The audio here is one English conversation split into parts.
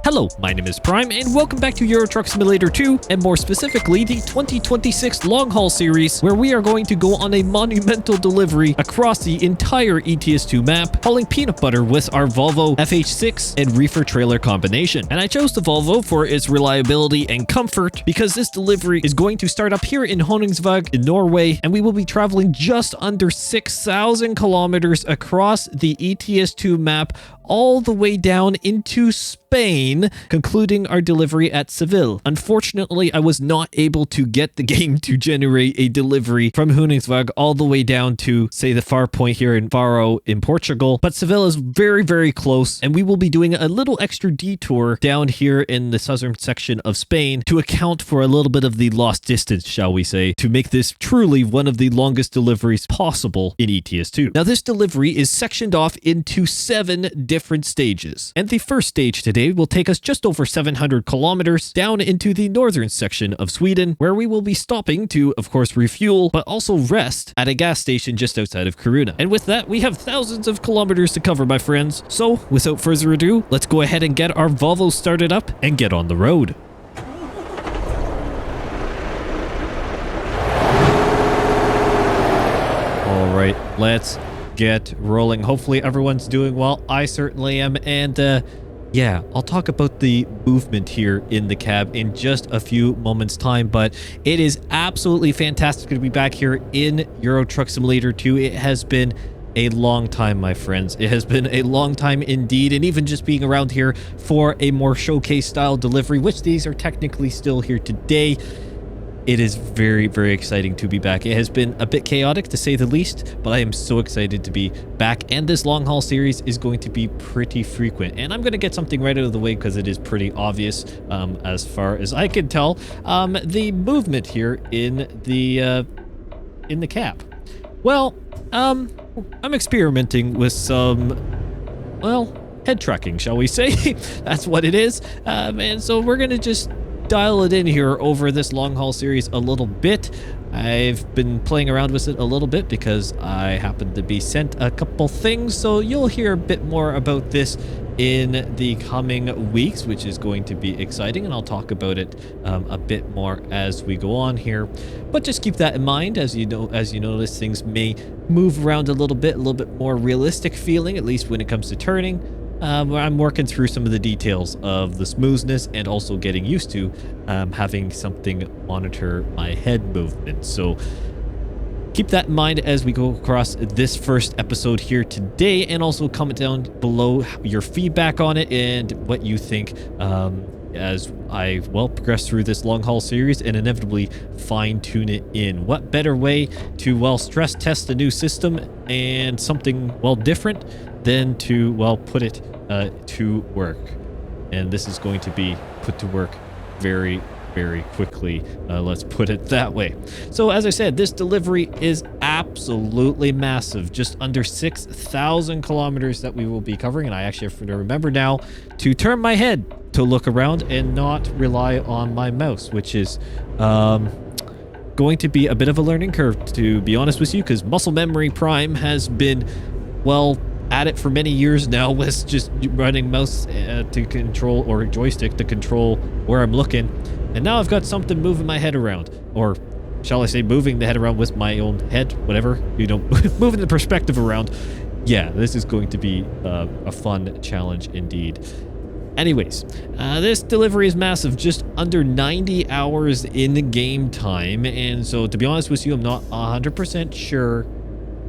Hello, my name is Prime, and welcome back to Euro Truck Simulator 2, and more specifically, the 2026 Long Haul Series, where we are going to go on a monumental delivery across the entire ETS2 map, hauling peanut butter with our Volvo FH6 and reefer trailer combination. And I chose the Volvo for its reliability and comfort, because this delivery is going to start up here in Honningsvåg in Norway, and we will be traveling just under 6,000 kilometers across the ETS2 map, all the way down into Spain, concluding our delivery at Seville. Unfortunately, I was not able to get the game to generate a delivery from Honningsvåg all the way down to, say, the far point here in Faro in Portugal, but Seville is very, very close, and we will be doing a little extra detour down here in the southern section of Spain to account for a little bit of the lost distance, shall we say, to make this truly one of the longest deliveries possible in ETS2. Now, this delivery is sectioned off into 7 different stages, and the first stage today will take us just over 700 kilometers down into the northern section of Sweden, where we will be stopping to, of course, refuel, but also rest at a gas station just outside of Kiruna. And with that, we have thousands of kilometers to cover, my friends. So, without further ado, let's go ahead and get our Volvo started up and get on the road. All right, let's get rolling. Hopefully everyone's doing well. I certainly am. And yeah, I'll talk about the movement here in the cab in just a few moments time, but it is absolutely fantastic to be back here in Euro Truck Simulator 2. It has been a long time, my friends. It has been a long time indeed, and even just being around here for a more showcase style delivery, which these are technically still here today. It is very, very exciting to be back. It has been a bit chaotic, to say the least, but I am so excited to be back. And this long haul series is going to be pretty frequent. And I'm going to get something right out of the way because it is pretty obvious, as far as I can tell. The movement here in the cab. Well, I'm experimenting with some, well, head tracking, shall we say? That's what it is. And so we're going to just dial it in here over this long haul series a little bit. I've been playing around with it a little bit because I happened to be sent a couple things, so you'll hear a bit more about this in the coming weeks, which is going to be exciting, and I'll talk about it a bit more as we go on here. But just keep that in mind. As you notice, things may move around a little bit more realistic feeling, at least when it comes to turning. I'm working through some of the details of the smoothness and also getting used to having something monitor my head movement. So keep that in mind as we go across this first episode here today, and also comment down below your feedback on it and what you think as I, well, progress through this long haul series and inevitably fine tune it in. What better way to, well, stress test a new system and something, well, different than to, well, put it to work. And this is going to be put to work very, very quickly. Let's put it that way. So as I said, this delivery is absolutely massive. Just under 6,000 kilometers that we will be covering. And I actually have to remember now to turn my head to look around and not rely on my mouse, which is going to be a bit of a learning curve, to be honest with you, because muscle memory Prime has been, well, at it for many years now with just running mouse to control, or joystick to control where I'm looking. And now I've got something moving my head around, or shall I say moving the head around with my own head, whatever, you know, moving the perspective around. Yeah, this is going to be a fun challenge indeed. Anyways, this delivery is massive, just under 90 hours in game time. And so, to be honest with you, I'm not 100% sure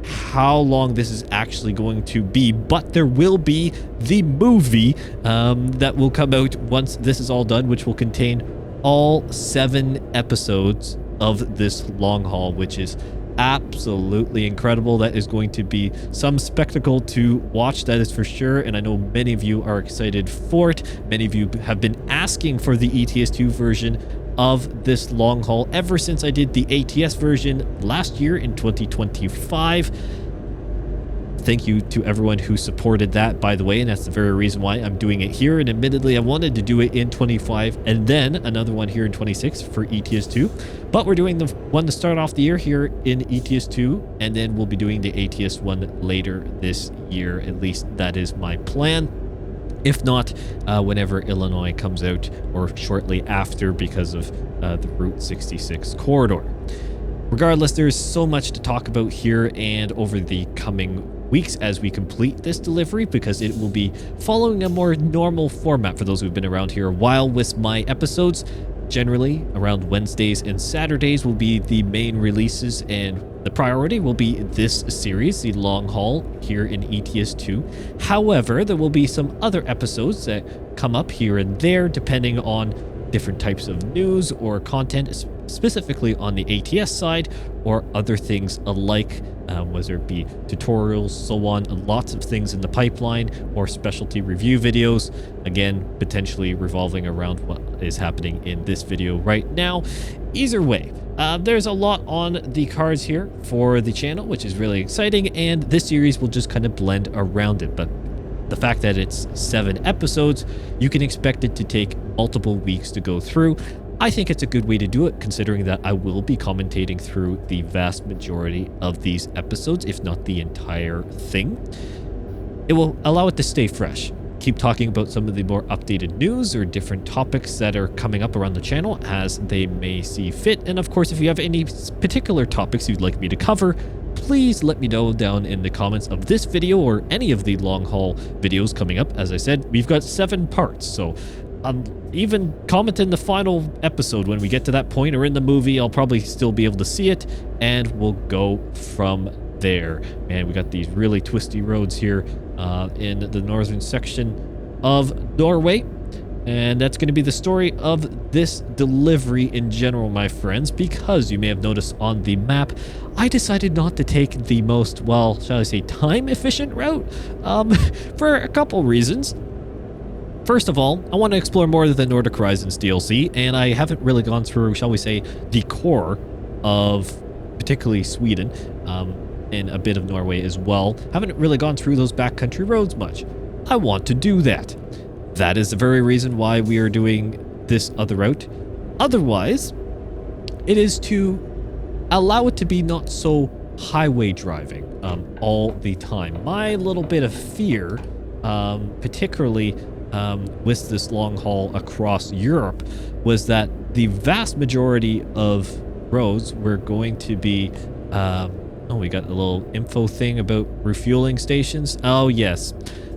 how long this is actually going to be, but there will be the movie that will come out once this is all done, which will contain all 7 episodes of this long haul, which is absolutely incredible. That is going to be some spectacle to watch, that is for sure, and I know many of you are excited for it. Many of you have been asking for the ETS2 version of this long haul ever since I did the ATS version last year in 2025. Thank you to everyone who supported that, by the way, and that's the very reason why I'm doing it here. And admittedly, I wanted to do it in 25 and then another one here in 26 for ETS2, but we're doing the one to start off the year here in ETS2, and then we'll be doing the ATS one later this year. At least that is my plan. if not whenever Illinois comes out or shortly after because of the Route 66 corridor. Regardless, there's so much to talk about here and over the coming weeks as we complete this delivery, because it will be following a more normal format for those who've been around here a while with my episodes. Generally, around Wednesdays and Saturdays will be the main releases, and the priority will be this series, the long haul here in ETS2. However, there will be some other episodes that come up here and there depending on different types of news or content, specifically on the ATS side or other things alike, whether it be tutorials, so on, lots of things in the pipeline, or specialty review videos, again, potentially revolving around what is happening in this video right now. Either way, there's a lot on the cards here for the channel, which is really exciting, and this series will just kind of blend around it. But the fact that it's 7 episodes, you can expect it to take multiple weeks to go through. I think it's a good way to do it, considering that I will be commentating through the vast majority of these episodes, if not the entire thing. It will allow it to stay fresh. Keep talking about some of the more updated news or different topics that are coming up around the channel as they may see fit. And of course, if you have any particular topics you'd like me to cover, please let me know down in the comments of this video or any of the long haul videos coming up. As I said, we've got 7 parts, so even comment in the final episode when we get to that point, or in the movie. I'll probably still be able to see it, and we'll go from there. And we got these really twisty roads here in the northern section of Norway, and that's going to be the story of this delivery in general, my friends, because you may have noticed on the map, I decided not to take the most, well, shall I say, time-efficient route for a couple reasons. First of all, I want to explore more of the Nordic Horizons DLC, and I haven't really gone through, shall we say, the core of particularly Sweden, and a bit of Norway as well. Haven't really gone through those backcountry roads much. I want to do that. That is the very reason why we are doing this other route. Otherwise, it is to allow it to be not so highway driving all the time. My little bit of fear, particularly with this long haul across Europe, was that the vast majority of roads were going to be oh, we got a little info thing about refueling stations. Oh yes,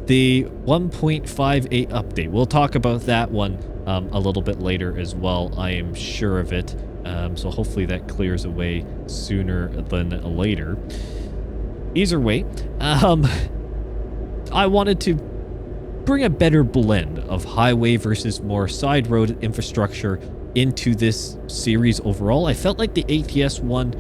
the 1.58 update. We'll talk about that one a little bit later as well, I am sure of it. So hopefully that clears away sooner than later. Either way, I wanted to bring a better blend of highway versus more side road infrastructure into this series overall. I felt like the ATS one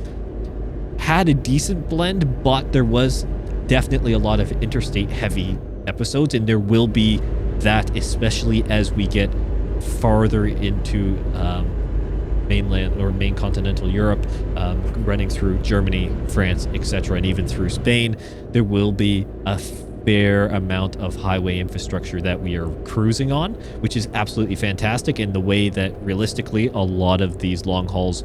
had a decent blend, but there was definitely a lot of interstate heavy episodes, and there will be that, especially as we get farther into mainland or main continental Europe, running through Germany, France, etc., and even through Spain. There will be a fair amount of highway infrastructure that we are cruising on, which is absolutely fantastic in the way that realistically a lot of these long hauls,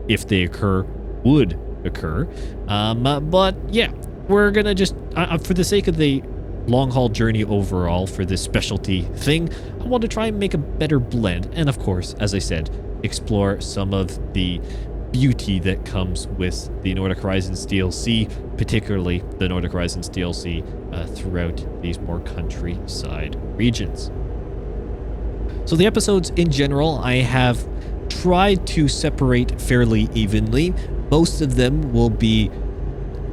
if they occur, would occur. But yeah, we're gonna just for the sake of the long haul journey overall for this specialty thing, I want to try and make a better blend, and of course, as I said, explore some of the beauty that comes with the Nordic Horizons DLC, particularly the Nordic Horizons DLC throughout these more countryside regions. So the episodes in general, I have tried to separate fairly evenly. Most of them will be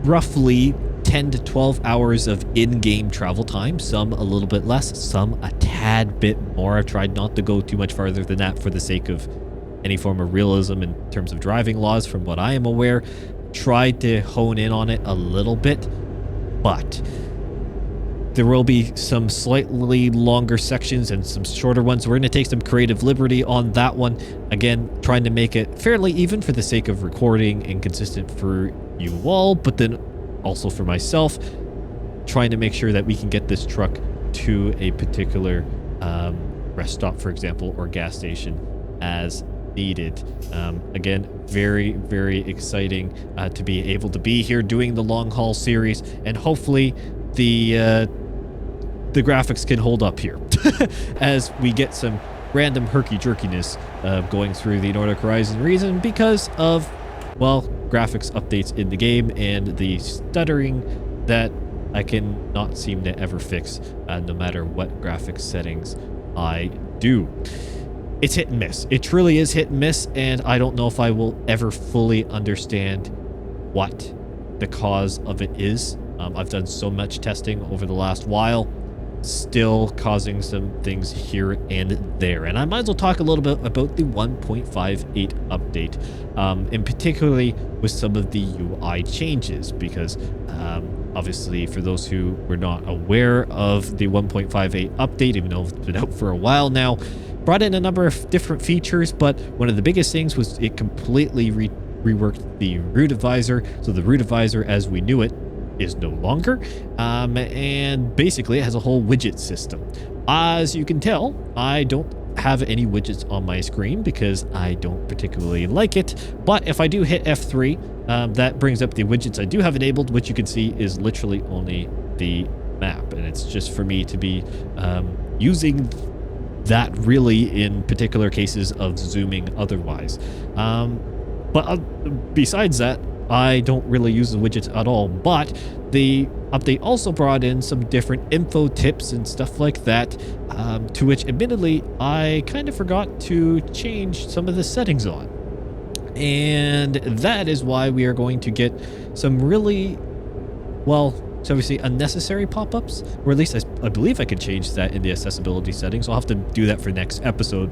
roughly 10 to 12 hours of in-game travel time, some a little bit less, some a tad bit more. I've tried not to go too much farther than that for the sake of any form of realism in terms of driving laws, from what I am aware. Tried to hone in on it a little bit, but there will be some slightly longer sections and some shorter ones. We're going to take some creative liberty on that one. Again, trying to make it fairly even for the sake of recording and consistent for you all, but then also for myself, trying to make sure that we can get this truck to a particular rest stop, for example, or gas station as needed. Again, very, very exciting to be able to be here doing the long haul series, and hopefully the the graphics can hold up here as we get some random herky-jerkiness going through the Nordic Horizon region because of, well, graphics updates in the game and the stuttering that I can not seem to ever fix no matter what graphics settings I do. It's hit and miss. It truly is hit and miss, and I don't know if I will ever fully understand what the cause of it is. I've done so much testing over the last while, still causing some things here and there. And I might as well talk a little bit about the 1.58 update, and particularly with some of the UI changes, because obviously for those who were not aware of the 1.58 update, even though it's been out for a while now, brought in a number of different features, but one of the biggest things was it completely reworked the root advisor. So the root advisor as we knew it is no longer, and basically it has a whole widget system. As you can tell, I don't have any widgets on my screen because I don't particularly like it, but if I do hit F3, that brings up the widgets I do have enabled, which you can see is literally only the map, and it's just for me to be using that really in particular cases of zooming otherwise. But besides that, I don't really use the widgets at all, but the update also brought in some different info tips and stuff like that, to which admittedly I kind of forgot to change some of the settings on. And that is why we are going to get some really, well, so we see unnecessary pop-ups, or at least I believe I could change that in the accessibility settings. I'll have to do that for next episode.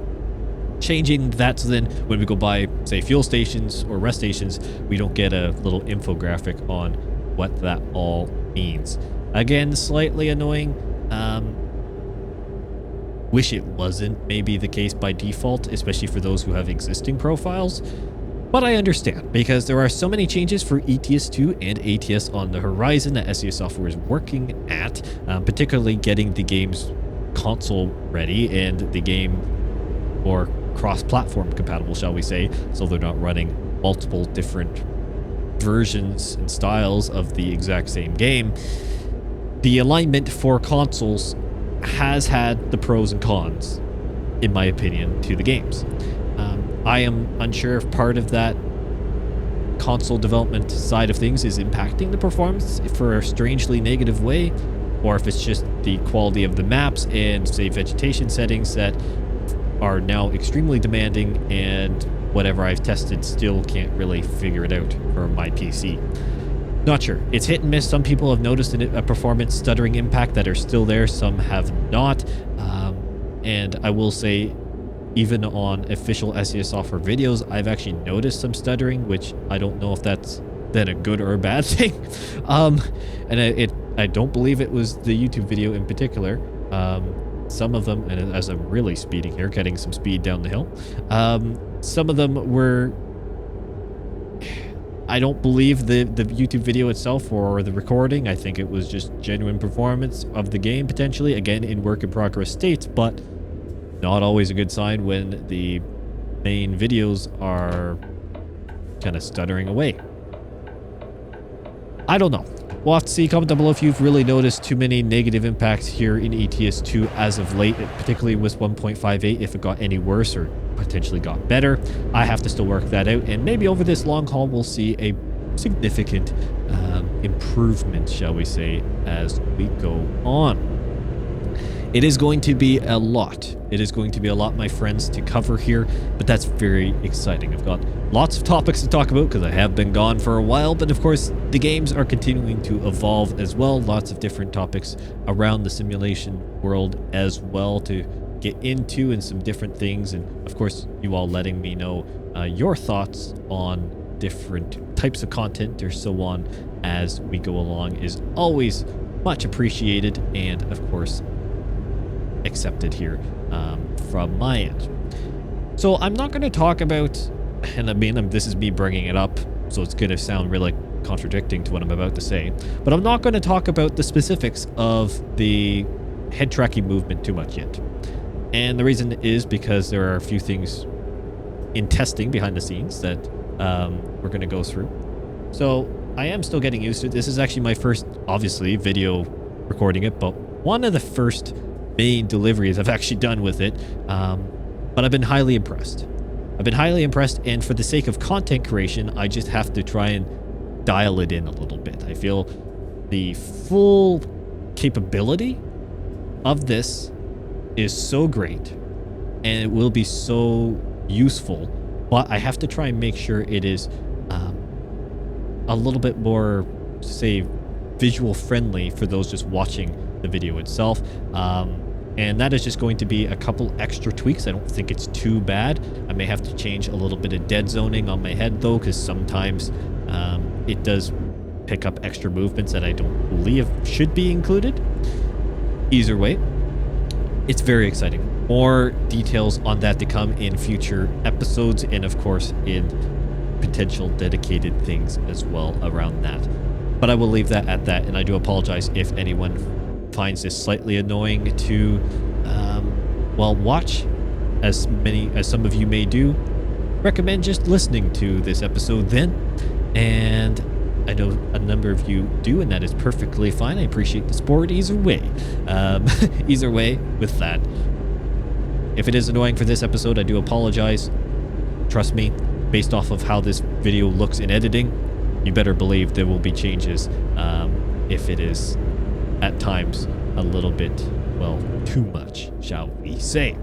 Changing that so then when we go by, say, fuel stations or rest stations, we don't get a little infographic on what that all means. Again, slightly annoying. Wish it wasn't maybe the case by default, especially for those who have existing profiles. But I understand, because there are so many changes for ETS2 and ATS on the horizon that SES Software is working at, particularly getting the game's console ready and the game, or cross-platform compatible, shall we say, so they're not running multiple different versions and styles of the exact same game. The alignment for consoles has had the pros and cons, in my opinion, to the games. I am unsure if part of that console development side of things is impacting the performance for a strangely negative way, or if it's just the quality of the maps and, say, vegetation settings that are now extremely demanding, and whatever I've tested still can't really figure it out for my PC. Not sure. It's hit and miss. Some people have noticed a performance stuttering impact that are still there. Some have not. And I will say, even on official SES Software videos, I've actually noticed some stuttering, which I don't know if that's then a good or a bad thing. And I don't believe it was the YouTube video in particular. Some of them, and as I'm really speeding here, getting some speed down the hill, some of them were, I don't believe the YouTube video itself or the recording. I think it was just genuine performance of the game, potentially, again, in work in progress states, but not always a good sign when the main videos are kind of stuttering away. I don't know. We'll have to see. Comment down below if you've really noticed too many negative impacts here in ETS2 as of late, particularly with 1.58, if it got any worse or potentially got better. I have to still work that out, and maybe over this long haul we'll see a significant improvement, shall we say, as we go on. It is going to be a lot. It is going to be a lot, my friends, to cover here, but that's very exciting. I've got lots of topics to talk about because I have been gone for a while, but of course, the games are continuing to evolve as well. Lots of different topics around the simulation world as well to get into, and some different things. And of course, you all letting me know your thoughts on different types of content or so on as we go along is always much appreciated, and of course, accepted here from my end. So I'm not going to talk about, and I mean, this is me bringing it up, so it's going to sound really contradicting to what I'm about to say, but I'm not going to talk about the specifics of the head tracking movement too much yet. And the reason is because there are a few things in testing behind the scenes that we're going to go through. So I am still getting used to it. This is actually my first, obviously, video recording it, but one of the first main deliveries I've actually done with it. But I've been highly impressed. And for the sake of content creation, I just have to try and dial it in a little bit. I feel the full capability of this is so great, and it will be so useful, but I have to try and make sure it is a little bit more, say, visual friendly for those just watching the video itself. And that is just going to be a couple extra tweaks. I don't think it's too bad. I may have to change a little bit of dead zoning on my head though, because sometimes it does pick up extra movements that I don't believe should be included. Either way, it's very exciting. More details on that to come in future episodes, and of course in potential dedicated things as well around that. But I will leave that at that, and I do apologize if anyone finds this slightly annoying to well, watch, as some of you may do. Recommend just listening to this episode then, and I know a number of you do, and that is perfectly fine. I appreciate the support either way. Either way, with that, if it is annoying for this episode, I do apologize. Trust me, based off of how this video looks in editing, you better believe there will be changes if it is at times a little bit, well, too much, shall we say.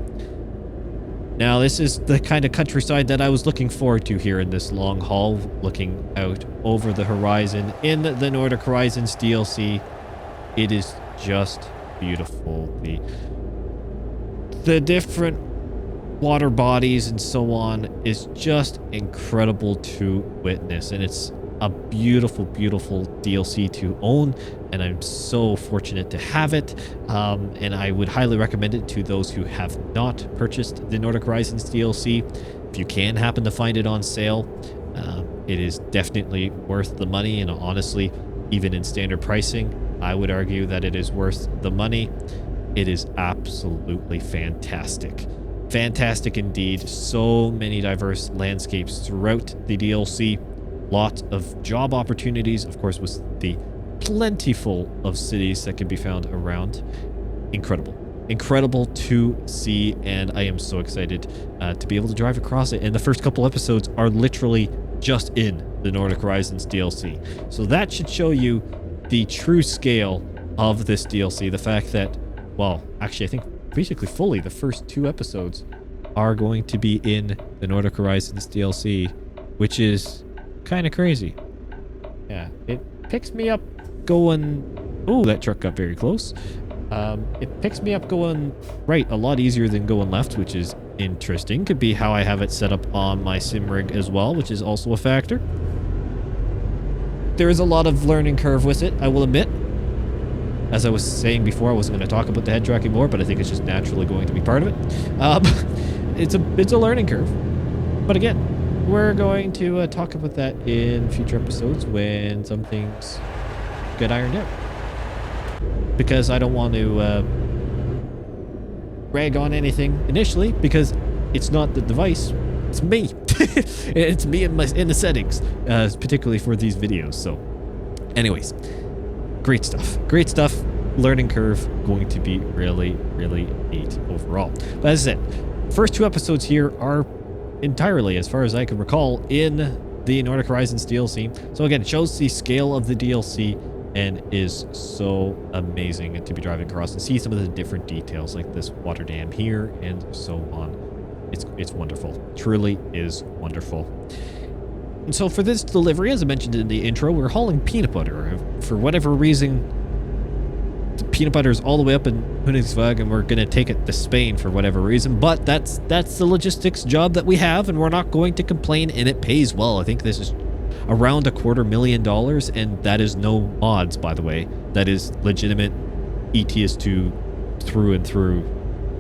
Now, this is the kind of countryside that I was looking forward to here in this long haul, looking out over the horizon in the Nordic Horizons DLC. It is just beautiful. The different water bodies and so on is just incredible to witness, and it's a beautiful, beautiful DLC to own, and I'm so fortunate to have it. And I would highly recommend it to those who have not purchased the Nordic Horizons DLC. If you can happen to find it on sale, it is definitely worth the money, and honestly, even in standard pricing, I would argue that it is worth the money. It is absolutely fantastic. Fantastic indeed. So many diverse landscapes throughout the DLC. Lots of job opportunities, of course, with the plentiful of cities that can be found around. Incredible to see, and I am so excited to be able to drive across it. And the first couple episodes are literally just in the Nordic Horizons DLC, so that should show you the true scale of this DLC. The fact that, well, actually, I think basically fully the first 2 episodes are going to be in the Nordic Horizons DLC, which is kind of crazy. Yeah, it picks me up going... Oh, that truck got very close. It picks me up going right a lot easier than going left, which is interesting. Could be how I have it set up on my sim rig as well, which is also a factor. There is a lot of learning curve with it, I will admit. As I was saying before, I wasn't going to talk about the head tracking more, but I think it's just naturally going to be part of it. It's a learning curve. But again, we're going to talk about that in future episodes when some things get ironed out. Because I don't want to rag on anything initially, because it's not the device, it's me. It's me in the settings, particularly for these videos. So anyways, great stuff. Learning curve going to be really, really neat overall. But as I said, first 2 episodes here are entirely, as far as I can recall, in the Nordic Horizons DLC. So again, it shows the scale of the DLC and is so amazing to be driving across and see some of the different details, like this water dam here and so on. It's wonderful. Truly is wonderful. And so for this delivery, as I mentioned in the intro, we're hauling peanut butter. For whatever reason, the peanut butter is all the way up in Königsberg, and we're going to take it to Spain for whatever reason. But that's the logistics job that we have, and we're not going to complain, and it pays well. I think this is around $250,000, and that is no mods, by the way. That is legitimate ETS2 through and through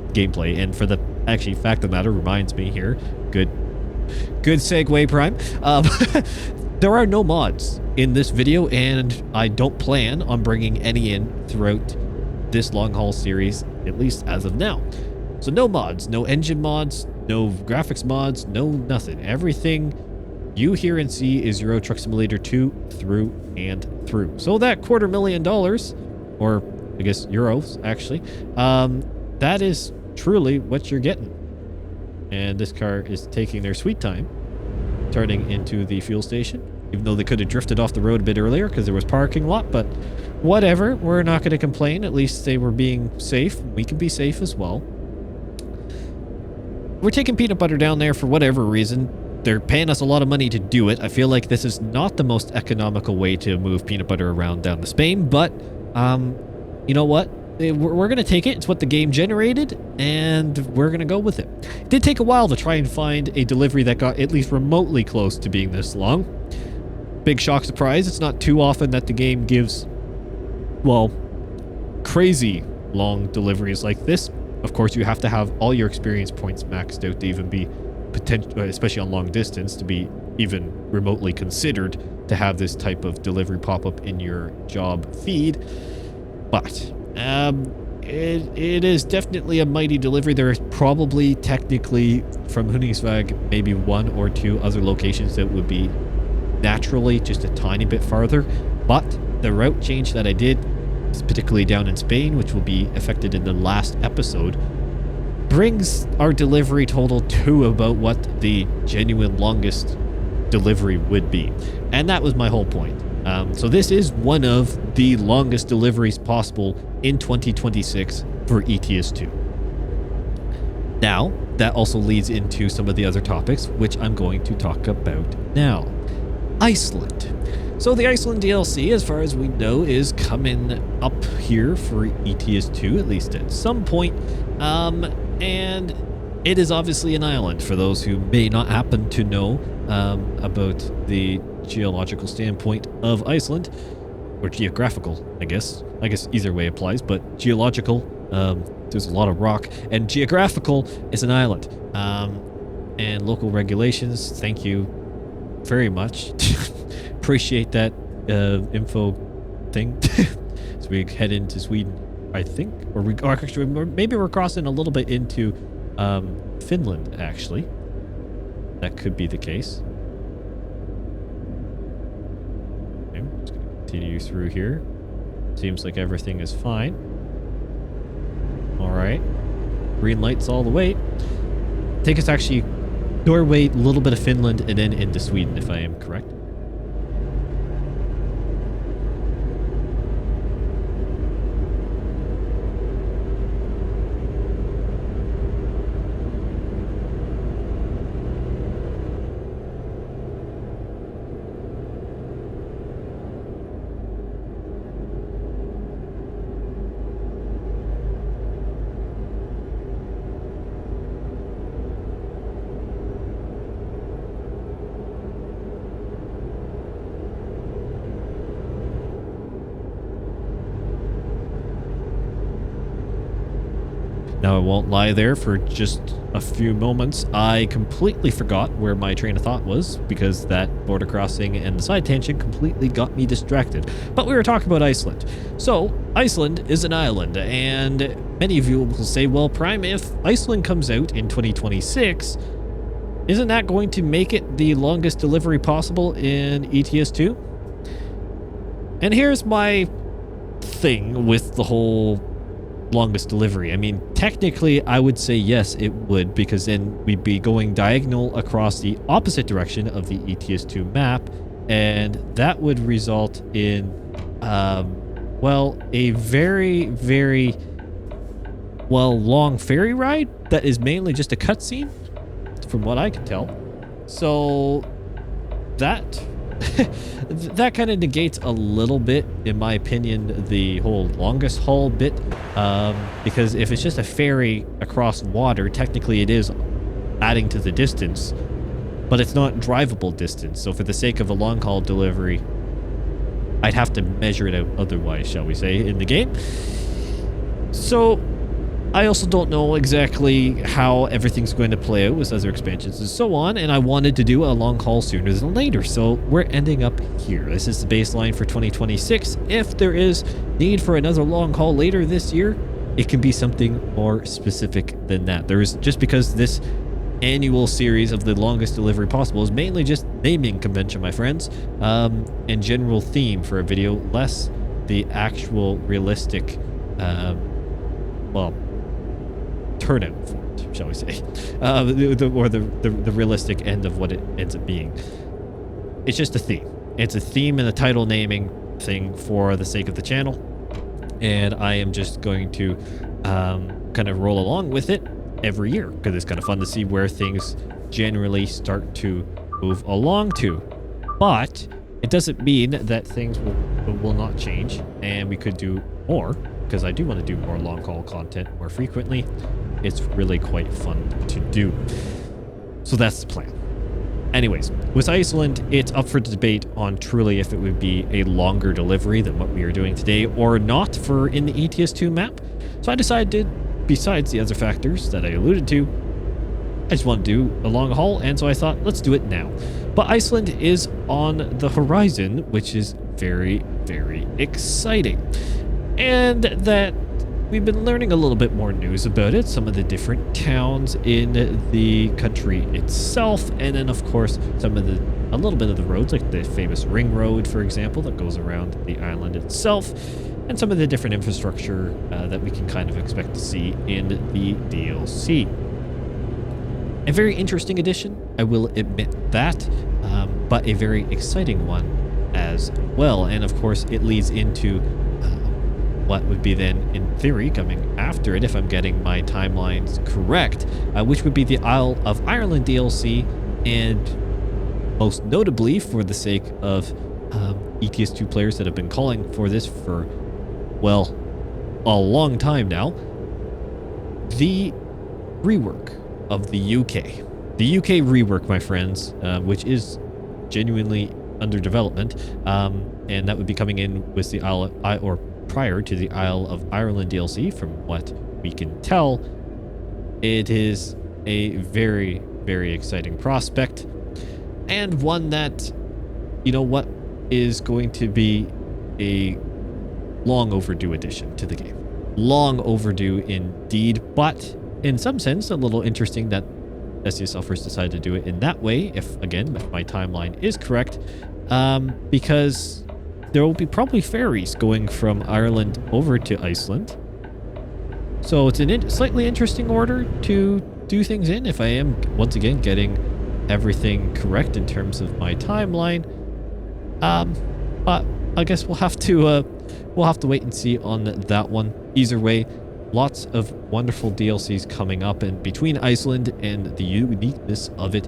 gameplay. And for the actually fact of the matter, reminds me here, good segue, Prime. There are no mods in this video, and I don't plan on bringing any in throughout this long haul series, at least as of now. So no mods, no engine mods, no graphics mods, no nothing. Everything you hear and see is Euro Truck Simulator 2 through and through. So that $250,000, or I guess euros actually, that is truly what you're getting. And this car is taking their sweet time turning into the fuel station, even though they could have drifted off the road a bit earlier because there was parking lot, but whatever, we're not going to complain. At least they were being safe. We can be safe as well. We're taking peanut butter down there for whatever reason. They're paying us a lot of money to do it. I feel like this is not the most economical way to move peanut butter around down the Spain, but you know what? We're going to take it. It's what the game generated, and we're going to go with it. It did take a while to try and find a delivery that got at least remotely close to being this long. Big shock surprise. It's not too often that the game gives, well, crazy long deliveries like this. Of course, you have to have all your experience points maxed out to even be potential, especially on long distance, to be even remotely considered to have this type of delivery pop up in your job feed. But it is definitely a mighty delivery. There is probably technically from Huningsvag maybe one or two other locations that would be naturally just a tiny bit farther, but the route change that I did, particularly down in Spain, which will be affected in the last episode, brings our delivery total to about what the genuine longest delivery would be. And that was my whole point. So this is one of the longest deliveries possible in 2026 for ETS2. Now, that also leads into some of the other topics, which I'm going to talk about now. Iceland. So the Iceland DLC, as far as we know, is coming up here for ETS2, at least at some point. And it is obviously an island, for those who may not happen to know about the geological standpoint of Iceland, or geographical, I guess. I guess either way applies, but geological, there's a lot of rock, and geographical is an island. And local regulations, thank you very much. Appreciate that info thing. So we head into Sweden, I think, or actually maybe we're crossing a little bit into Finland, actually. That could be the case. Okay, I'm just gonna continue through here. Seems like everything is fine. All right, green lights all the way. I think it's actually Norway, a little bit of Finland, and then into Sweden, if I am correct. Now, I won't lie there for just a few moments. I completely forgot where my train of thought was because that border crossing and the side tangent completely got me distracted. But we were talking about Iceland. So, Iceland is an island, and many of you will say, well, Prime, if Iceland comes out in 2026, isn't that going to make it the longest delivery possible in ETS2? And here's my thing with the whole longest delivery. I mean, technically, I would say yes, it would, because then we'd be going diagonal across the opposite direction of the ETS2 map, and that would result in, well, a very, very, well, long ferry ride that is mainly just a cutscene, from what I can tell. So that that kind of negates a little bit, in my opinion, the whole longest haul bit, because if it's just a ferry across water, technically it is adding to the distance, but it's not drivable distance. So for the sake of a long haul delivery, I'd have to measure it out otherwise, shall we say, in the game. So I also don't know exactly how everything's going to play out with other expansions and so on, and I wanted to do a long haul sooner than later, so we're ending up here. This is the baseline for 2026. If there is need for another long haul later this year, it can be something more specific than that. There is, just because this annual series of the longest delivery possible is mainly just naming convention, my friends, and general theme for a video, less the actual realistic well, turnout for it, shall we say, or the realistic end of what it ends up being. It's just a theme. It's a theme and a title naming thing for the sake of the channel, and I am just going to kind of roll along with it every year because it's kind of fun to see where things generally start to move along to. But it doesn't mean that things will not change, and we could do more, because I do want to do more long haul content more frequently. It's really quite fun to do. So that's the plan. Anyways, with Iceland, it's up for debate on truly if it would be a longer delivery than what we are doing today or not for in the ETS2 map. So I decided, besides the other factors that I alluded to, I just want to do a long haul, and so I thought, let's do it now. But Iceland is on the horizon, which is very, very exciting. And that we've been learning a little bit more news about it, some of the different towns in the country itself, and then of course a little bit of the roads, like the famous ring road, for example, that goes around the island itself, and some of the different infrastructure that we can kind of expect to see in the DLC. A very interesting addition, I will admit that, but a very exciting one as well. And of course, it leads into what would be then, in theory, coming after it, if I'm getting my timelines correct, which would be the Isle of Ireland DLC, and most notably, for the sake of ETS2 players that have been calling for this for, well, a long time now, the rework of the UK. The UK rework, my friends, which is genuinely under development, and that would be coming in with the prior to the Isle of Ireland DLC. From what we can tell, it is a very, very exciting prospect, and one that, you know what, is going to be a long overdue addition to the game. Long overdue indeed, but in some sense a little interesting that SCSL first decided to do it in that way, if my timeline is correct, because there will be probably ferries going from Ireland over to Iceland. So it's a slightly interesting order to do things in, if I am once again getting everything correct in terms of my timeline. But I guess we'll have to wait and see on that one. Either way, lots of wonderful DLCs coming up, and between Iceland and the uniqueness of it,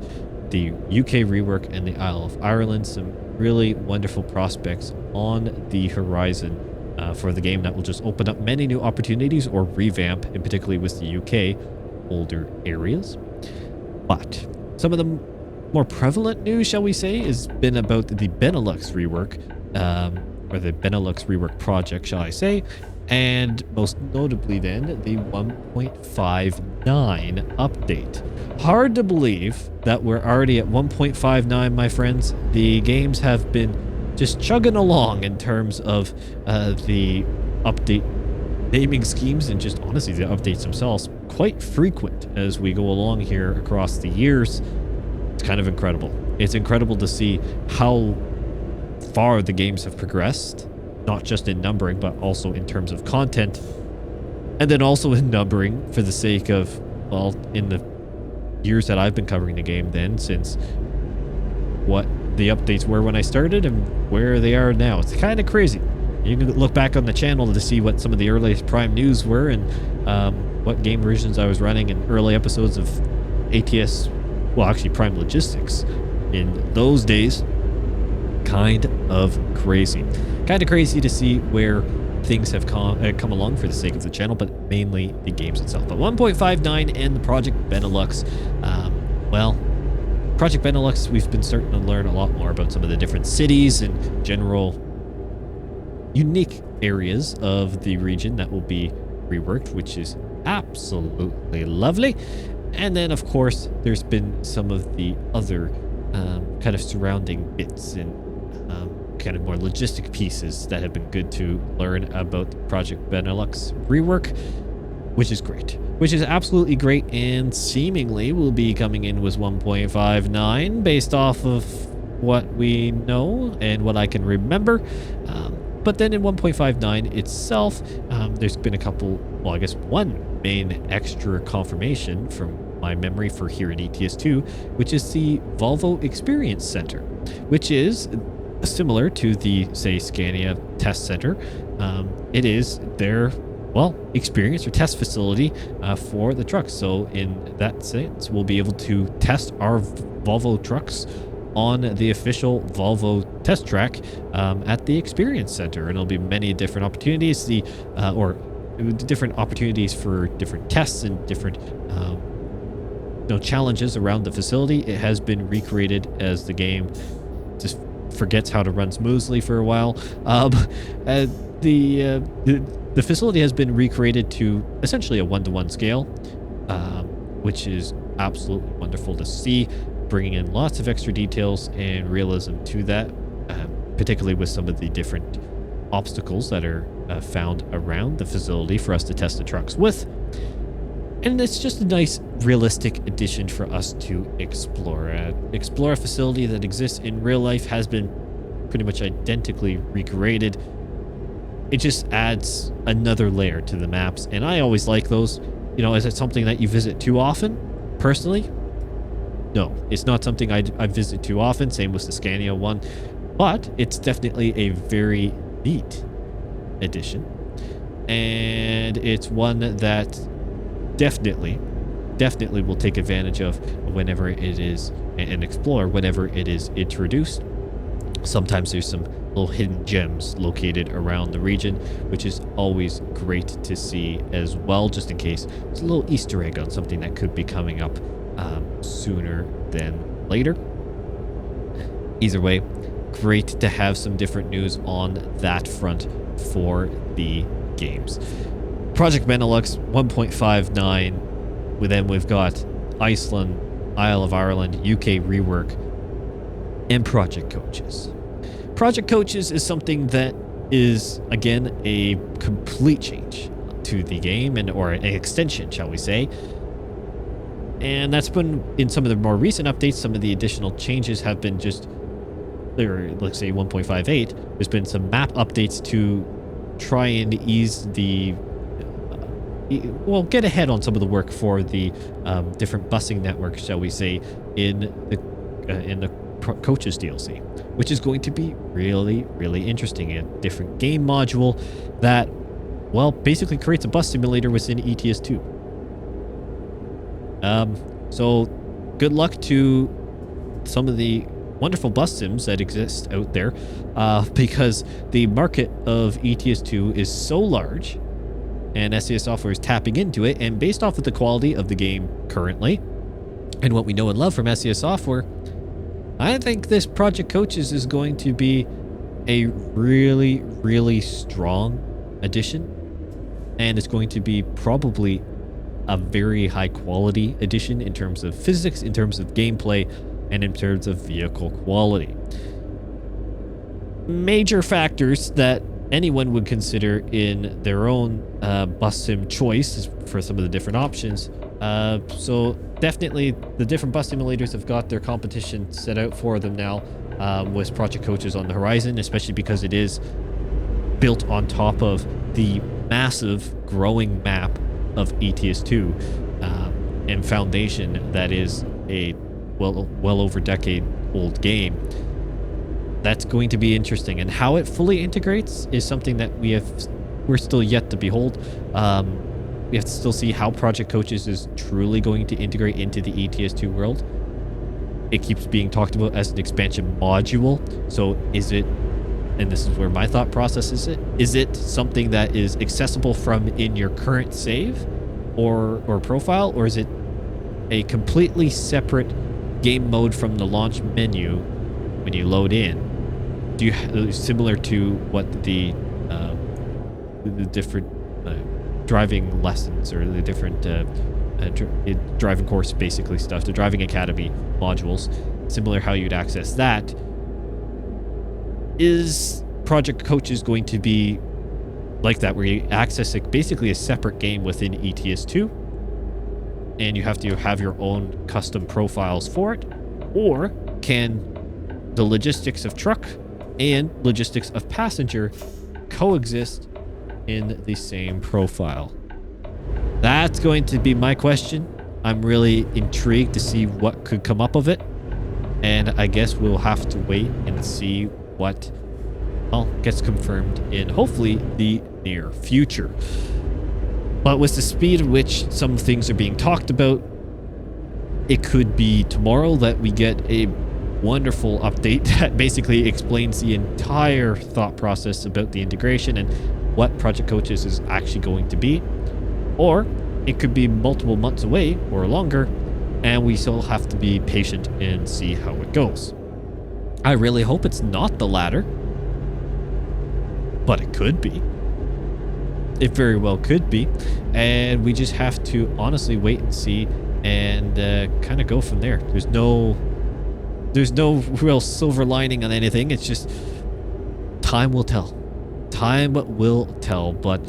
the UK rework and the Isle of Ireland, some really wonderful prospects on the horizon for the game that will just open up many new opportunities or revamp, and particularly with the UK older areas. But some of the more prevalent news, shall we say, has been about the Benelux rework, or the Benelux rework project, shall I say, and most notably then the 1.59 update. Hard to believe that we're already at 1.59, my friends. The games have been just chugging along in terms of the update naming schemes, and just honestly the updates themselves quite frequent as we go along here across the years. It's kind of incredible. It's incredible to see how far the games have progressed, not just in numbering, but also in terms of content, and then also in numbering for the sake of, well, in the years that I've been covering the game then, since what the updates were when I started and where they are now. It's kind of crazy. You can look back on the channel to see what some of the earliest Prime news were, and what game versions I was running in early episodes of ATS, well, actually Prime Logistics in those days. Kind of crazy. Kind of crazy to see where things have come along for the sake of the channel, but mainly the games itself. But 1.59 and the Project Benelux, well, Project Benelux, we've been starting to learn a lot more about some of the different cities and general unique areas of the region that will be reworked, which is absolutely lovely. And then, of course, there's been some of the other kind of surrounding bits and kind of more logistic pieces that have been good to learn about the Project Benelux rework, which is great. Which is absolutely great, and seemingly will be coming in with 1.59 based off of what we know and what I can remember. But then in 1.59 itself, there's been a couple, well, I guess one main extra confirmation from my memory for here in ETS2, which is the Volvo Experience Center, which is similar to the, say, Scania Test Center. It is their, well, experience or test facility for the trucks. So in that sense, we'll be able to test our Volvo trucks on the official Volvo test track at the Experience Center. And it'll be many different opportunities, different opportunities for different tests and different challenges around the facility. It has been recreated as the game just forgets how to run smoothly for a while. The facility has been recreated to essentially a 1-to-1 scale, which is absolutely wonderful to see, bringing in lots of extra details and realism to that, particularly with some of the different obstacles that are found around the facility for us to test the trucks with. And it's just a nice, realistic addition for us to explore. Explore a facility that exists in real life, has been pretty much identically recreated. It just adds another layer to the maps, and I always like those. Is it something that you visit too often? Personally, no, it's not something I visit too often. Same with the Scania one, but it's definitely a very neat addition, and it's one that definitely will take advantage of whenever it is, and explore whenever it is introduced. Sometimes there's some little hidden gems located around the region, which is always great to see as well, just in case it's a little Easter egg on something that could be coming up sooner than later. Either way, great to have some different news on that front for the games. Project Benelux 1.59, then we've got Iceland, Isle of Ireland, UK rework, and Project Coaches. Project Coaches is something that is, again, a complete change to the game, or an extension, shall we say. And that's been in some of the more recent updates. Some of the additional changes have been let's say 1.58. There's been some map updates to try and ease the get ahead on some of the work for the different busing networks, shall we say, in the Coaches DLC, which is going to be really, really interesting. A different game module that, well, basically creates a bus simulator within ETS2. So good luck to some of the wonderful bus sims that exist out there, because the market of ETS2 is so large, and SES Software is tapping into it. And based off of the quality of the game currently, and what we know and love from SES Software, I think this Project Coaches is going to be a really, really strong addition, and it's going to be probably a very high quality addition in terms of physics, in terms of gameplay, and in terms of vehicle quality. Major factors that anyone would consider in their own bus sim choice for some of the different options. So definitely the different bus simulators have got their competition set out for them now, with Project Coaches on the horizon, especially because it is built on top of the massive growing map of ETS2 and foundation that is a well over decade old game. That's going to be interesting, and how it fully integrates is something that we're still yet to behold. We have to still see how Project Coaches is truly going to integrate into the ETS2 world. It keeps being talked about as an expansion module. So is it, and this is where my thought process is it something that is accessible from in your current save or profile, or is it a completely separate game mode from the launch menu when you load in? Do you, similar to what the different driving lessons, or the different driving course basically stuff, the driving academy modules, similar how you'd access that? Is Project Coaches going to be like that, where you access basically a separate game within ETS2 and you have to have your own custom profiles for it? Or can the logistics of truck and logistics of passenger coexist in the same profile? That's going to be my question. I'm really intrigued to see what could come up of it. And I guess we'll have to wait and see what, well, gets confirmed in hopefully the near future. But with the speed at which some things are being talked about, it could be tomorrow that we get a wonderful update that basically explains the entire thought process about the integration and what Project Coaches is actually going to be. Or it could be multiple months away or longer, and we still have to be patient and see how it goes. I really hope it's not the latter, but it could be. It very well could be, and we just have to honestly wait and see and kind of go from there. There's no real silver lining on anything. It's just time will tell. Time will tell, but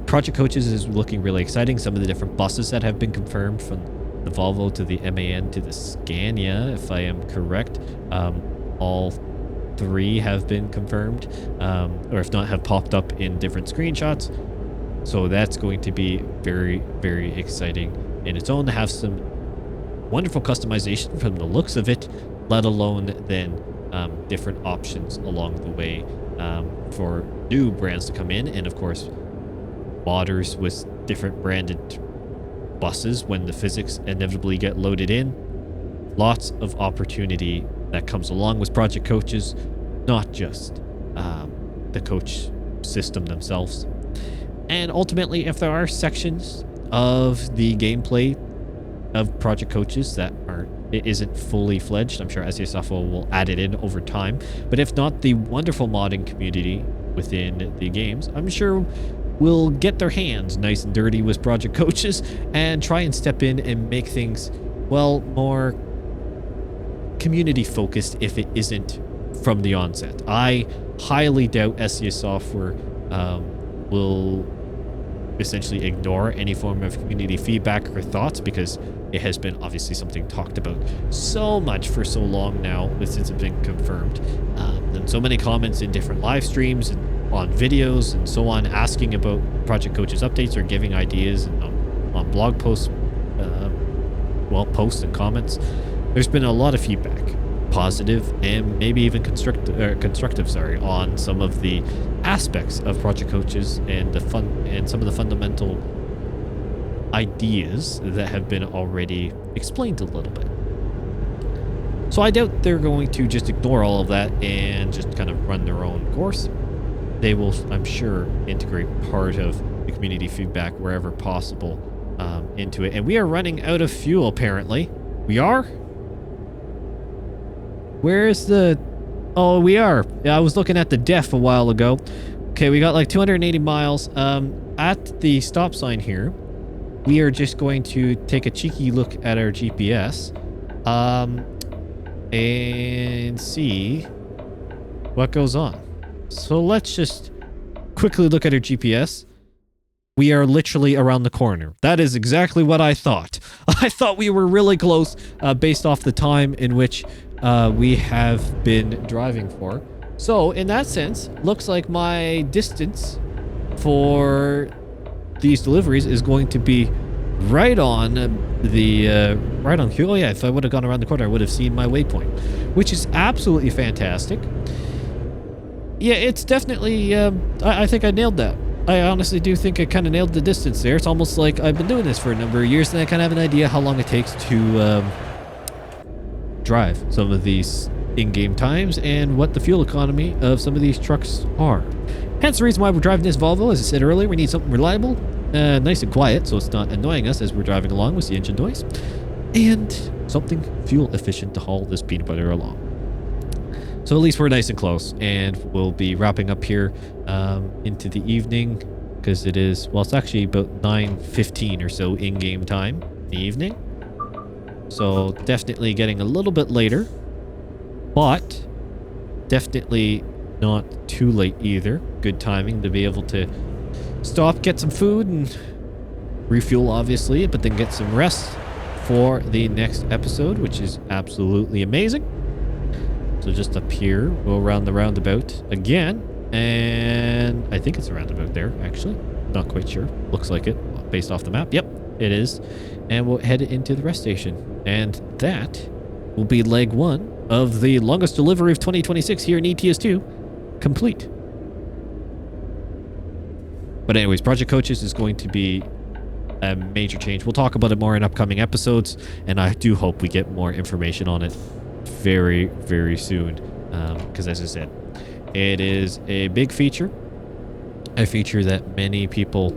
Project Coaches is looking really exciting. Some of the different buses that have been confirmed, from the Volvo to the MAN to the Scania, if I am correct. All 3 have been confirmed, or if not, have popped up in different screenshots. So that's going to be very, very exciting in its own, to have some wonderful customization from the looks of it, let alone then different options along the way for new brands to come in. And of course, modders with different branded buses when the physics inevitably get loaded in. Lots of opportunity that comes along with Project Coaches, not just the coach system themselves. And ultimately, if there are sections of the gameplay of Project Coaches that it isn't fully fledged, I'm sure SESoft will add it in over time. But if not, the wonderful modding community within the games, I'm sure, will get their hands nice and dirty with Project Coaches and try and step in and make things, well, more community focused if it isn't from the onset. I highly doubt SESoft will essentially ignore any form of community feedback or thoughts, because it has been obviously something talked about so much for so long now since it's been confirmed. And so many comments in different live streams and on videos and so on, asking about Project Coaches updates or giving ideas, and on blog posts, posts and comments. There's been a lot of feedback, positive and maybe even constructive, on some of the aspects of Project Coaches and some of the fundamental ideas that have been already explained a little bit. So I doubt they're going to just ignore all of that and just kind of run their own course. They will, I'm sure, integrate part of the community feedback wherever possible into it. And we are running out of fuel, apparently. We are? Where's the... Oh, we are. Yeah, I was looking at the def a while ago. Okay, we got like 280 miles. At the stop sign here, we are just going to take a cheeky look at our GPS and see what goes on. So let's just quickly look at our GPS. We are literally around the corner. That is exactly what I thought. I thought we were really close based off the time in which we have been driving for. So in that sense, looks like my distance for these deliveries is going to be right on right on cue. Oh yeah, if I would have gone around the corner, I would have seen my waypoint, which is absolutely fantastic. Yeah, it's definitely, I think I nailed that. I honestly do think I kind of nailed the distance there. It's almost like I've been doing this for a number of years and I kind of have an idea how long it takes to drive some of these in-game times and what the fuel economy of some of these trucks are. Hence the reason why we're driving this Volvo. As I said earlier, we need something reliable, nice and quiet, so it's not annoying us as we're driving along with the engine noise, and something fuel efficient to haul this peanut butter along. So at least we're nice and close, and we'll be wrapping up here into the evening, because it is, well, it's actually about 9:15 or so in-game time in the evening. So definitely getting a little bit later, but definitely not too late either. Good timing to be able to stop, get some food, and refuel, obviously, but then get some rest for the next episode, which is absolutely amazing. So just up here, go around the roundabout again, And I think it's around about there, actually. Not quite sure. Looks like it, based off the map. Yep, it is. And we'll head into the rest station. And that will be leg 1 of the longest delivery of 2026 here in ETS2 complete. But anyways, Project Coaches is going to be a major change. We'll talk about it more in upcoming episodes, and I do hope we get more information on it very, very soon. Because as I said, it is a big feature. A feature that many people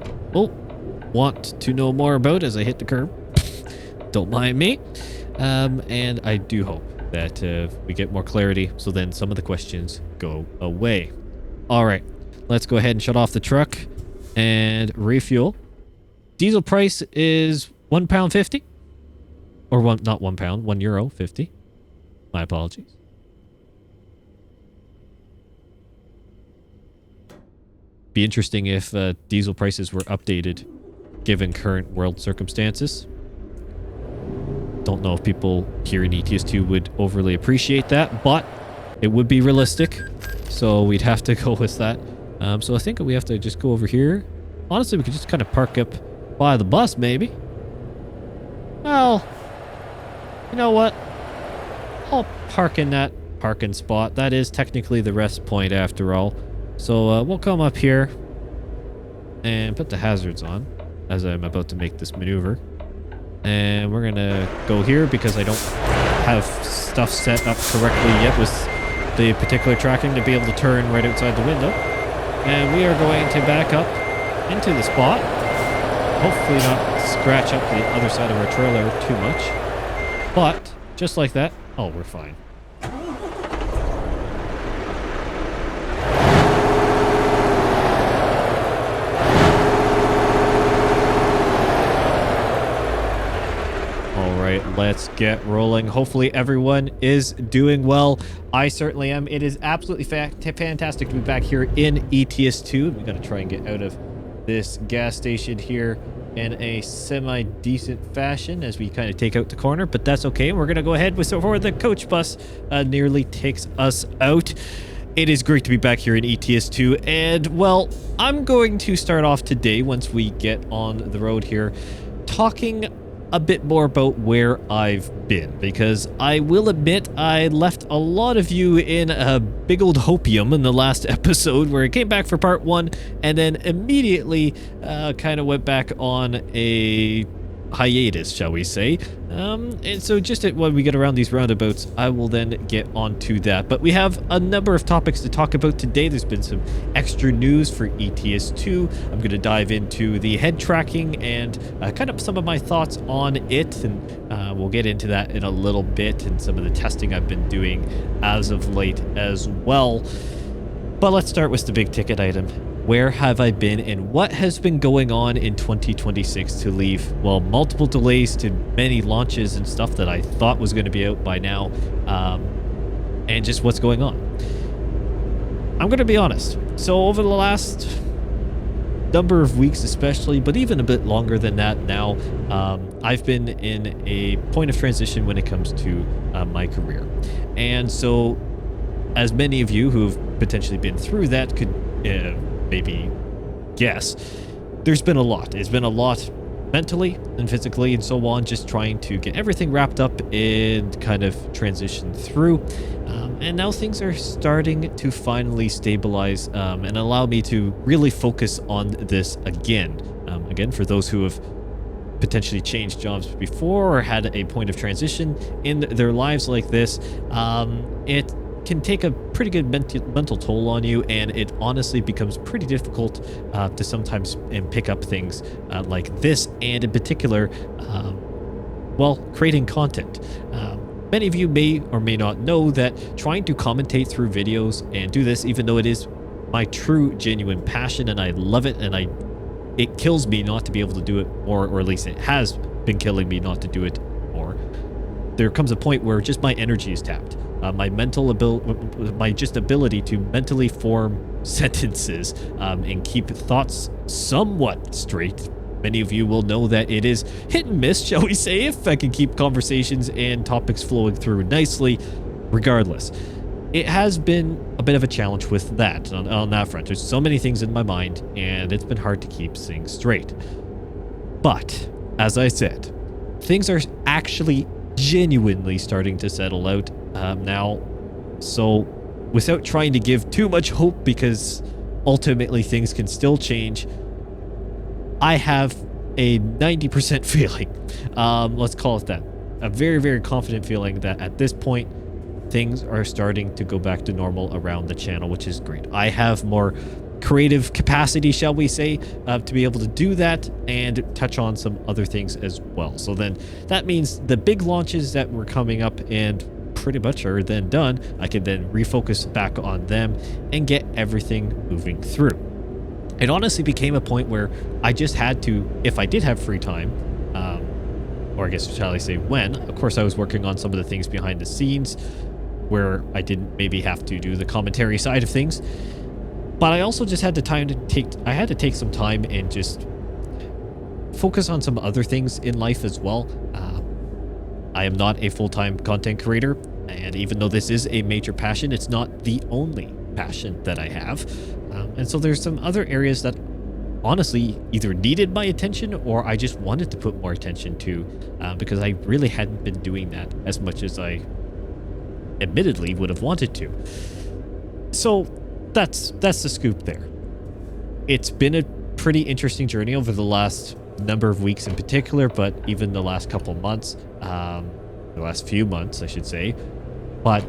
want to know more about as I hit the curb. Don't mind me. And I do hope that we get more clarity, so then some of the questions go away. All right, let's go ahead and shut off the truck and refuel. Diesel price is £1.50, or not £1, €1.50. My apologies. Be interesting if diesel prices were updated given current world circumstances. Don't know if people here in ETS2 would overly appreciate that, but it would be realistic, so we'd have to go with that. So I think we have to just go over here. Honestly, we could just kind of park up by the bus, maybe. Well, you know what? I'll park in that parking spot. That is technically the rest point after all. So we'll come up here and put the hazards on as I'm about to make this maneuver. And we're going to go here because I don't have stuff set up correctly yet with the particular tracking to be able to turn right outside the window. And we are going to back up into the spot. Hopefully not scratch up the other side of our trailer too much. But just like that, oh, we're fine. Let's get rolling. Hopefully everyone is doing well. I certainly am. It is absolutely fantastic to be back here in ETS2. We got to try and get out of this gas station here in a semi-decent fashion as we kind of take out the corner, but that's okay. We're going to go ahead with before the coach bus nearly takes us out. It is great to be back here in ETS2, and well, I'm going to start off today once we get on the road here talking a bit more about where I've been, because I will admit I left a lot of you in a big old hopium in the last episode where I came back for part 1 and then immediately kind of went back on a hiatus, shall we say. And so just when we get around these roundabouts, I will then get onto that. But we have a number of topics to talk about today. There's been some extra news for ETS2. I'm going to dive into the head tracking and kind of some of my thoughts on it. And we'll get into that in a little bit and some of the testing I've been doing as of late as well. But let's start with the big ticket item. Where have I been and what has been going on in 2026 to leave, well, multiple delays to many launches and stuff that I thought was going to be out by now, and just what's going on. I'm going to be honest. So over the last number of weeks especially, but even a bit longer than that now, I've been in a point of transition when it comes to my career. And so as many of you who've potentially been through that could maybe guess, there's been a lot. It's been a lot mentally and physically and so on, just trying to get everything wrapped up and kind of transition through. And now things are starting to finally stabilize and allow me to really focus on this again. Again, for those who have potentially changed jobs before or had a point of transition in their lives like this, it can take a pretty good mental toll on you, and it honestly becomes pretty difficult to sometimes pick up things like this, and in particular, well, creating content. Many of you may or may not know that trying to commentate through videos and do this, even though it is my true, genuine passion, and I love it, and it kills me not to be able to do it more, or at least it has been killing me not to do it more. There comes a point where just my energy is tapped. My mental ability, my just ability to mentally form sentences and keep thoughts somewhat straight. Many of you will know that it is hit and miss, shall we say, if I can keep conversations and topics flowing through nicely, regardless. it has been a bit of a challenge with that on that front. There's so many things in my mind, and it's been hard to keep things straight. But as I said, things are actually genuinely starting to settle out now. So without trying to give too much hope, because ultimately things can still change, I have a 90% feeling, let's call it that, a very, very confident feeling that at this point, things are starting to go back to normal around the channel, which is great. I have more creative capacity, shall we say, to be able to do that and touch on some other things as well. So then that means the big launches that were coming up and pretty much are then done, I can then refocus back on them and get everything moving through. It honestly became a point where I just had to, if I did have free time, or I guess shall I say when, of course I was working on some of the things behind the scenes where I didn't maybe have to do the commentary side of things, but I also just had the time to take some time and just focus on some other things in life as well. I am not a full-time content creator, and even though this is a major passion, it's not the only passion that I have. And so there's some other areas that honestly either needed my attention or I just wanted to put more attention to, because I really hadn't been doing that as much as I admittedly would have wanted to. So that's the scoop there. It's been a pretty interesting journey over the last number of weeks in particular, but even the last couple months, the last few months, I should say. But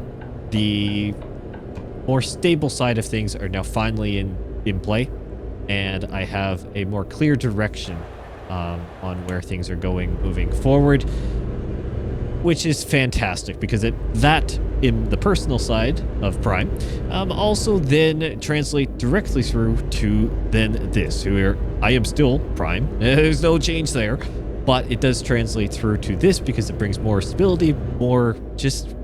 the more stable side of things are now finally in play, and I have a more clear direction on where things are going moving forward, which is fantastic because that in the personal side of Prime also then translate directly through to then this, where I am still Prime. There's no change there, but it does translate through to this because it brings more stability, more just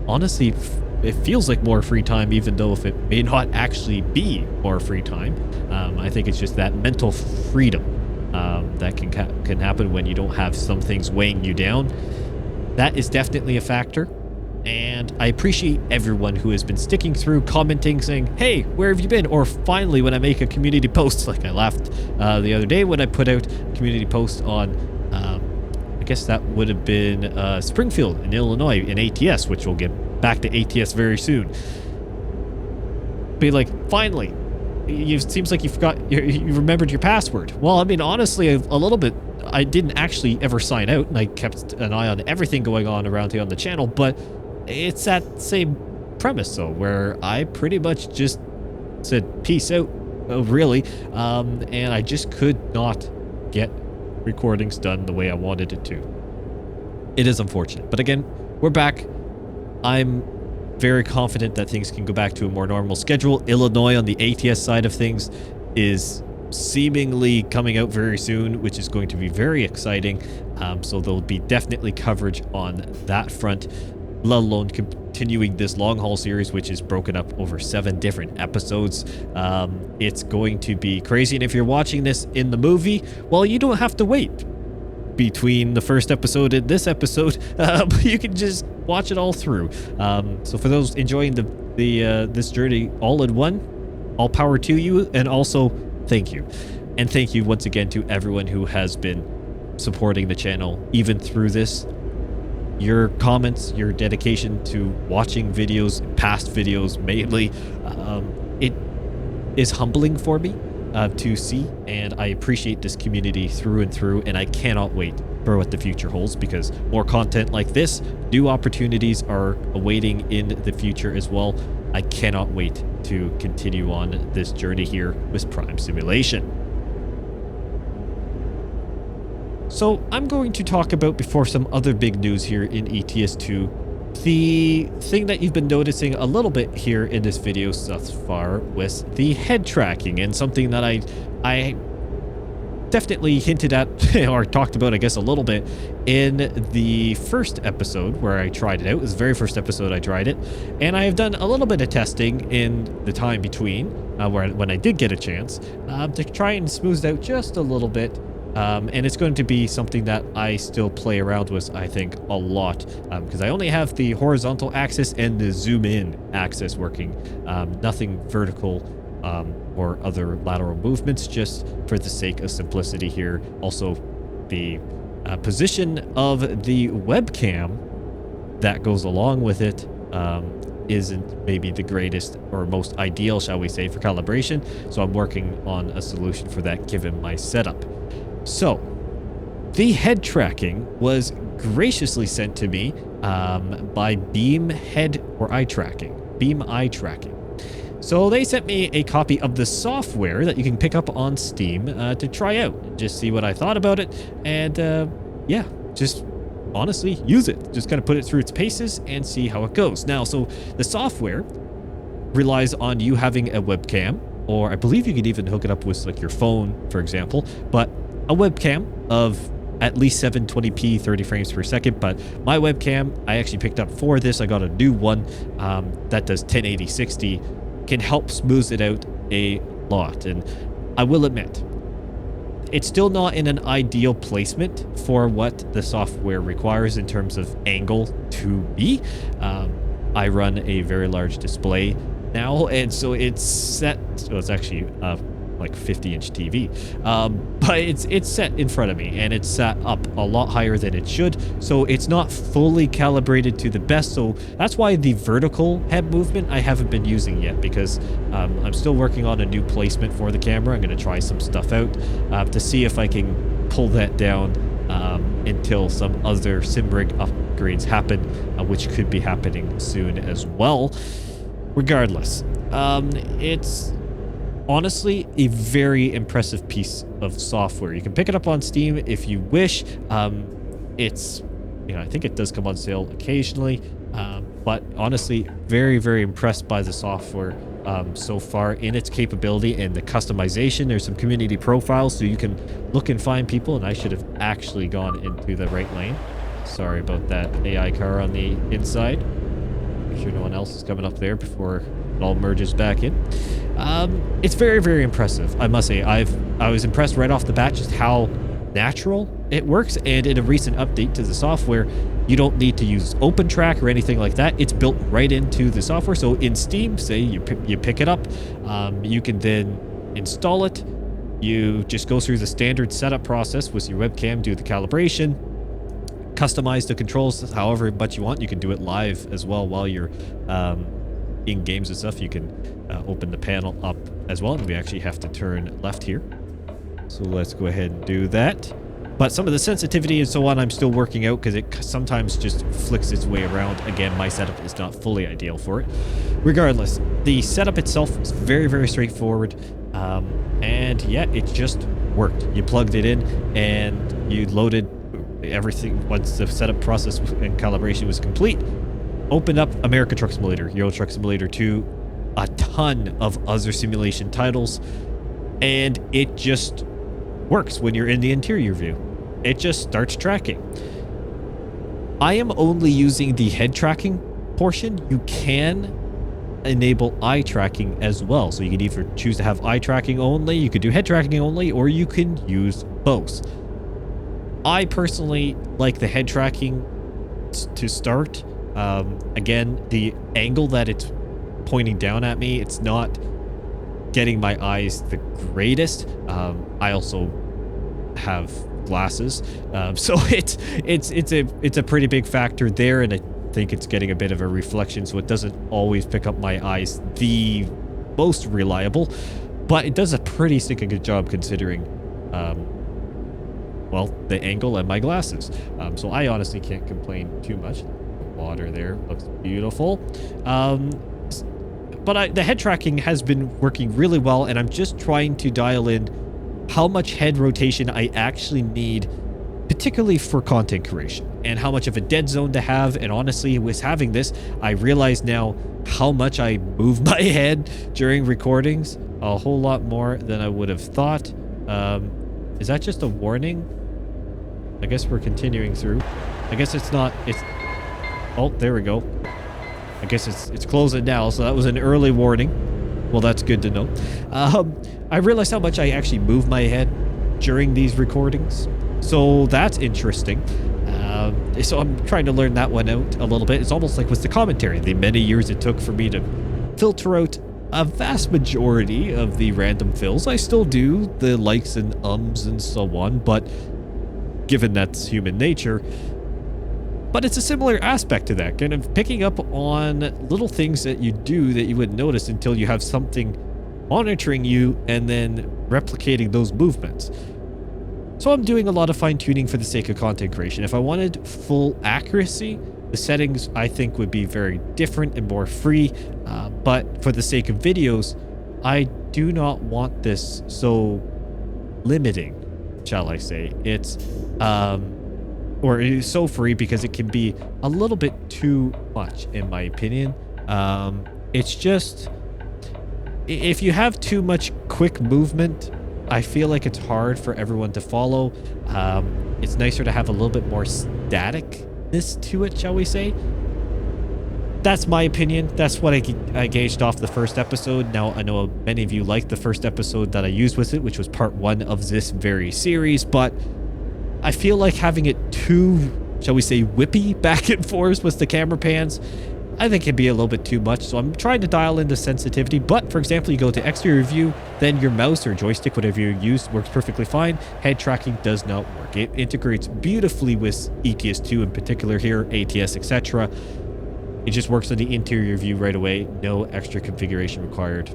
honestly, it feels like more free time, even though if it may not actually be more free time. I think it's just that mental freedom that can happen when you don't have some things weighing you down. That is definitely a factor, and I appreciate everyone who has been sticking through, commenting, saying, hey, where have you been? Or finally, when I make a community post, like I laughed the other day when I put out a community post on, I guess that would have been Springfield in Illinois in ATS, which we'll get back to ATS very soon. Be like, finally, it seems like you remembered your password. Well, I mean, honestly, a little bit. I didn't actually ever sign out, and I kept an eye on everything going on around here on the channel, but it's that same premise, though, where I pretty much just said, peace out, really, and I just could not get recordings done the way I wanted it to. It is unfortunate, but again, we're back. I'm very confident that things can go back to a more normal schedule. Illinois on the ATS side of things is seemingly coming out very soon, which is going to be very exciting. So there'll be definitely coverage on that front, let alone continuing this long haul series, which is broken up over 7 different episodes. It's going to be crazy. And if you're watching this in the movie, well, you don't have to wait between the first episode and this episode. You can just watch it all through. So for those enjoying this journey all in one, all power to you, and also thank you. And thank you once again to everyone who has been supporting the channel even through this. Your comments, your dedication to watching videos, past videos mainly, it is humbling for me to see, and I appreciate this community through and through, and I cannot wait for what the future holds, because more content like this, new opportunities are awaiting in the future as well. I cannot wait to continue on this journey here with Prime Simulation. So I'm going to talk about, before some other big news here in ETS2, the thing that you've been noticing a little bit here in this video thus far was the head tracking, and something that I definitely hinted at or talked about, I guess, a little bit in the first episode where I tried it out. It was the very first episode I tried it, and I have done a little bit of testing in the time between when I did get a chance to try and smooth out just a little bit And it's going to be something that I still play around with, I think, a lot, because I only have the horizontal axis and the zoom in axis working, nothing vertical or other lateral movements, just for the sake of simplicity here. Also, the position of the webcam that goes along with it isn't maybe the greatest or most ideal, shall we say, for calibration. So I'm working on a solution for that given my setup. So the head tracking was graciously sent to me by Beam Head or Eye Tracking. Beam Eye Tracking. So they sent me a copy of the software that you can pick up on Steam to try out and just see what I thought about it. And yeah, just honestly use it. Just kind of put it through its paces and see how it goes. Now, so the software relies on you having a webcam, or I believe you could even hook it up with like your phone, for example, but a webcam of at least 720p 30 frames per second. But my webcam I actually picked up for this, I got a new one that does 1080 60, can help smooth it out a lot. And I will admit, it's still not in an ideal placement for what the software requires in terms of angle to be. I run a very large display now, and so it's set, so it's actually like 50-inch TV, but it's set in front of me, and it's set up a lot higher than it should, so it's not fully calibrated to the best. So that's why the vertical head movement I haven't been using yet, because I'm still working on a new placement for the camera. I'm going to try some stuff out to see if I can pull that down until some other sim rig upgrades happen, which could be happening soon as well. Regardless, it's honestly a very impressive piece of software. You can pick it up on Steam if you wish. It's, you know, I think it does come on sale occasionally, but honestly, very, very impressed by the software so far in its capability and the customization. There's some community profiles, so you can look and find people, and I should have actually gone into the right lane. Sorry about that AI car on the inside. Make sure no one else is coming up there before it all merges back in. It's very, very impressive, I must say. I was impressed right off the bat just how natural it works, and in a recent update to the software, you don't need to use OpenTrack or anything like that. It's built right into the software. So in Steam, say you pick it up, you can then install it. You just go through the standard setup process with your webcam, do the calibration, customize the controls however much you want. You can do it live as well while you're in games and stuff. You can open the panel up as well, and we actually have to turn left here. So let's go ahead and do that. But some of the sensitivity and so on, I'm still working out because it sometimes just flicks its way around. Again, my setup is not fully ideal for it. Regardless, the setup itself is very, very straightforward. And yeah, it just worked. You plugged it in and you loaded everything. Once the setup process and calibration was complete, opened up American Truck Simulator, Euro Truck Simulator 2, a ton of other simulation titles, and it just works when you're in the interior view. It just starts tracking. I am only using the head tracking portion. You can enable eye tracking as well. So you can either choose to have eye tracking only, you could do head tracking only, or you can use both. I personally like the head tracking to start. Again, the angle that it's pointing down at me, it's not getting my eyes the greatest. I also have glasses, so it's a pretty big factor there, and I think it's getting a bit of a reflection, so it doesn't always pick up my eyes the most reliable, but it does a pretty stinking good job considering well, the angle and my glasses. So I honestly can't complain too much. The water there looks beautiful. But the head tracking has been working really well, and I'm just trying to dial in how much head rotation I actually need, particularly for content creation, and how much of a dead zone to have. And honestly, with having this, I realize now how much I move my head during recordings, a whole lot more than I would have thought. Is that just a warning? I guess we're continuing through. I guess it's not, it's, oh, there we go. I guess it's closing now, so that was an early warning. Well, that's good to know. I realized how much I actually move my head during these recordings. So that's interesting. So I'm trying to learn that one out a little bit. It's almost like with the commentary, the many years it took for me to filter out a vast majority of the random fills. I still do the likes and ums and so on, but given that's human nature. But it's a similar aspect to that, kind of picking up on little things that you do that you wouldn't notice until you have something monitoring you and then replicating those movements. So I'm doing a lot of fine-tuning for the sake of content creation. If I wanted full accuracy, the settings I think would be very different and more free, but for the sake of videos, I do not want this so limiting, shall I say. It's or it is so free because it can be a little bit too much, in my opinion. It's just, if you have too much quick movement, I feel like it's hard for everyone to follow. It's nicer to have a little bit more staticness to it, shall we say. That's my opinion. That's what I gauged off the first episode. Now, I know many of you liked the first episode that I used with it, which was part 1 of this very series, but I feel like having it too, shall we say, whippy back and forth with the camera pans, I think it'd be a little bit too much. So I'm trying to dial in the sensitivity. But for example, you go to exterior view, then your mouse or joystick, whatever you use, works perfectly fine. Head tracking does not work. It integrates beautifully with ETS2 in particular here, ATS, etc. It just works on the interior view right away. No extra configuration required.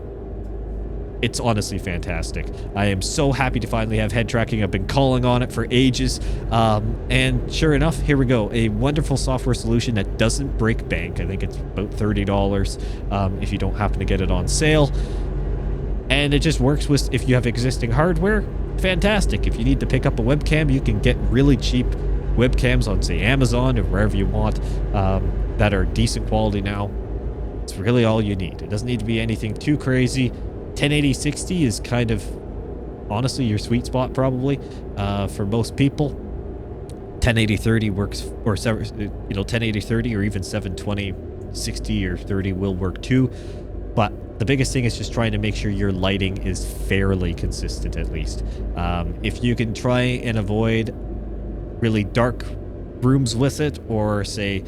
It's honestly fantastic. I am so happy to finally have head tracking. I've been calling on it for ages. And sure enough, here we go. A wonderful software solution that doesn't break bank. I think it's about $30 if you don't happen to get it on sale. And it just works with, if you have existing hardware, fantastic. If you need to pick up a webcam, you can get really cheap webcams on, say, Amazon or wherever you want that are decent quality now. It's really all you need. It doesn't need to be anything too crazy. 1080-60 is kind of, honestly, your sweet spot probably for most people. 1080-30 works, or 1080-30 or even 720-60 or 30 will work too. But the biggest thing is just trying to make sure your lighting is fairly consistent at least. If you can try and avoid really dark rooms with it, or say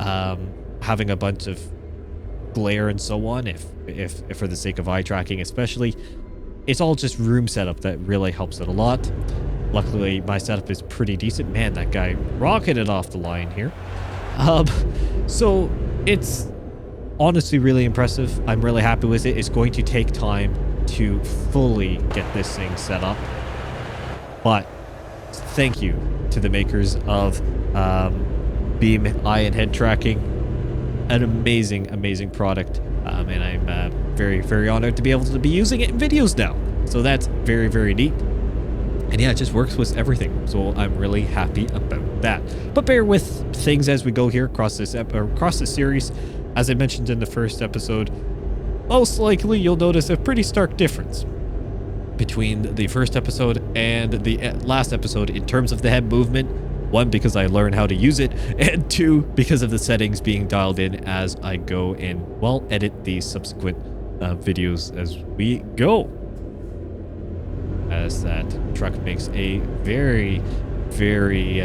having a bunch of glare and so on, if for the sake of eye tracking especially, it's all just room setup that really helps it a lot. Luckily my setup is pretty decent. Man, that guy rocketed off the line here. So it's honestly really impressive. I'm really happy with it. It's going to take time to fully get this thing set up, but thank you to the makers of beam eye and head tracking. An amazing product, and I'm very, very honored to be able to be using it in videos now. So that's very, very neat. And yeah, it just works with everything. So I'm really happy about that. But bear with things as we go here across this series. As I mentioned in the first episode, most likely you'll notice a pretty stark difference between the first episode and the last episode in terms of the head movement. 1, because I learned how to use it, and 2, because of the settings being dialed in as I go and, well, edit the subsequent videos as we go. As that truck makes a very, very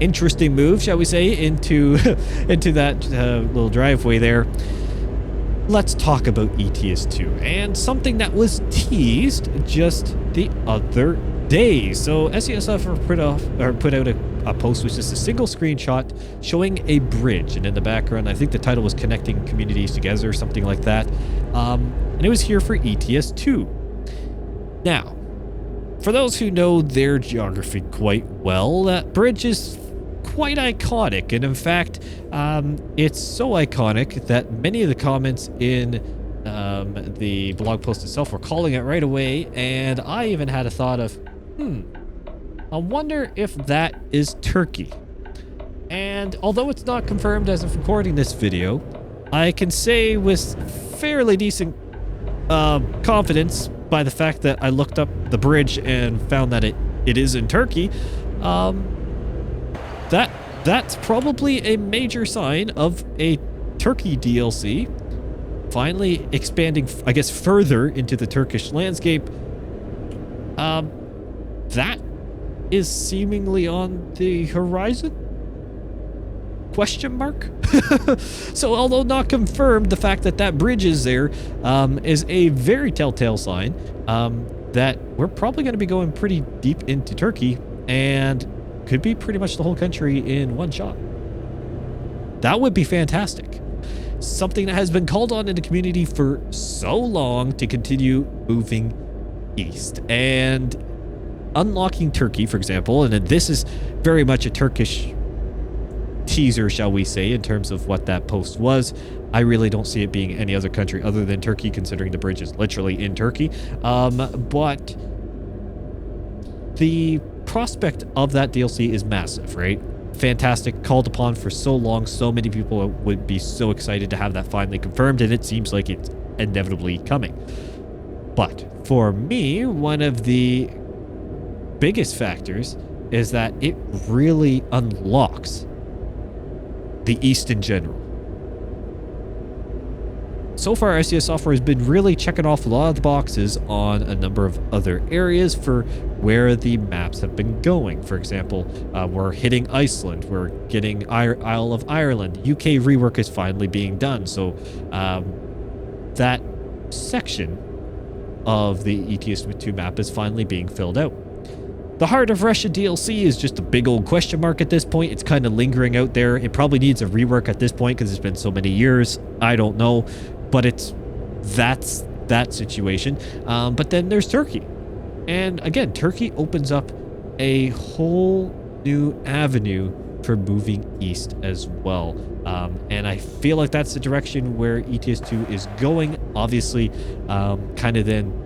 interesting move, shall we say, into that little driveway there. Let's talk about ETS2 and something that was teased just the other day. So SESF put out a post which is a single screenshot showing a bridge, and in the background I think the title was Connecting Communities Together or something like that, and it was here for ETS2. Now, for those who know their geography quite well, that bridge is quite iconic, and in fact it's so iconic that many of the comments in the blog post itself were calling it right away, and I even had a thought of, I wonder if that is Turkey. And although it's not confirmed as of recording this video, I can say with fairly decent confidence, by the fact that I looked up the bridge and found that it is in Turkey, that's probably a major sign of a Turkey DLC finally expanding, I guess, further into the Turkish landscape. that is seemingly on the horizon? Question mark? So although not confirmed, the fact that that bridge is there is a very telltale sign that we're probably going to be going pretty deep into Turkey and could be pretty much the whole country in one shot. That would be fantastic. Something that has been called on in the community for so long to continue moving east. And unlocking Turkey, for example, and this is very much a Turkish teaser, shall we say, in terms of what that post was. I really don't see it being any other country other than Turkey, considering the bridge is literally in Turkey. But the prospect of that DLC is massive, right? Fantastic, called upon for so long. So many people would be so excited to have that finally confirmed, and it seems like it's inevitably coming. But for me, one of the biggest factors is that it really unlocks the East in general. So far, SES Software has been really checking off a lot of the boxes on a number of other areas for where the maps have been going. For example, we're hitting Iceland, we're getting Isle of Ireland, UK rework is finally being done. So that section of the ETS2 map is finally being filled out. The Heart of Russia DLC is just a big old question mark at this point. It's kind of lingering out there. It probably needs a rework at this point because it's been so many years. I don't know, but that's that situation. But then there's Turkey. And again, Turkey opens up a whole new avenue for moving east as well. And I feel like that's the direction where ETS2 is going. Obviously, kind of then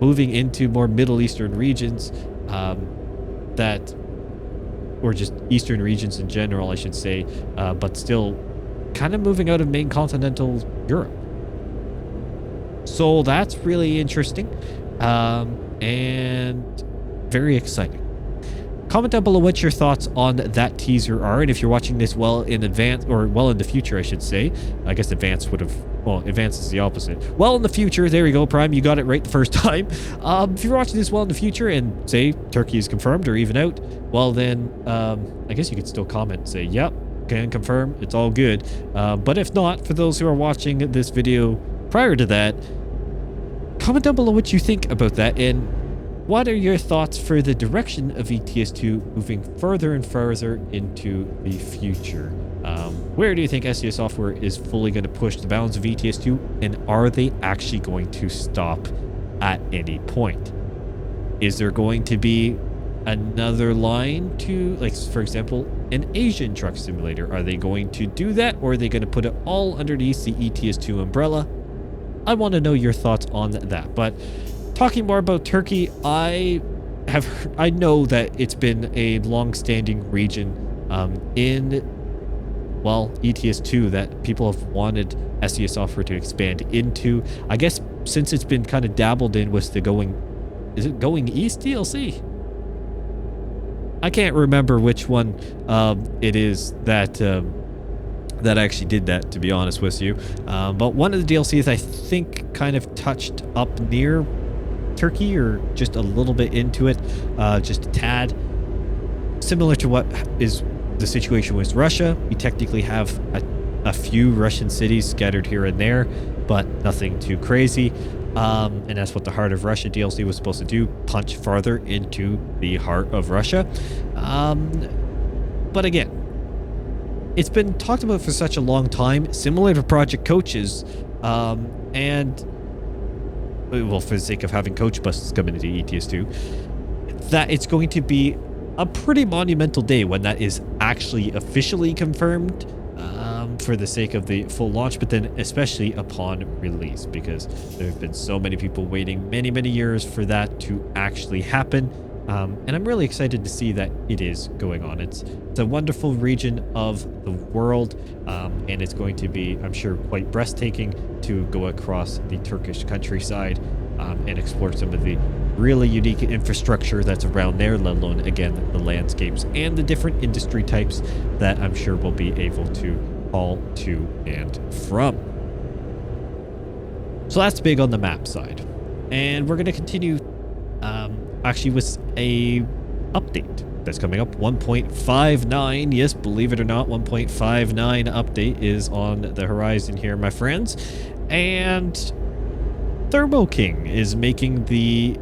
moving into more Middle Eastern regions, or just Eastern regions in general, I should say, but still kind of moving out of main continental Europe. So that's really interesting, and very exciting. Comment down below what your thoughts on that teaser are, and if you're watching this well in advance, or well in the future, I should say. I guess advance would have, well, advance is the opposite. Well in the future, there you go, Prime, you got it right the first time. If you're watching this well in the future and say Turkey is confirmed or even out, well then, I guess you could still comment and say, yep, can confirm, it's all good. But if not, for those who are watching this video prior to that, comment down below what you think about that, and what are your thoughts for the direction of ETS2 moving further and further into the future? Where do you think SES Software is fully going to push the bounds of ETS2, and are they actually going to stop at any point? Is there going to be another line to, like, for example, an Asian truck simulator? Are they going to do that, or are they going to put it all underneath the ETS2 umbrella? I want to know your thoughts on that. But talking more about Turkey, I know that it's been a long-standing region in, well, ETS2 that people have wanted SES Software to expand into. I guess since it's been kind of dabbled in with the is it Going East DLC? I can't remember which one it is that that actually did that, to be honest with you. But one of the DLCs I think kind of touched up near Turkey, or just a little bit into it, just a tad. Similar to what is the situation with Russia. We technically have a few Russian cities scattered here and there, but nothing too crazy. And that's what the Heart of Russia DLC was supposed to do, punch farther into the heart of Russia. But again, it's been talked about for such a long time, similar to Project Coaches, and, well, for the sake of having coach buses coming into ETS2, that it's going to be a pretty monumental day when that is actually officially confirmed, for the sake of the full launch, but then especially upon release, because there have been so many people waiting many years for that to actually happen. And I'm really excited to see that it is going on. It's a wonderful region of the world, and it's going to be, I'm sure, quite breathtaking to go across the Turkish countryside and explore some of the really unique infrastructure that's around there, let alone, again, the landscapes and the different industry types that I'm sure we'll be able to haul to and from. So that's big on the map side. And we're going to continue actually with a update that's coming up, 1.59. Yes, believe it or not, 1.59 update is on the horizon here, my friends. And Thermo King is making the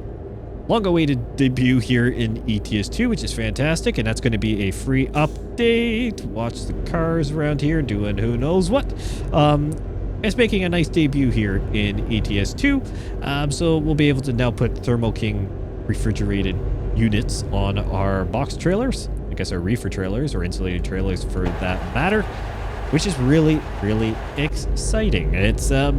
long-awaited debut here in ETS2, which is fantastic, and that's going to be a free update. Watch the cars around here doing who knows what. It's making a nice debut here in ETS2, so we'll be able to now put Thermo King refrigerated units on our box trailers, I guess our reefer trailers or insulated trailers for that matter, which is really, really exciting. It's a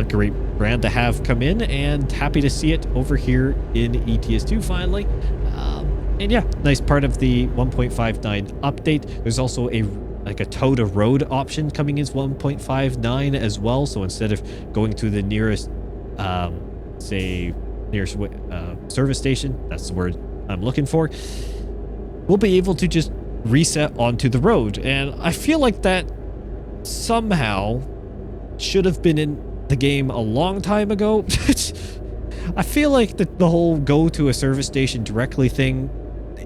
great brand to have come in, and happy to see it over here in ETS2 finally. And yeah, nice part of the 1.59 update. There's also a tow to road option coming in 1.59 as well. So instead of going to the nearest, nearest service station, that's the word I'm looking for, we'll be able to just reset onto the road. And I feel like that somehow should have been in the game a long time ago. I feel like the whole go to a service station directly thing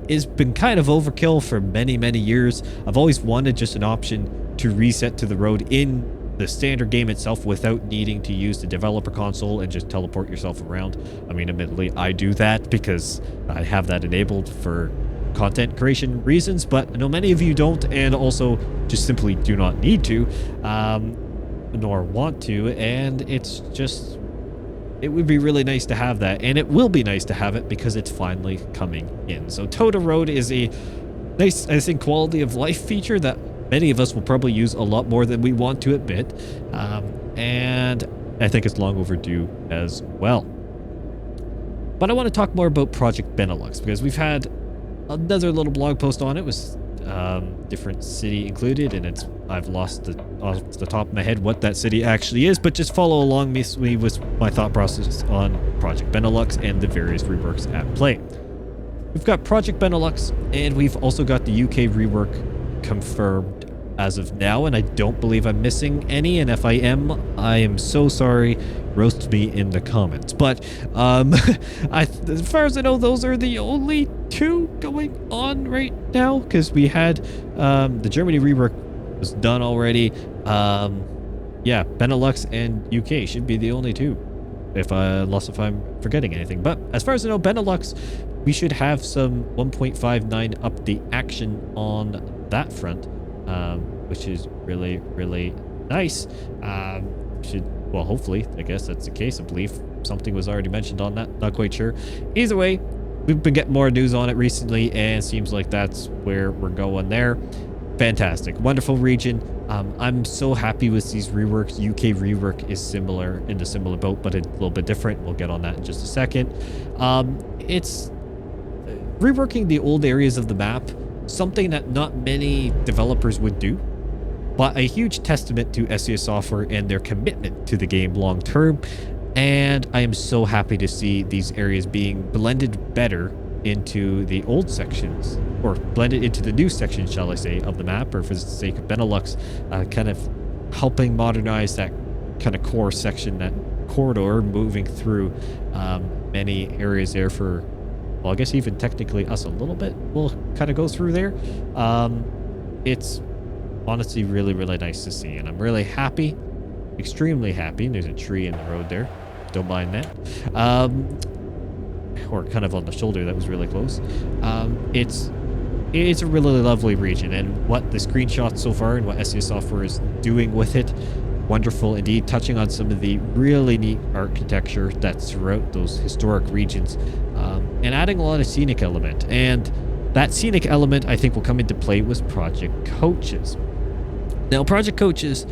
has been kind of overkill for many, many years. I've always wanted just an option to reset to the road in the standard game itself without needing to use the developer console and just teleport yourself around. I mean, admittedly, I do that because I have that enabled for content creation reasons, but I know many of you don't, and also just simply do not need to. Nor want to, and it's just, it would be really nice to have that, and it will be nice to have it because it's finally coming in. So tow to road is a nice, I think, quality of life feature that many of us will probably use a lot more than we want to admit, and I think it's long overdue as well. But I want to talk more about Project Benelux because we've had another little blog post on it with different city included, and I've lost off the top of my head what that city actually is, but just follow along me with my thought process on Project Benelux and the various reworks at play. We've got Project Benelux, and we've also got the UK rework confirmed as of now, and I don't believe I'm missing any, and if I am so sorry. Roast me in the comments. But as far as I know, those are the only two going on right now, because we had the Germany rework was done already. Yeah, Benelux and UK should be the only two, unless if I'm forgetting anything. But as far as I know, Benelux, we should have some 1.59 update action on that front, which is really, really nice. Well, hopefully, I guess that's the case. I believe something was already mentioned on that. Not quite sure. Either way, we've been getting more news on it recently, and it seems like that's where we're going there. Fantastic. Wonderful region. I'm so happy with these reworks. UK rework is similar, in a similar boat, but a little bit different. We'll get on that in just a second. It's reworking the old areas of the map, something that not many developers would do, but a huge testament to SES Software and their commitment to the game long term. And I am so happy to see these areas being blended better into the old sections, or blended into the new sections, shall I say, of the map, or for the sake of Benelux, kind of helping modernize that kind of core section, that corridor moving through many areas there for, well, I guess even technically us a little bit will kind of go through there. It's honestly really, really nice to see, and I'm really happy, extremely happy. And there's a tree in the road there, don't mind that, or kind of on the shoulder. That was really close. It's a really lovely region, and what the screenshots so far and what SES Software is doing with it, wonderful indeed. Touching on some of the really neat architecture that's throughout those historic regions, and adding a lot of scenic element, and that scenic element I think will come into play with Project Coaches. Now, Project Coaches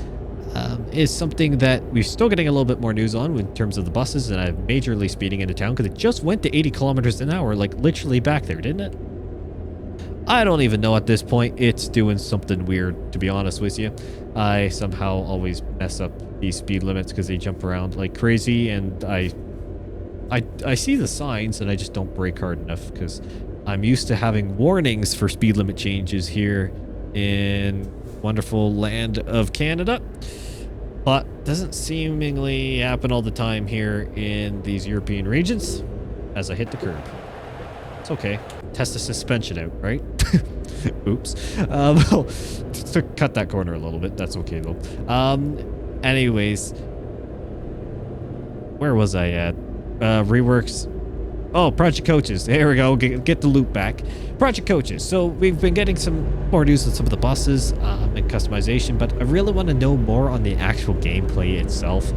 is something that we're still getting a little bit more news on in terms of the buses, and I'm majorly speeding into town because it just went to 80 kilometers an hour, like literally back there, didn't it? I don't even know at this point. It's doing something weird, to be honest with you. I somehow always mess up these speed limits because they jump around like crazy, and I see the signs and I just don't brake hard enough because I'm used to having warnings for speed limit changes here in wonderful land of Canada, but doesn't seemingly happen all the time here in these European regions. as I hit the curb. It's okay. Test the suspension out, right? Oops. Well, to cut that corner a little bit. That's okay, though. Anyways. Where was I at? Reworks. Oh, Project Coaches. Here we go. Get the loop back. Project Coaches. So we've been getting some more news on some of the buses and customization, but I really want to know more on the actual gameplay itself.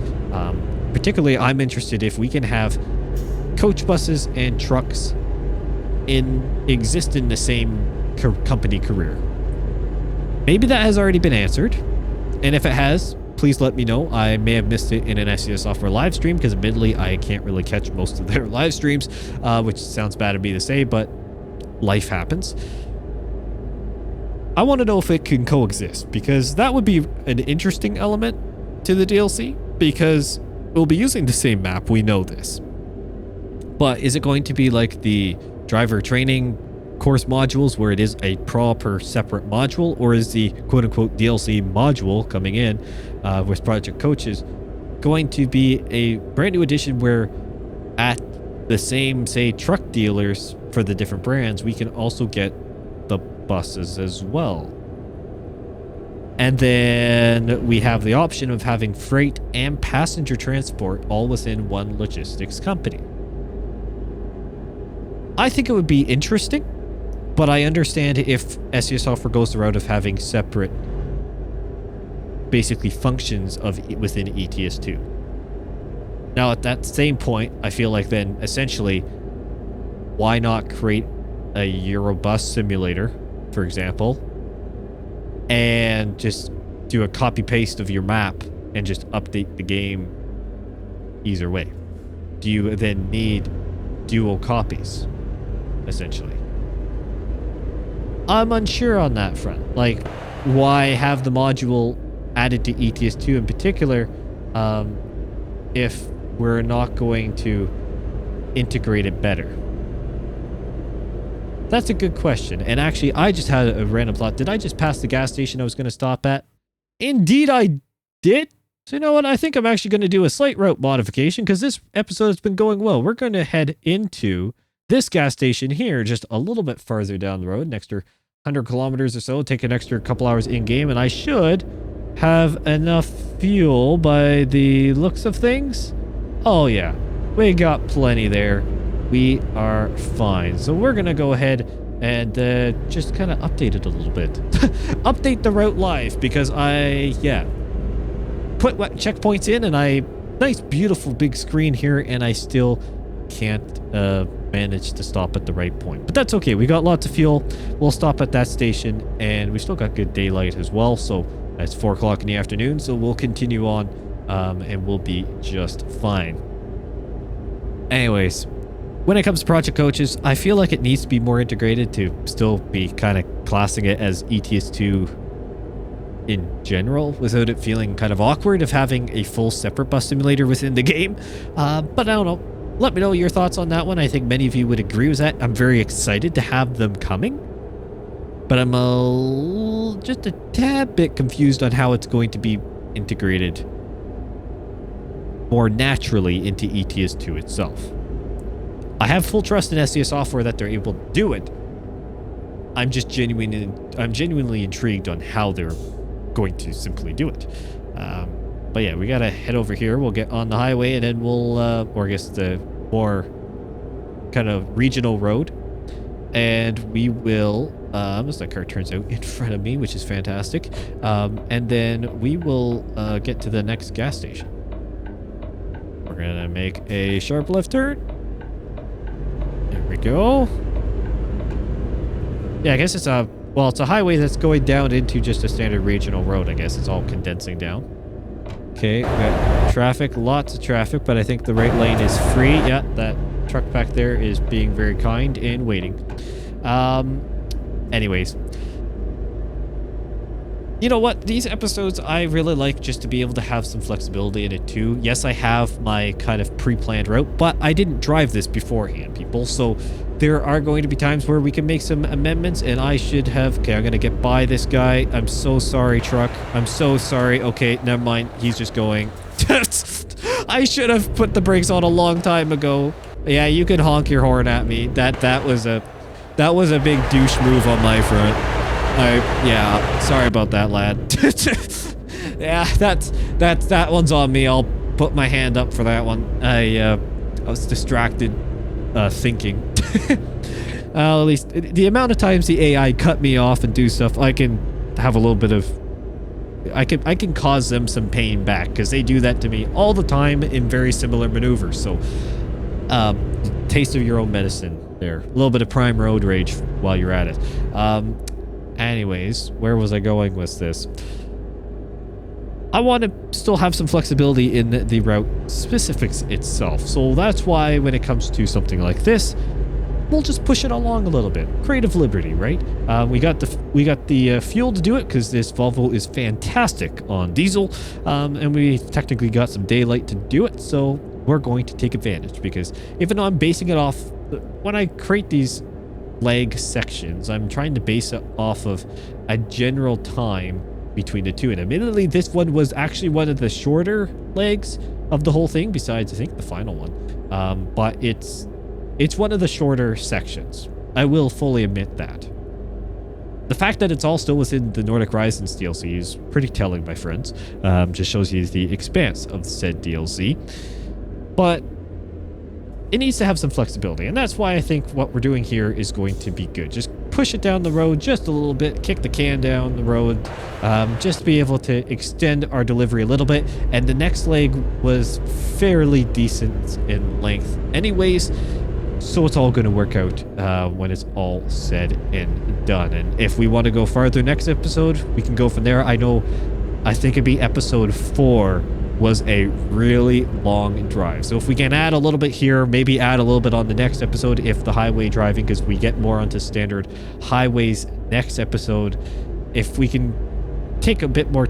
Particularly, I'm interested if we can have coach buses and trucks exist in the same company career. Maybe that has already been answered, and if it has, please let me know. I may have missed it in an SES Software live stream because admittedly I can't really catch most of their live streams, which sounds bad of me to say, but life happens. I want to know if it can coexist, because that would be an interesting element to the DLC, because we'll be using the same map, we know this. But is it going to be like the driver training course modules where it is a proper separate module, or is the quote-unquote DLC module coming in with Project Coaches going to be a brand new addition where at the same, say, truck dealers for the different brands, we can also get the buses as well? And then we have the option of having freight and passenger transport all within one logistics company. I think it would be interesting, but I understand if SES Software goes the route of having separate, basically, functions within ETS2. Now, at that same point, I feel like then, essentially, why not create a Eurobus simulator, for example, and just do a copy-paste of your map and just update the game either way? Do you then need dual copies, essentially? I'm unsure on that front. Like, why have the module added to ETS2 in particular if we're not going to integrate it better? That's a good question. And actually, I just had a random thought. Did I just pass the gas station I was going to stop at? Indeed, I did. So you know what? I think I'm actually going to do a slight route modification because this episode has been going well. We're going to head into this gas station here, just a little bit farther down the road, an extra 100 kilometers or so, take an extra couple hours in game, and I should have enough fuel by the looks of things. Oh yeah, we got plenty there. We are fine. So we're gonna go ahead and just kind of update it a little bit. Update the route live, because I put checkpoints in, and nice beautiful big screen here, and I still can't manage to stop at the right point, but that's okay. We got lots of fuel. We'll stop at that station, and we still got good daylight as well, so it's 4 o'clock in the afternoon, so we'll continue on and we'll be just fine. Anyways, when it comes to Project Coaches, I feel like it needs to be more integrated to still be kind of classing it as ETS2 in general, without it feeling kind of awkward of having a full separate bus simulator within the game. But I don't know. Let me know your thoughts on that one. I think many of you would agree with that. I'm very excited to have them coming, but I'm just a tad bit confused on how it's going to be integrated more naturally into ETS2 itself. I have full trust in SES Software that they're able to do it. I'm genuinely intrigued on how they're going to simply do it. But yeah, we gotta head over here. We'll get on the highway, and then we'll, or I guess the more kind of regional road, and we will, as that car turns out in front of me, which is fantastic, and then we will get to the next gas station. We're gonna make a sharp left turn. There we go. Yeah, I guess it's a highway that's going down into just a standard regional road. I guess it's all condensing down. Okay, we got traffic, lots of traffic, but I think the right lane is free. Yeah, that truck back there is being very kind and waiting. Anyways. You know what? These episodes, I really like just to be able to have some flexibility in it too. Yes, I have my kind of pre-planned route, but I didn't drive this beforehand, people. So there are going to be times where we can make some amendments, and I should have... Okay, I'm going to get by this guy. I'm so sorry, truck. I'm so sorry. Okay, never mind. He's just going. I should have put the brakes on a long time ago. Yeah, you can honk your horn at me. That was a big douche move on my front. Yeah, sorry about that, lad. Yeah, that one's on me. I'll put my hand up for that one. I was distracted thinking. At least the amount of times the AI cut me off and do stuff, I can have a little bit of I can cause them some pain back, because they do that to me all the time in very similar maneuvers. So taste of your own medicine there. A little bit of prime road rage while you're at it. Anyways, where was I going with this? I want to still have some flexibility in the route specifics itself. So that's why when it comes to something like this, we'll just push it along a little bit. Creative liberty, right? We got the fuel to do it, because this Volvo is fantastic on diesel, and we technically got some daylight to do it. So we're going to take advantage, because even though I'm basing it off, when I create these leg sections, I'm trying to base it off of a general time between the two. And admittedly, this one was actually one of the shorter legs of the whole thing, besides I think the final one. But it's one of the shorter sections. I will fully admit that. The fact that it's all still within the Nordic Horizons DLC is pretty telling, my friends. Just shows you the expanse of said DLC. But it needs to have some flexibility, and that's why I think what we're doing here is going to be good. Just push it down the road just a little bit, kick the can down the road, just to be able to extend our delivery a little bit. And the next leg was fairly decent in length anyways, so it's all going to work out when it's all said and done. And if we want to go farther next episode, we can go from there. I think it'd be episode 4 was a really long drive. So if we can add a little bit here, maybe add a little bit on the next episode if the highway driving, because we get more onto standard highways next episode. If we can take a bit more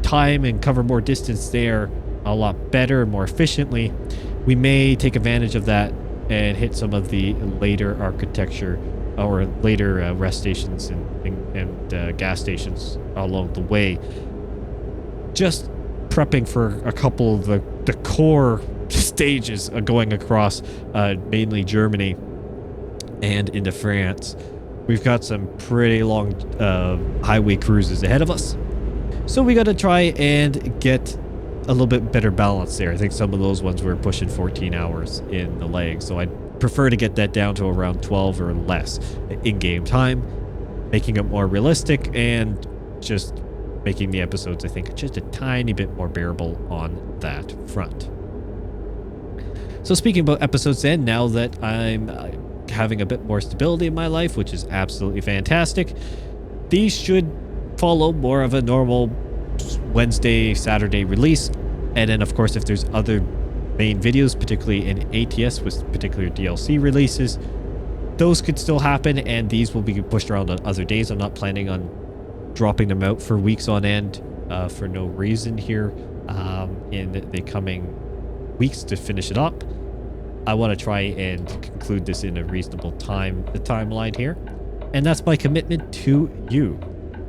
time and cover more distance there a lot better and more efficiently, we may take advantage of that and hit some of the later architecture or later rest stations and gas stations along the way. Just prepping for a couple of the core stages going across mainly Germany and into France. We've got some pretty long highway cruises ahead of us, so we got to try and get a little bit better balance there. I think some of those ones were pushing 14 hours in the leg, so I'd prefer to get that down to around 12 or less in-game time, making it more realistic and just making the episodes, I think, just a tiny bit more bearable on that front. So speaking about episodes then, now that I'm having a bit more stability in my life, which is absolutely fantastic, these should follow more of a normal Wednesday, Saturday release. And then, of course, if there's other main videos, particularly in ATS with particular DLC releases, those could still happen, and these will be pushed around on other days. I'm not planning on dropping them out for weeks on end for no reason here in the coming weeks to finish it up. I want to try and conclude this in a reasonable timeline here, and that's my commitment to you.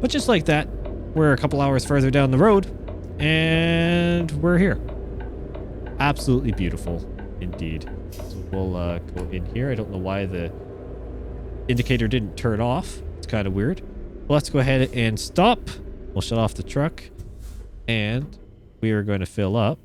But just like that, we're a couple hours further down the road and we're here. Absolutely beautiful indeed. So we'll go in here. I don't know why the indicator didn't turn off. It's kind of weird. Let's go ahead and stop. We'll shut off the truck and we are going to fill up.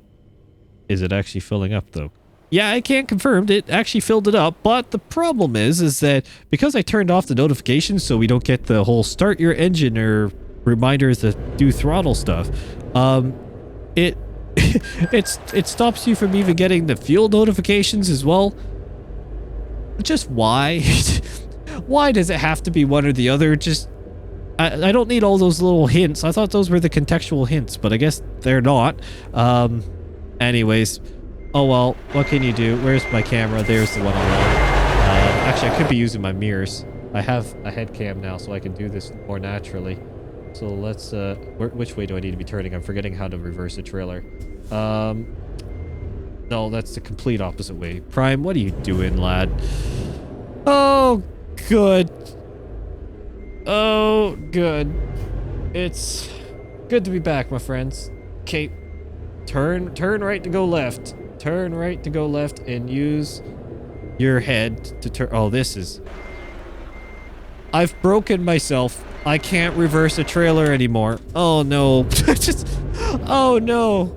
Is it actually filling up though? Yeah, I can't confirm. It actually filled it up, but the problem is that because I turned off the notifications so we don't get the whole start your engine or reminders to do throttle stuff, it it stops you from even getting the fuel notifications as well. Just why? Why does it have to be one or the other? Just I don't need all those little hints. I thought those were the contextual hints, but I guess they're not. Anyways, oh well, what can you do? Where's my camera? There's the one on actually, I could be using my mirrors. I have a head cam now, so I can do this more naturally. So let's, which way do I need to be turning? I'm forgetting how to reverse a trailer. No, that's the complete opposite way. Prime, what are you doing, lad? Oh, good. Oh, good. It's good to be back, my friends. Okay, turn right to go left. Turn right to go left and use your head to turn. Oh, this is... I've broken myself. I can't reverse a trailer anymore. Oh, no. Just... Oh, no.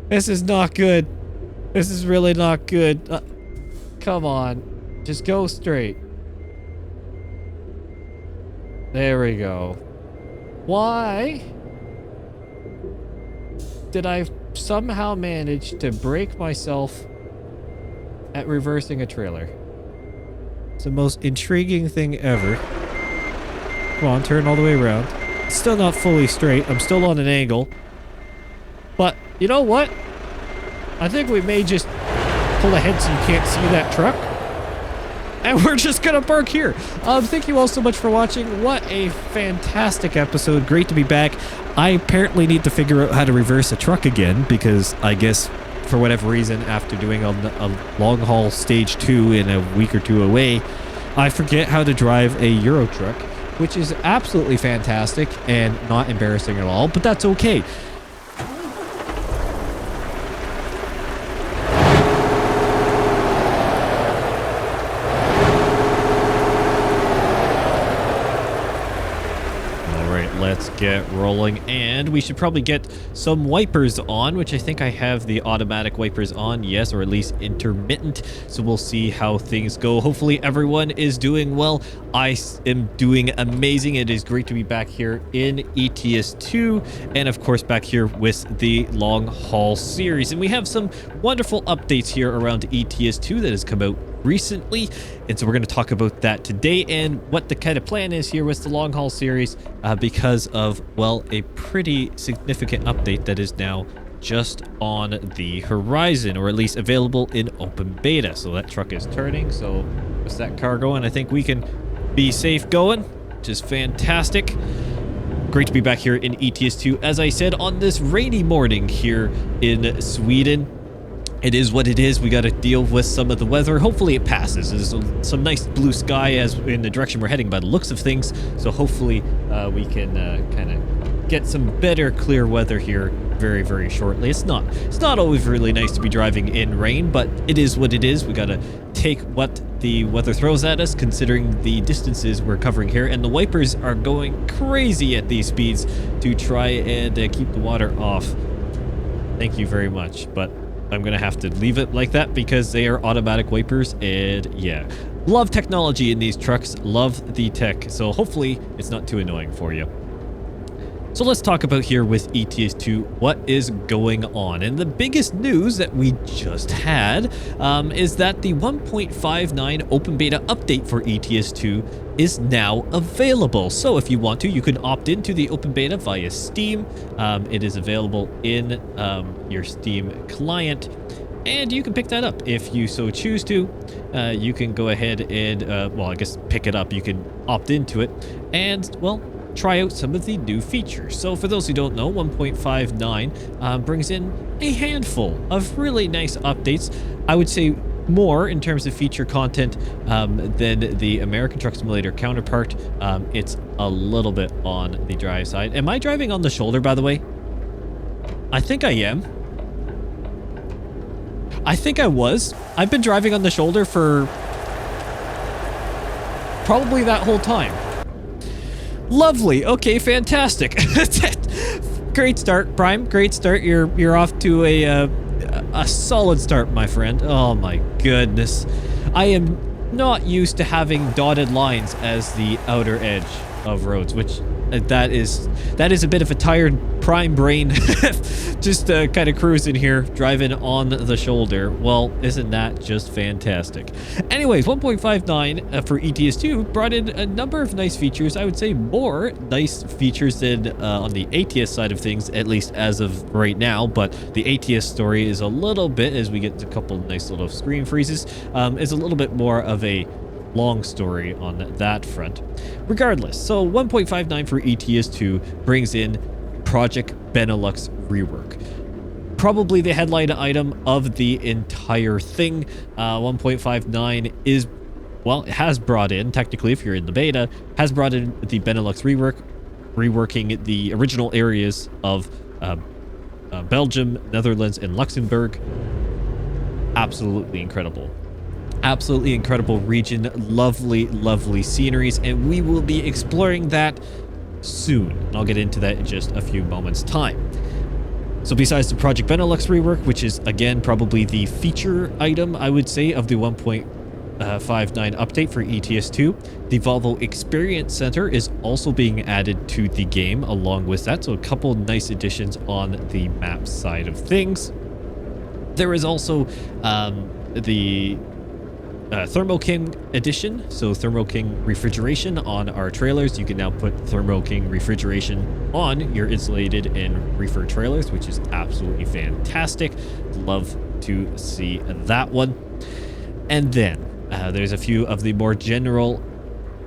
This is not good. This is really not good. Come on. Just go straight. There we go. Why did I somehow manage to break myself at reversing a trailer? It's the most intriguing thing ever. Come on, turn all the way around. It's still not fully straight. I'm still on an angle. But you know what? I think we may just pull ahead so you can't see that truck. And we're just gonna park here. Thank you all so much for watching. What a fantastic episode. Great to be back. I apparently need to figure out how to reverse a truck again because I guess for whatever reason, after doing a long haul stage 2 in a week or two away, I forget how to drive a Euro truck, which is absolutely fantastic and not embarrassing at all, but that's okay. Let's get rolling, and we should probably get some wipers on, which I think I have the automatic wipers on, yes, or at least intermittent, so we'll see how things go. Hopefully everyone is doing well. I am doing amazing. It is great to be back here in ETS2, and of course back here with the long haul series, and we have some wonderful updates here around ETS2 that has come out recently, and so we're going to talk about that today and what the kind of plan is here with the long haul series because of, well, a pretty significant update that is now just on the horizon, or at least available in open beta. So that truck is turning, so what's that car going? I think we can be safe going, which is fantastic. Great to be back here in ETS2, as I said, on this rainy morning here in Sweden. It is what it is. We got to deal with some of the weather. Hopefully it passes. There's some nice blue sky as in the direction we're heading by the looks of things. So hopefully we can kind of get some better clear weather here very, very shortly. It's not always really nice to be driving in rain, but it is what it is. We got to take what the weather throws at us, considering the distances we're covering here. And the wipers are going crazy at these speeds to try and keep the water off. Thank you very much. But I'm gonna have to leave it like that because they are automatic wipers, and yeah, love technology in these trucks, love the tech, so hopefully it's not too annoying for you. So let's talk about here with ETS2 what is going on, and the biggest news that we just had is that the 1.59 open beta update for ETS2 is now available. So if you want to, you can opt into the open beta via Steam. It is available in your Steam client, and you can pick that up if you so choose to. You can go ahead and, well, I guess pick it up. You can opt into it and, well, try out some of the new features. So for those who don't know, 1.59 brings in a handful of really nice updates. I would say more in terms of feature content than the American Truck Simulator counterpart. It's a little bit on the dry side. Am I driving on the shoulder, by the way? I think I am. I think I was. I've been driving on the shoulder for probably that whole time. Lovely. Okay, fantastic. Great start, Prime. Great start. You're off to a solid start, my friend. Oh my goodness. I am not used to having dotted lines as the outer edge of roads, which that is a bit of a tired Prime brain just kind of cruising here, driving on the shoulder. Well, isn't that just fantastic? Anyways, 1.59 for ETS2 brought in a number of nice features. I would say more nice features than on the ATS side of things, at least as of right now. But the ATS story is a little bit, as we get a couple nice little screen freezes, is a little bit more of a long story on that front. Regardless, so 1.59 for ETS2 brings in Project Benelux rework. Probably the headline item of the entire thing. 1.59 is, well, it has brought in, technically if you're in the beta, has brought in the Benelux rework, reworking the original areas of Belgium, Netherlands, and Luxembourg. Absolutely incredible. Absolutely incredible region, lovely sceneries, and we will be exploring that soon. I'll get into that in just a few moments time. So besides the Project Benelux rework, which is again probably the feature item, I would say, of the 1.59 update for ETS2, the Volvo Experience Center is also being added to the game along with that. So a couple nice additions on the map side of things. There is also the Thermo King edition. So Thermo King refrigeration on our trailers. You can now put Thermo King refrigeration on your insulated and reefer trailers, which is absolutely fantastic. Love to see that one. And then there's a few of the more general,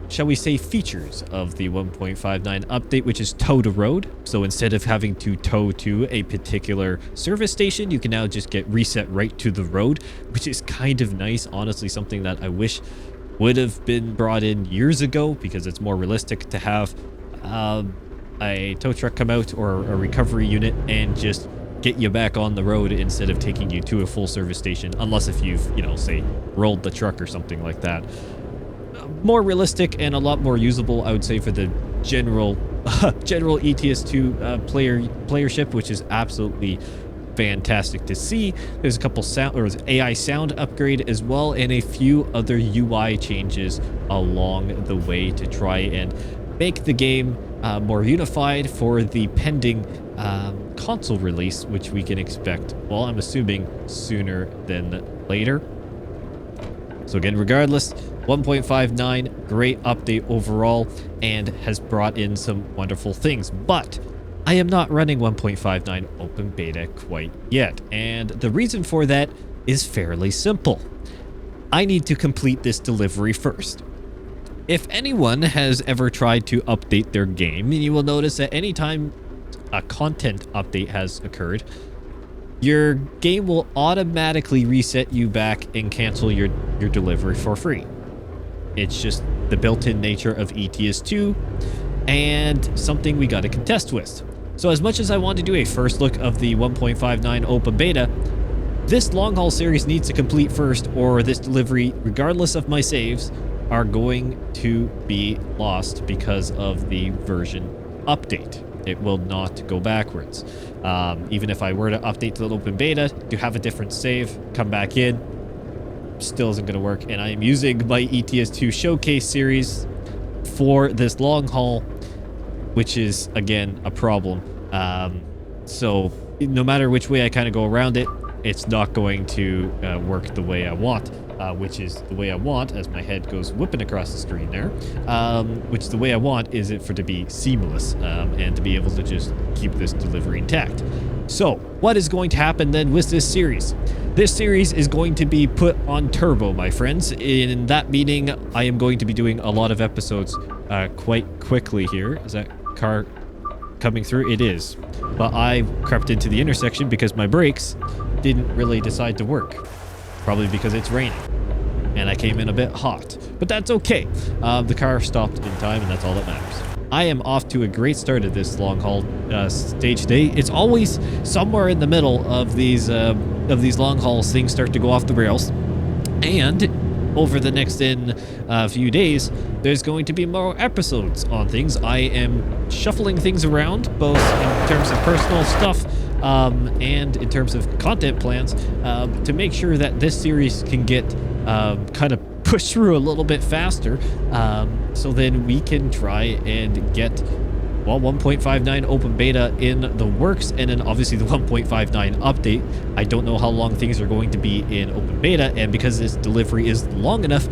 shall we say, features of the 1.59 update, which is tow to road. So instead of having to tow to a particular service station, you can now just get reset right to the road, which is kind of nice. Honestly, something that I wish would have been brought in years ago, because it's more realistic to have a tow truck come out or a recovery unit and just get you back on the road instead of taking you to a full service station, unless if you've, you know, say rolled the truck or something like that. More realistic and a lot more usable, I would say, for the general ETS2 playership, which is absolutely fantastic to see. There's a couple AI sound upgrade as well, and a few other UI changes along the way to try and make the game more unified for the pending console release, which we can expect, well, I'm assuming sooner than later. So again, regardless, 1.59, great update overall, and has brought in some wonderful things. But I am not running 1.59 open beta quite yet, and the reason for that is fairly simple. I need to complete this delivery first. If anyone has ever tried to update their game, you will notice that anytime a content update has occurred, your game will automatically reset you back and cancel your delivery for free. It's just the built-in nature of ETS2 and something we got to contest with. So as much as I want to do a first look of the 1.59 open beta, this long haul series needs to complete first, or this delivery, regardless of my saves, are going to be lost because of the version update. It will not go backwards. Even if I were to update to the open beta to have a different save, come back in, still isn't going to work. And I am using my ETS2 showcase series for this long haul, which is, again, a problem. So no matter which way I kind of go around it, it's not going to work the way I want, which is the way I want, as my head goes whipping across the screen there, which the way I want is it for to be seamless and to be able to just keep this delivery intact. So what is going to happen then with this series? This series is going to be put on turbo, my friends. In that meaning, I am going to be doing a lot of episodes quite quickly here. Is that car coming through? It is. But I crept into the intersection because my brakes didn't really decide to work. Probably because it's raining. And I came in a bit hot. But that's okay. The car stopped in time, and that's all that matters. I am off to a great start at this long haul stage today. It's always somewhere in the middle of these long hauls things start to go off the rails. And over the next few days, there's going to be more episodes on things. I am shuffling things around, both in terms of personal stuff and in terms of content plans, to make sure that this series can get kind of pushed through a little bit faster, so then we can try and get, well, 1.59 open beta in the works, and then obviously the 1.59 update. I don't know how long things are going to be in open beta, and because this delivery is long enough,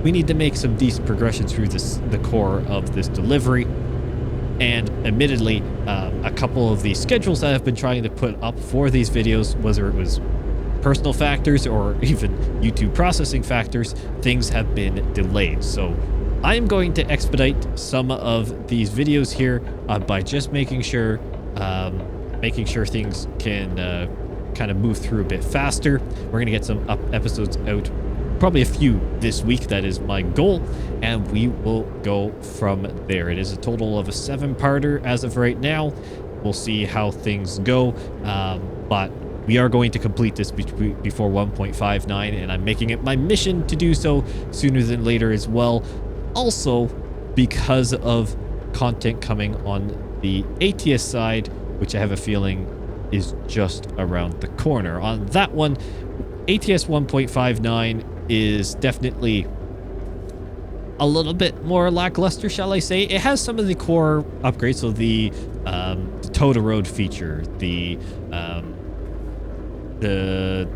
we need to make some decent progression through the core of this delivery. And admittedly, a couple of the schedules that I've been trying to put up for these videos, whether it was personal factors or even YouTube processing factors, things have been delayed. So I am going to expedite some of these videos here by just making sure things can kind of move through a bit faster. We're going to get some episodes out, probably a few this week. That is my goal, and we will go from there. It is a total of a 7-parter as of right now. We'll see how things go, but we are going to complete this before 1.59, and I'm making it my mission to do so sooner than later as well. Also, because of content coming on the ATS side, which I have a feeling is just around the corner. On that one, ATS 1.59 is definitely a little bit more lackluster, shall I say. It has some of the core upgrades, so the tow to road feature, the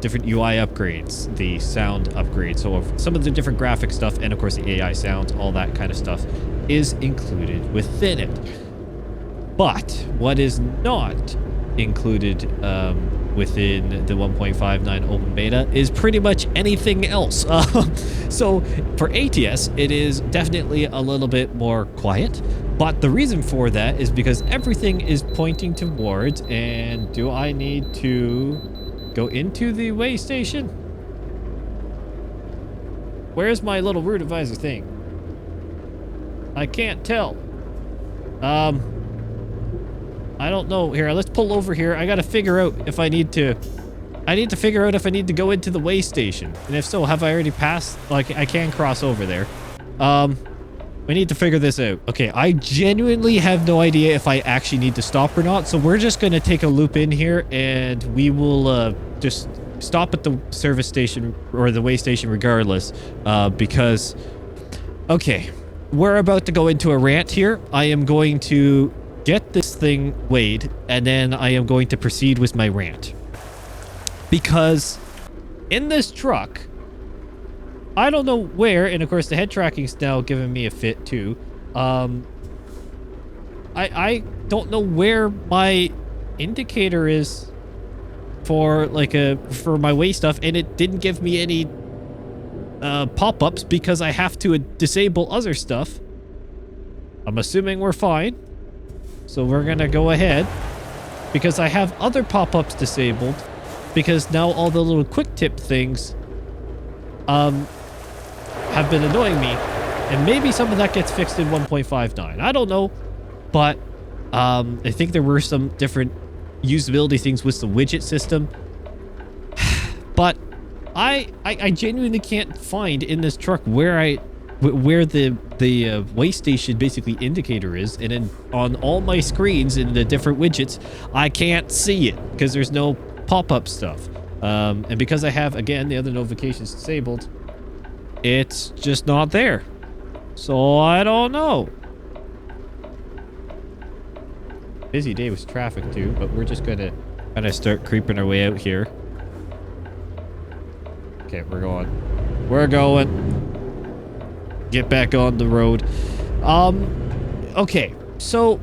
different UI upgrades, the sound upgrades, so some of the different graphic stuff, and of course the AI sounds, all that kind of stuff is included within it. But what is not included within the 1.59 open beta is pretty much anything else. So for ATS, it is definitely a little bit more quiet, but the reason for that is because everything is pointing towards, and do I need to go into the way station? Where's my little route advisor thing? I can't tell. I don't know. Here, let's pull over here. I gotta figure out if I need to... I need to figure out if I need to go into the way station. And if so, have I already passed? Like, I can cross over there. We need to figure this out. Okay, I genuinely have no idea if I actually need to stop or not. So we're just gonna take a loop in here, and we will just stop at the service station or the way station regardless. Because... Okay, we're about to go into a rant here. I am going to get this thing weighed, and then I am going to proceed with my rant. Because in this truck, I don't know where, and of course the head tracking's now giving me a fit too. I don't know where my indicator is for for my weigh stuff, and it didn't give me any pop-ups because I have to disable other stuff. I'm assuming we're fine. So we're gonna go ahead because I have other pop-ups disabled because now all the little quick tip things have been annoying me, and maybe some of that gets fixed in 1.59. I don't know, but I think there were some different usability things with the widget system, but I genuinely can't find in this truck where the way station basically indicator is, and then on all my screens in the different widgets I can't see it because there's no pop-up stuff, and because I have, again, the other notifications disabled, it's just not there. So I don't know. Busy day with traffic too, but we're just gonna kind of start creeping our way out here. Okay, we're going. Get back on the road. Okay, so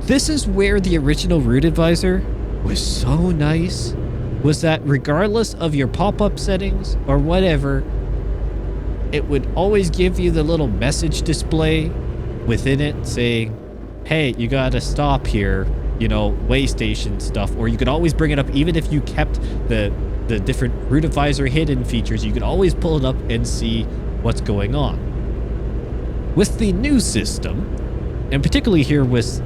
this is where the original route advisor was so nice, was that regardless of your pop-up settings or whatever, it would always give you the little message display within it saying, hey, you gotta stop here, you know, way station stuff. Or you could always bring it up even if you kept the different route advisor hidden features. You could always pull it up and see what's going on. With the new system, and particularly here with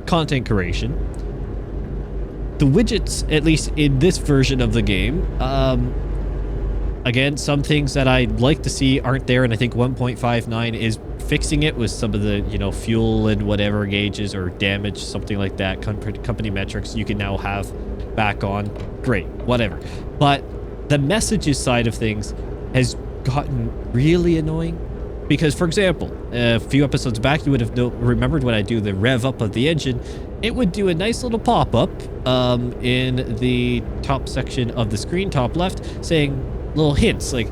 content creation, the widgets, at least in this version of the game, again, some things that I'd like to see aren't there, and I think 1.59 is fixing it with some of the, you know, fuel and whatever gauges or damage, something like that, company metrics you can now have back on. Great, whatever. But the messages side of things has gotten really annoying because, for example, a few episodes back, you would have remembered when I do the rev up of the engine, it would do a nice little pop-up in the top section of the screen, top left, saying little hints like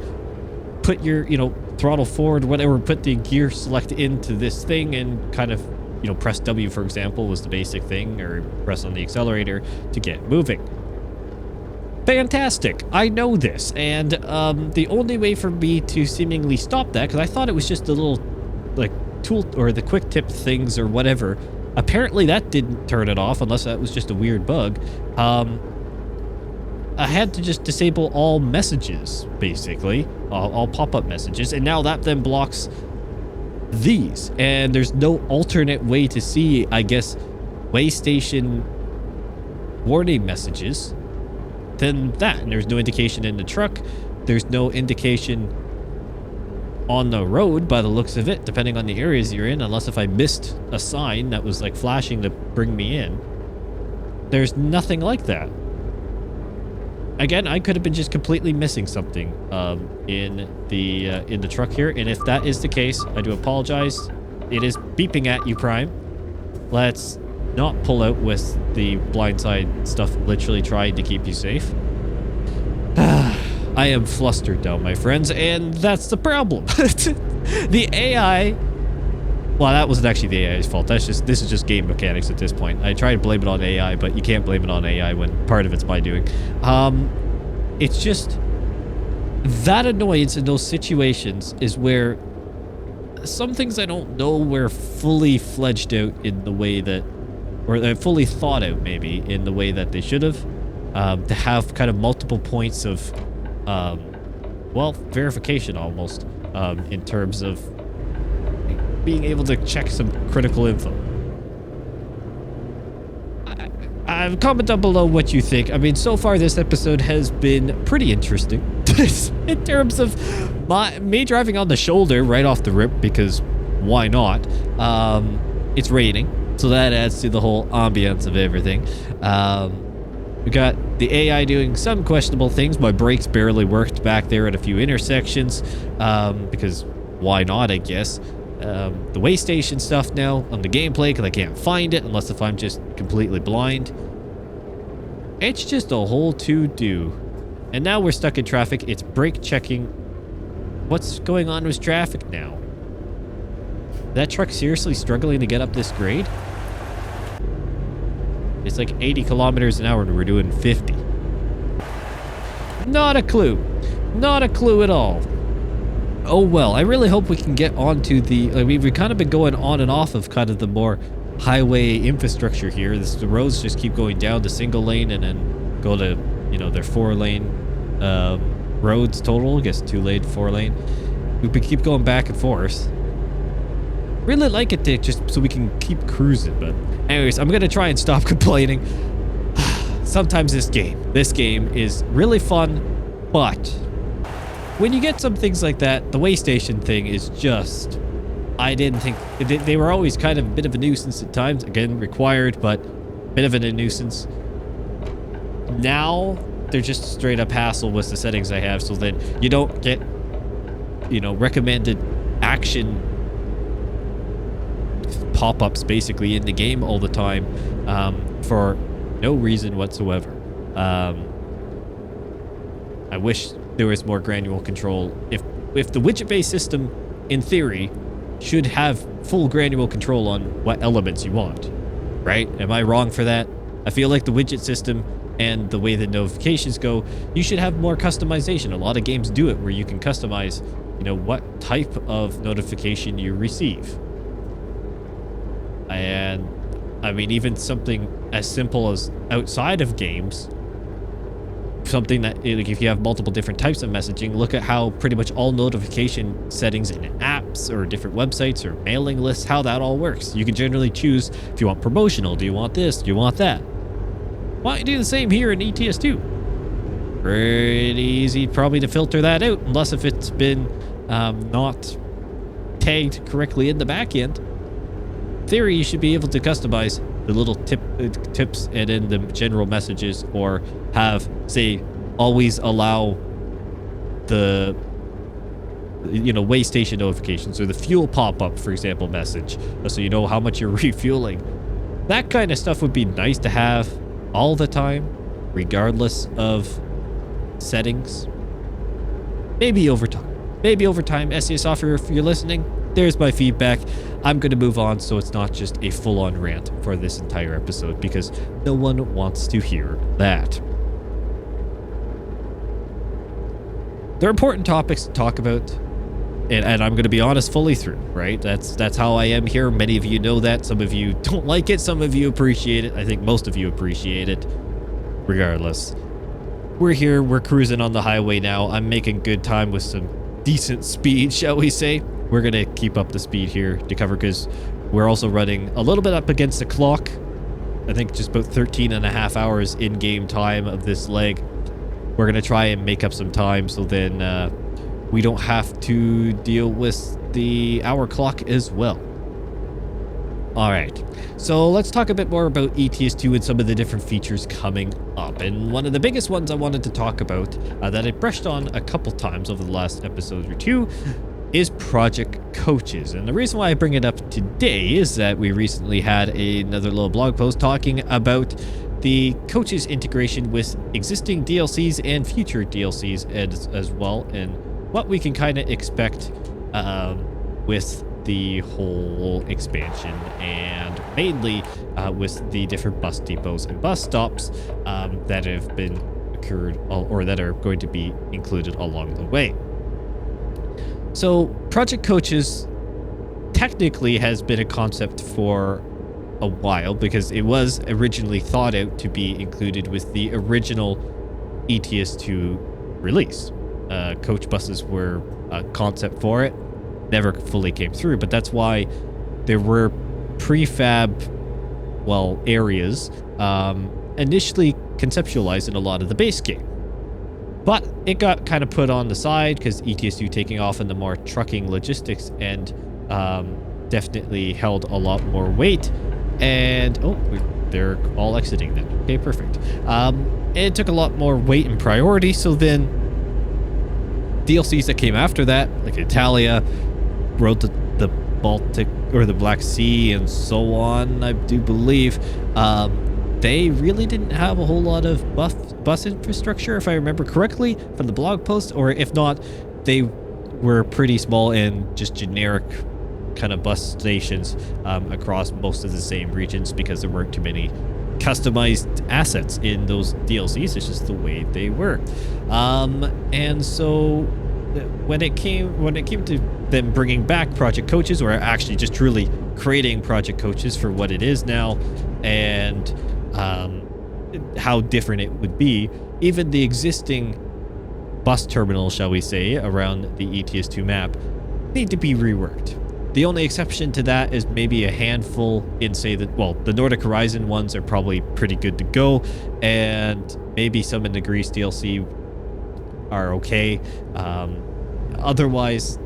put your, you know, throttle forward, whatever, put the gear select into this thing, and kind of, you know, press W, for example, was the basic thing, or press on the accelerator to get moving. Fantastic. I know this, and the only way for me to seemingly stop that, because I thought it was just a little, like, tool or the quick tip things or whatever. Apparently that didn't turn it off, unless that was just a weird bug. I had to just disable all messages, basically, all pop-up messages, and now that then blocks these, and there's no alternate way to see, I guess, way station warning messages than that. And there's no indication in the truck. There's no indication on the road by the looks of it, depending on the areas you're in, unless if I missed a sign that was like flashing to bring me in. There's nothing like that. Again, I could have been just completely missing something in the truck here, and if that is the case, I do apologize. It is beeping at you, Prime. Let's not pull out with the blindside stuff, literally trying to keep you safe. I am flustered now, my friends, and that's the problem. The AI... Well, that wasn't actually the AI's fault. This is just game mechanics at this point. I try to blame it on AI, but you can't blame it on AI when part of it's my doing. It's just... That annoyance in those situations is where some things I don't know were fully fledged out in the way that... Or they're fully thought out, maybe, in the way that they should have. To have kind of multiple points of... well, verification almost, in terms of being able to check some critical info. Comment down below what you think. I mean, so far this episode has been pretty interesting in terms of me driving on the shoulder right off the rip, because why not? It's raining, so that adds to the whole ambience of everything. We got the AI doing some questionable things. My brakes barely worked back there at a few intersections, because why not, I guess. The way station stuff now on the gameplay, because I can't find it unless if I'm just completely blind. It's just a whole to-do. And now we're stuck in traffic. It's brake checking. What's going on with traffic now? That truck seriously struggling to get up this grade? It's like 80 kilometers an hour and we're doing 50. Not a clue. Not a clue at all. Oh well, I really hope we can get onto the... I mean, we've kind of been going on and off of kind of the more highway infrastructure here. The roads just keep going down to single lane and then go to, you know, their 4-lane roads total. I guess 2-lane, 4-lane. We keep going back and forth. Really like it to just so we can keep cruising, but anyways, I'm gonna try and stop complaining. Sometimes this game is really fun, but when you get some things like that, the way station thing is just... I didn't think... They were always kind of a bit of a nuisance at times. Again, required, but a bit of a nuisance. Now, they're just straight up hassle with the settings I have, so that you don't get, you know, recommended action pop-ups basically in the game all the time, for no reason whatsoever. I wish there was more granular control. If the widget-based system, in theory, should have full granular control on what elements you want, right? Am I wrong for that? I feel like the widget system and the way the notifications go, you should have more customization. A lot of games do it where you can customize, you know, what type of notification you receive. And I mean, even something as simple as outside of games, something that, like, if you have multiple different types of messaging, look at how pretty much all notification settings in apps or different websites or mailing lists, how that all works. You can generally choose if you want promotional, do you want this, do you want that? Why don't you do the same here in ETS2? Pretty easy probably to filter that out, unless if it's been not tagged correctly in the back end. In theory, you should be able to customize the little tips and in the general messages, or have, say, always allow the, you know, way station notifications, or the fuel pop-up, for example, message, so you know how much you're refueling. That kind of stuff would be nice to have all the time, regardless of settings. Maybe over time. Maybe over time. SES Software, if you're listening, there's my feedback. I'm going to move on so it's not just a full-on rant for this entire episode, because no one wants to hear that. They're important topics to talk about, and I'm going to be honest fully through, right? That's how I am here. Many of you know that. Some of you don't like it. Some of you appreciate it. I think most of you appreciate it. Regardless, we're here. We're cruising on the highway now. I'm making good time with some decent speed, shall we say. We're going to keep up the speed here to cover, because we're also running a little bit up against the clock. I think just about 13 and a half hours in-game time of this leg. We're going to try and make up some time so then we don't have to deal with the hour clock as well. All right, so let's talk a bit more about ETS2 and some of the different features coming up. And one of the biggest ones I wanted to talk about that I brushed on a couple times over the last episode or two is project coaches. And the reason why I bring it up today is that we recently had another little blog post talking about the coaches integration with existing DLCs and future DLCs as well, and what we can kind of expect with the whole expansion, and mainly with the different bus depots and bus stops that have been occurred or that are going to be included along the way. So project coaches technically has been a concept for a while because it was originally thought out to be included with the original ETS2 release. Coach buses were a concept for it, never fully came through, but that's why there were prefab areas initially conceptualized in a lot of the base game, but it got kind of put on the side because ETS2 taking off in the more trucking logistics and definitely held a lot more weight. And they're all exiting then. Okay, perfect. It took a lot more weight and priority, so then DLCs that came after that, like Italia, Road to the Baltic or the Black Sea and so on, I do believe, they really didn't have a whole lot of bus infrastructure, if I remember correctly from the blog post, or if not, they were pretty small and just generic kind of bus stations across most of the same regions because there weren't too many customized assets in those DLCs. It's just the way they were. And so when it came to them bringing back project coaches, or actually just truly creating project coaches for what it is now, and how different it would be, even the existing bus terminal, shall we say, around the ETS2 map need to be reworked. The only exception to that is maybe a handful in, say, the Nordic Horizon ones are probably pretty good to go, and maybe some in the Greece DLC are okay. Otherwise,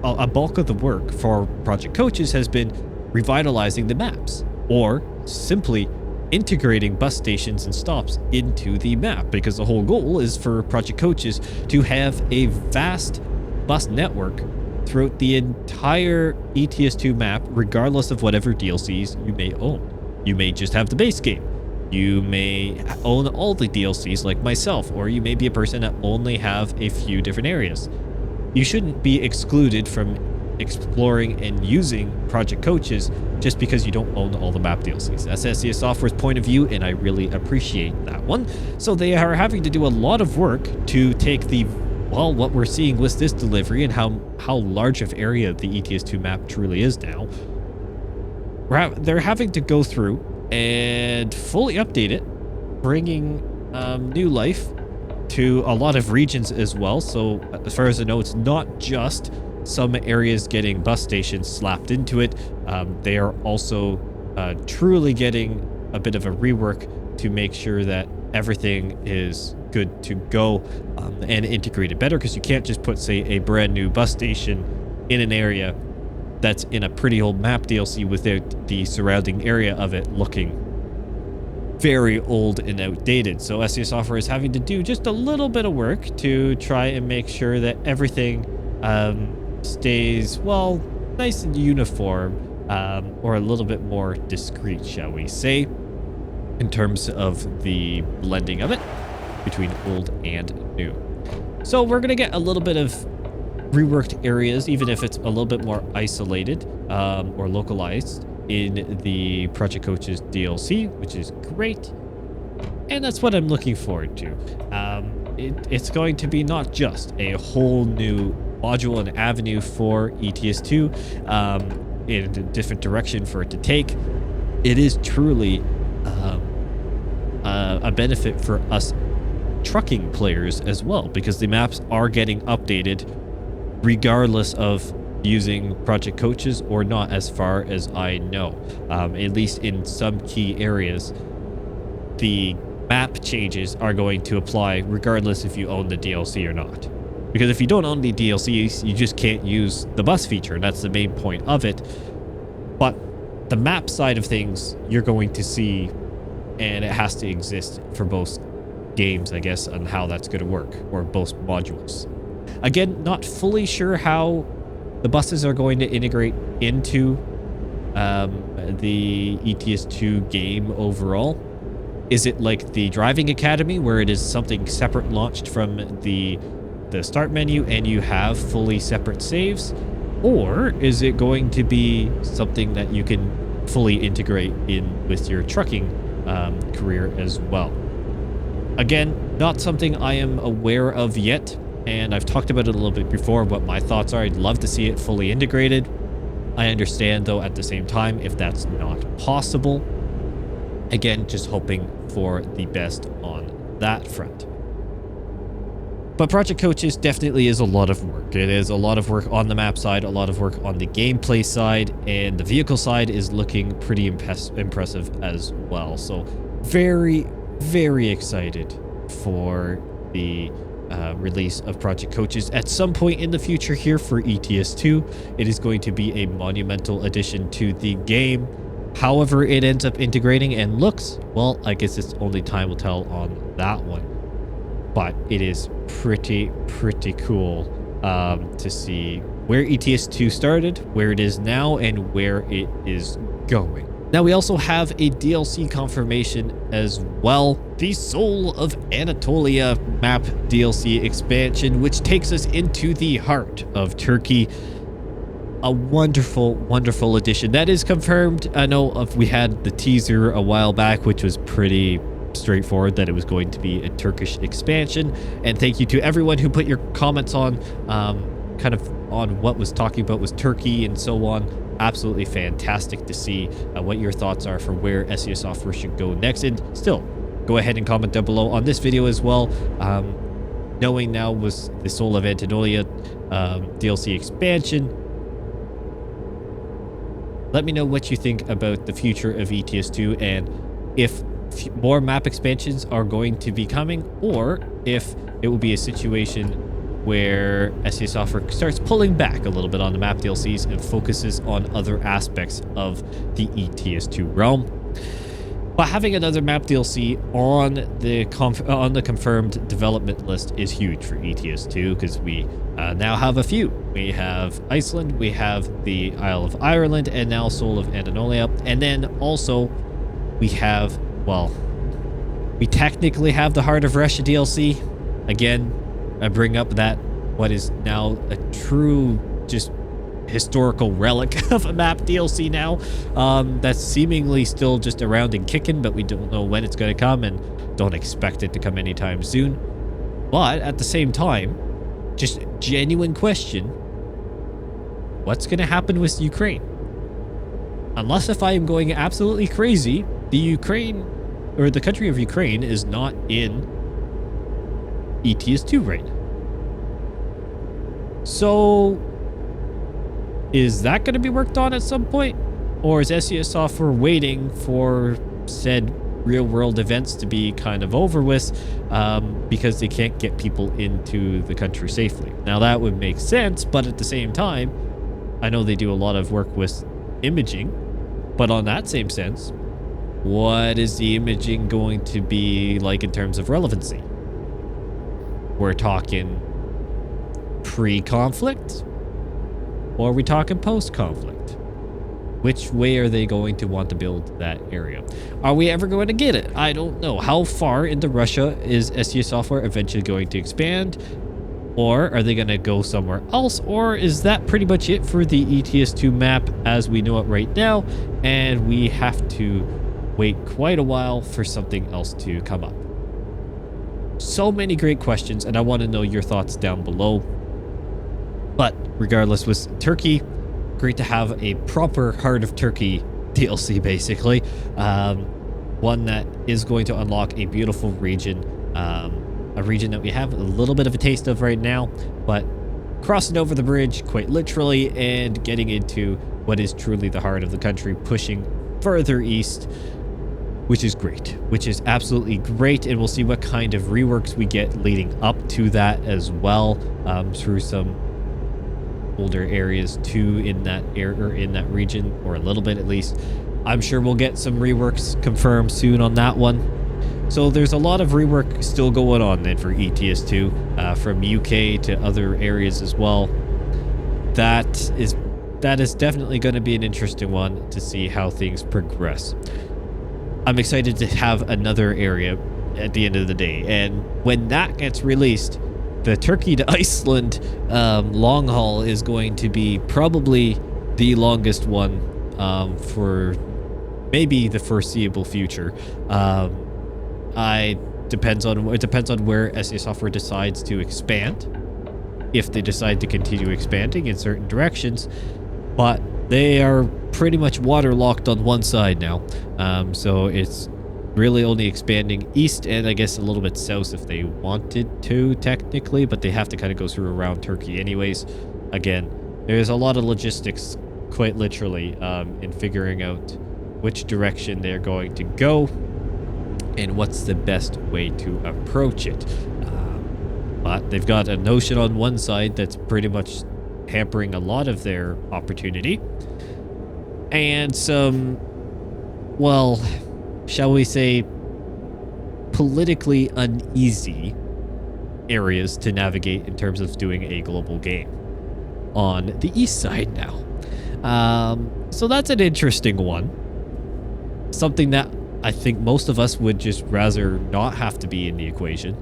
a bulk of the work for project coaches has been revitalizing the maps, or simply integrating bus stations and stops into the map, because the whole goal is for project coaches to have a vast bus network throughout the entire ETS2 map, regardless of whatever DLCs you may own. You may just have the base game. You may own all the DLCs like myself, or you may be a person that only have a few different areas. You shouldn't be excluded from exploring and using project coaches just because you don't own all the map DLCs. That's SCS Software's point of view, and I really appreciate that one. So they are having to do a lot of work to take what we're seeing with this delivery and how large of area the ETS2 map truly is now. They're having to go through and fully update it, bringing new life to a lot of regions as well. So as far as I know, it's not just some areas getting bus stations slapped into it. They are also truly getting a bit of a rework to make sure that everything is good to go and integrated better, because you can't just put, say, a brand new bus station in an area that's in a pretty old map DLC without the surrounding area of it looking very old and outdated. So SCS Software is having to do just a little bit of work to try and make sure that everything stays, nice and uniform, or a little bit more discreet, shall we say, in terms of the blending of it between old and new. So we're going to get a little bit of reworked areas, even if it's a little bit more isolated or localized in the Project Coaches DLC, which is great. And that's what I'm looking forward to. It's going to be not just a whole new module and avenue for ETS2 in a different direction for it to take. It is truly a benefit for us trucking players as well, because the maps are getting updated regardless of using project coaches or not, as far as I know. At least in some key areas, the map changes are going to apply regardless if you own the DLC or not. Because if you don't own the DLCs, you just can't use the bus feature, and that's the main point of it. But the map side of things, you're going to see, and it has to exist for both games, I guess, on how that's going to work, or both modules. Again, not fully sure how the buses are going to integrate into the ETS2 game overall. Is it like the Driving Academy, where it is something separate launched from the start menu and you have fully separate saves? Or is it going to be something that you can fully integrate in with your trucking career as well? Again, not something I am aware of yet, and I've talked about it a little bit before, what my thoughts are. I'd love to see it fully integrated. I understand, though, at the same time, if that's not possible. Again, just hoping for the best on that front. But Project Coaches definitely is a lot of work. It is a lot of work on the map side, a lot of work on the gameplay side, and the vehicle side is looking pretty impressive as well. So very, very excited for the release of Project Coaches at some point in the future here for ETS2. It is going to be a monumental addition to the game. However it ends up integrating and looks, well, I guess it's only time will tell on that one. But it is pretty cool to see where ETS2 started, where it is now, and where it is going. Now, we also have a DLC confirmation as well. The Soul of Anatolia map DLC expansion, which takes us into the heart of Turkey. A wonderful, wonderful addition. That is confirmed. I know we had the teaser a while back, which was pretty straightforward, that it was going to be a Turkish expansion. And thank you to everyone who put your comments on kind of on what was talking about was Turkey and so on. Absolutely fantastic to see what your thoughts are for where SES Software should go next. And still, go ahead and comment down below on this video as well. Knowing now was the Soul of Anatolia DLC expansion. Let me know what you think about the future of ETS2 and if more map expansions are going to be coming, or if it will be a situation where SES Software starts pulling back a little bit on the map DLCs and focuses on other aspects of the ETS2 realm. But having another map DLC on the confirmed development list is huge for ETS2, because we now have a few. We have Iceland, we have the Isle of Ireland, and now Soul of Anatolia. And then also we have, well, we technically have the Heart of Russia DLC. Again, I bring up that what is now a true just historical relic of a map DLC now, that's seemingly still just around and kicking, but we don't know when it's going to come and don't expect it to come anytime soon. But at the same time, just genuine question, what's going to happen with Ukraine? Unless if I am going absolutely crazy, the Ukraine, or the country of Ukraine, is not in ETS2 right now. So is that going to be worked on at some point? Or is SES Software waiting for said real-world events to be kind of over with because they can't get people into the country safely? Now, that would make sense, but at the same time, I know they do a lot of work with imaging, but on that same sense, what is the imaging going to be like in terms of relevancy? We're talking pre-conflict? Or are we talking post-conflict? Which way are they going to want to build that area? Are we ever going to get it? I don't know. How far into Russia is SES Software eventually going to expand? Or are they going to go somewhere else? Or is that pretty much it for the ETS2 map as we know it right now? And we have to wait quite a while for something else to come up. So many great questions, and I want to know your thoughts down below. But regardless, with Turkey, great to have a proper Heart of Turkey DLC, basically. One that is going to unlock a beautiful region, a region that we have a little bit of a taste of right now, but crossing over the bridge quite literally and getting into what is truly the heart of the country, pushing further east, which is great, which is absolutely great. And we'll see what kind of reworks we get leading up to that as well, through some older areas too in that region, or a little bit at least. I'm sure we'll get some reworks confirmed soon on that one. So there's a lot of rework still going on then for ETS2, from UK to other areas as well. That is definitely going to be an interesting one to see how things progress. I'm excited to have another area at the end of the day, and when that gets released, the Turkey to Iceland long haul is going to be probably the longest one for maybe the foreseeable future. It depends on where SEA Software decides to expand, if they decide to continue expanding in certain directions, but they are pretty much waterlocked on one side now. So it's really only expanding east and I guess a little bit south if they wanted to technically, but they have to kind of go through around Turkey anyways. Again, there's a lot of logistics quite literally in figuring out which direction they're going to go and what's the best way to approach it. But they've got an ocean on one side that's pretty much hampering a lot of their opportunity, and some, well, shall we say, politically uneasy areas to navigate in terms of doing a global game on the east side now. So that's an interesting one. Something that I think most of us would just rather not have to be in the equation.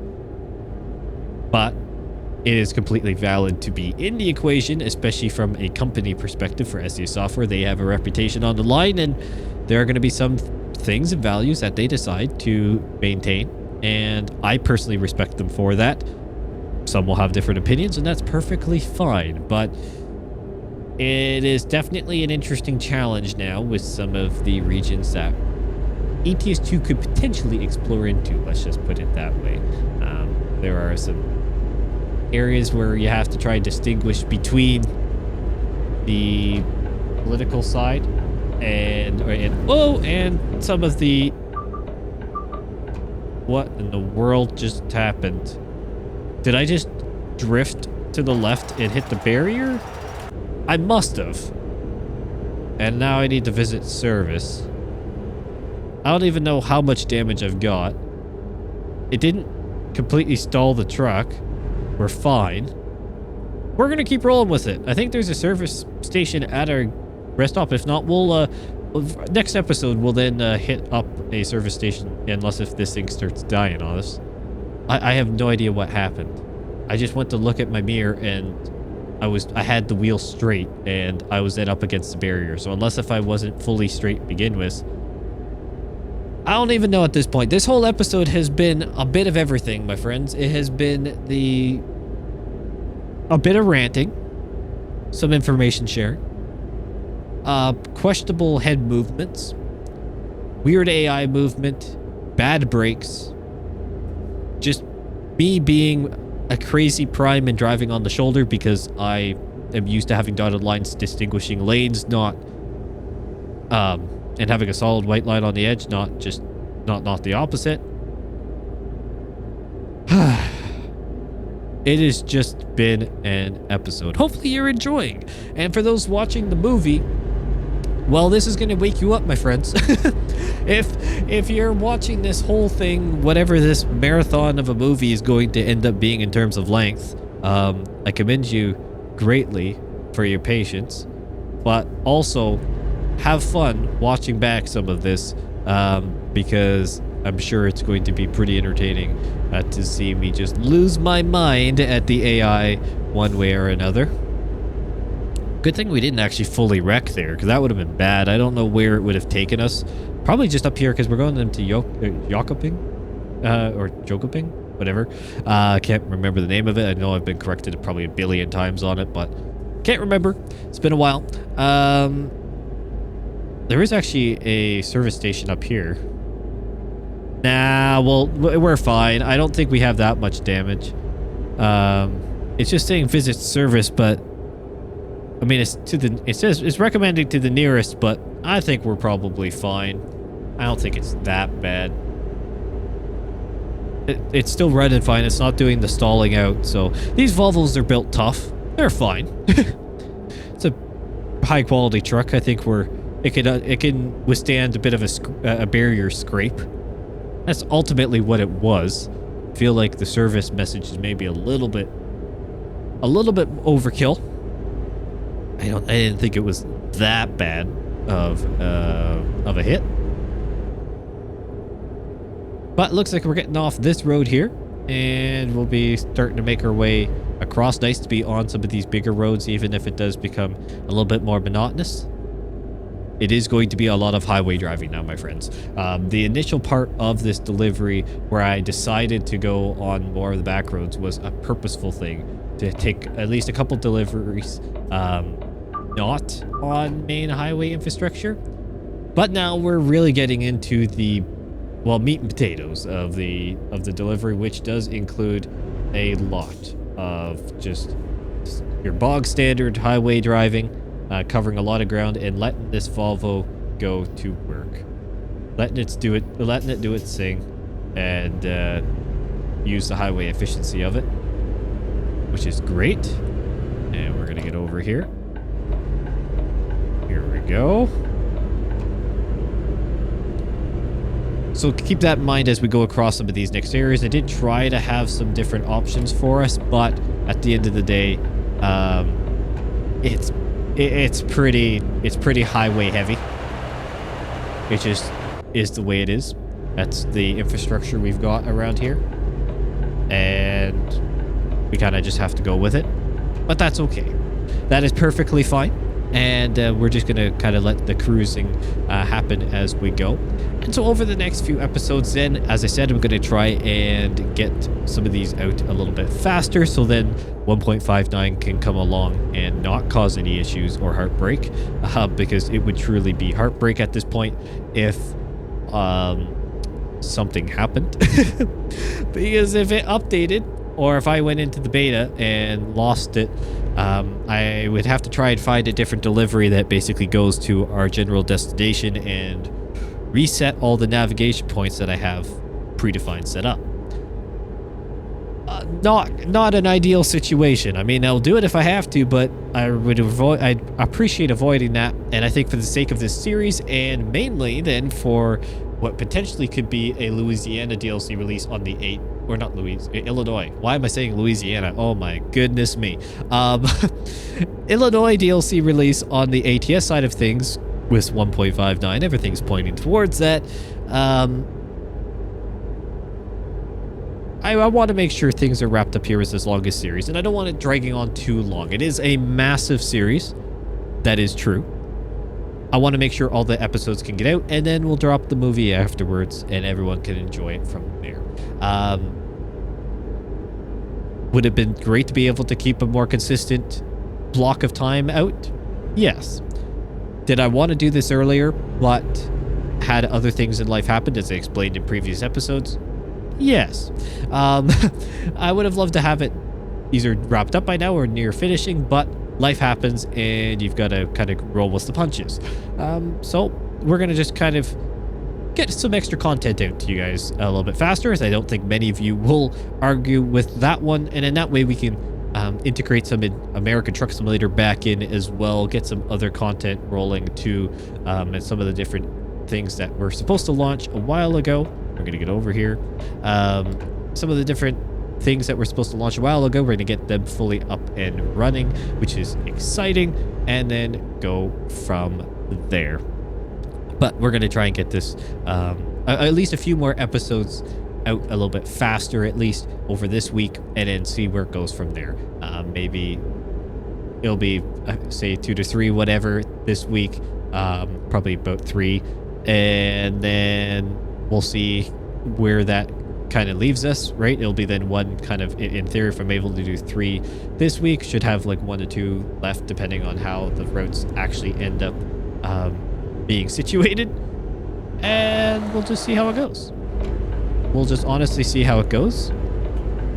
But it is completely valid to be in the equation, especially from a company perspective for SEA Software. They have a reputation on the line, and there are going to be some things and values that they decide to maintain. And I personally respect them for that. Some will have different opinions, and that's perfectly fine. But it is definitely an interesting challenge now with some of the regions that ETS2 could potentially explore into. Let's just put it that way. There are some areas where you have to try and distinguish between the political side and some of the... What in the world just happened? Did I just drift to the left and hit the barrier? I must have. And now I need to visit service. I don't even know how much damage I've got. It didn't completely stall the truck. We're fine. We're gonna keep rolling with it. I think there's a service station at our rest stop. If not, we'll next episode we'll then hit up a service station, unless if this thing starts dying on us. I have no idea what happened. I just went to look at my mirror and I had the wheel straight and I was then up against the barrier. So unless if I wasn't fully straight to begin with, I don't even know at this point. This whole episode has been a bit of everything, my friends. It has been a bit of ranting, some information sharing, questionable head movements, weird AI movement, bad brakes, just me being a crazy prime and driving on the shoulder because I am used to having dotted lines distinguishing lanes, and having a solid white line on the edge, not the opposite. It has just been an episode. Hopefully you're enjoying. And for those watching the movie, well, this is going to wake you up, my friends. If you're watching this whole thing, whatever this marathon of a movie is going to end up being in terms of length, I commend you greatly for your patience, but also have fun watching back some of this, because I'm sure it's going to be pretty entertaining to see me just lose my mind at the AI one way or another. Good thing we didn't actually fully wreck there, because that would have been bad. I don't know where it would have taken us. Probably just up here, because we're going into Jokoping, or Jokoping, whatever. I can't remember the name of it. I know I've been corrected probably a billion times on it, but can't remember. It's been a while. There is actually a service station up here. Nah, well, we're fine. I don't think we have that much damage. It's just saying visit service, but I mean, it says it's recommending to the nearest, but I think we're probably fine. I don't think it's that bad. It's still running fine. It's not doing the stalling out. So these Volvos are built tough. They're fine. It's a high quality truck. I think it can withstand a bit of a barrier scrape. That's ultimately what it was. I feel like the service message is maybe a little bit overkill. I didn't think it was that bad of a hit. But it looks like we're getting off this road here, and we'll be starting to make our way across. Nice to be on some of these bigger roads, even if it does become a little bit more monotonous. It is going to be a lot of highway driving now, my friends. The initial part of this delivery where I decided to go on more of the back roads was a purposeful thing to take at least a couple deliveries not on main highway infrastructure. But now we're really getting into the meat and potatoes of the delivery, which does include a lot of just your bog standard highway driving, covering a lot of ground and letting this Volvo go to work, letting it do its thing, and use the highway efficiency of it, which is great. And we're gonna get over here. Here we go. So keep that in mind as we go across some of these next areas. I did try to have some different options for us, but at the end of the day, it's pretty highway heavy. It just is the way it is. That's the infrastructure we've got around here, and we kind of just have to go with it. But that's okay. That is perfectly fine. And we're just going to kind of let the cruising happen as we go. And so over the next few episodes then, as I said, I'm going to try and get some of these out a little bit faster, so then 1.59 can come along and not cause any issues or heartbreak, because it would truly be heartbreak at this point if something happened. Because if it updated, or if I went into the beta and lost it, I would have to try and find a different delivery that basically goes to our general destination and reset all the navigation points that I have predefined set up. Not an ideal situation. I mean, I'll do it if I have to, but I'd appreciate avoiding that. And I think for the sake of this series, and mainly then for what potentially could be a Louisiana DLC release on the 8th, or not Illinois. Why am I saying Louisiana? Oh my goodness me. Illinois DLC release on the ATS side of things with 1.59. Everything's pointing towards that. I want to make sure things are wrapped up here as this longest series, and I don't want it dragging on too long. It is a massive series. That is true. I want to make sure all the episodes can get out, and then we'll drop the movie afterwards, and everyone can enjoy it from there. Would it have been great to be able to keep a more consistent block of time out? Yes. Did I want to do this earlier, but had other things in life happen, as I explained in previous episodes? Yes. I would have loved to have it either wrapped up by now or near finishing, but life happens and you've got to kind of roll with the punches. So we're going to just kind of get some extra content out to you guys a little bit faster, as I don't think many of you will argue with that one. And in that way, we can integrate some American Truck Simulator back in as well, get some other content rolling too, and some of the different things that were supposed to launch a while ago. We're going to get over here. Some of the different things that were supposed to launch a while ago, we're going to get them fully up and running, which is exciting, and then go from there. But we're going to try and get this at least a few more episodes out a little bit faster, at least over this week, and then see where it goes from there. Maybe it'll be say 2 to 3, whatever, this week, probably about 3, and then we'll see where that kind of leaves us, right? It'll be then one kind of, in theory, if I'm able to do 3 this week, should have like 1 to 2 left, depending on how the routes actually end up being situated, and we'll just see how it goes. We'll just honestly see how it goes.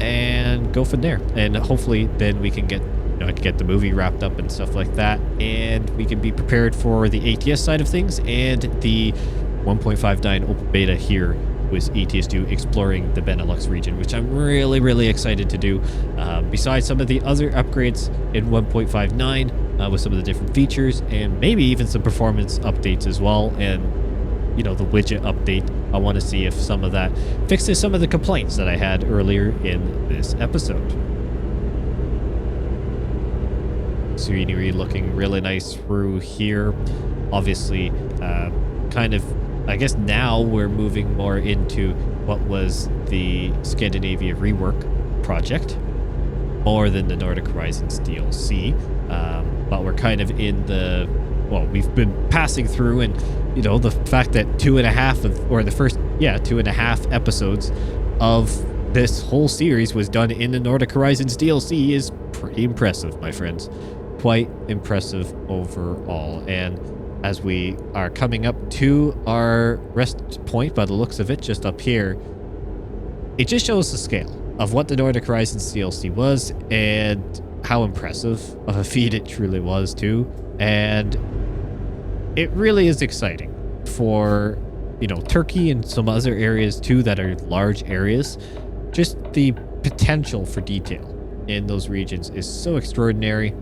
and go from there. And hopefully then we can get, I can get the movie wrapped up and stuff like that, and we can be prepared for the ATS side of things and the 1.59 open beta here with ETS2 exploring the Benelux region, which I'm really excited to do. Besides some of the other upgrades in 1.59 with some of the different features and maybe even some performance updates as well, and the widget update. I want to see if some of that fixes some of the complaints that I had earlier in this episode. Scenery looking really nice through here. Obviously, kind of, I guess now we're moving more into what was the Scandinavia rework project, more than the Nordic Horizons DLC. But we're kind of in the, well, we've been passing through, and the fact that 2.5 episodes of this whole series was done in the Nordic Horizons DLC is pretty impressive, my friends. Quite impressive overall. And as we are coming up to our rest point, by the looks of it, just up here, it just shows the scale of what the Nordic Horizons DLC was and how impressive of a feat it truly was too. And it really is exciting for, Turkey and some other areas too that are large areas. Just the potential for detail in those regions is so extraordinary.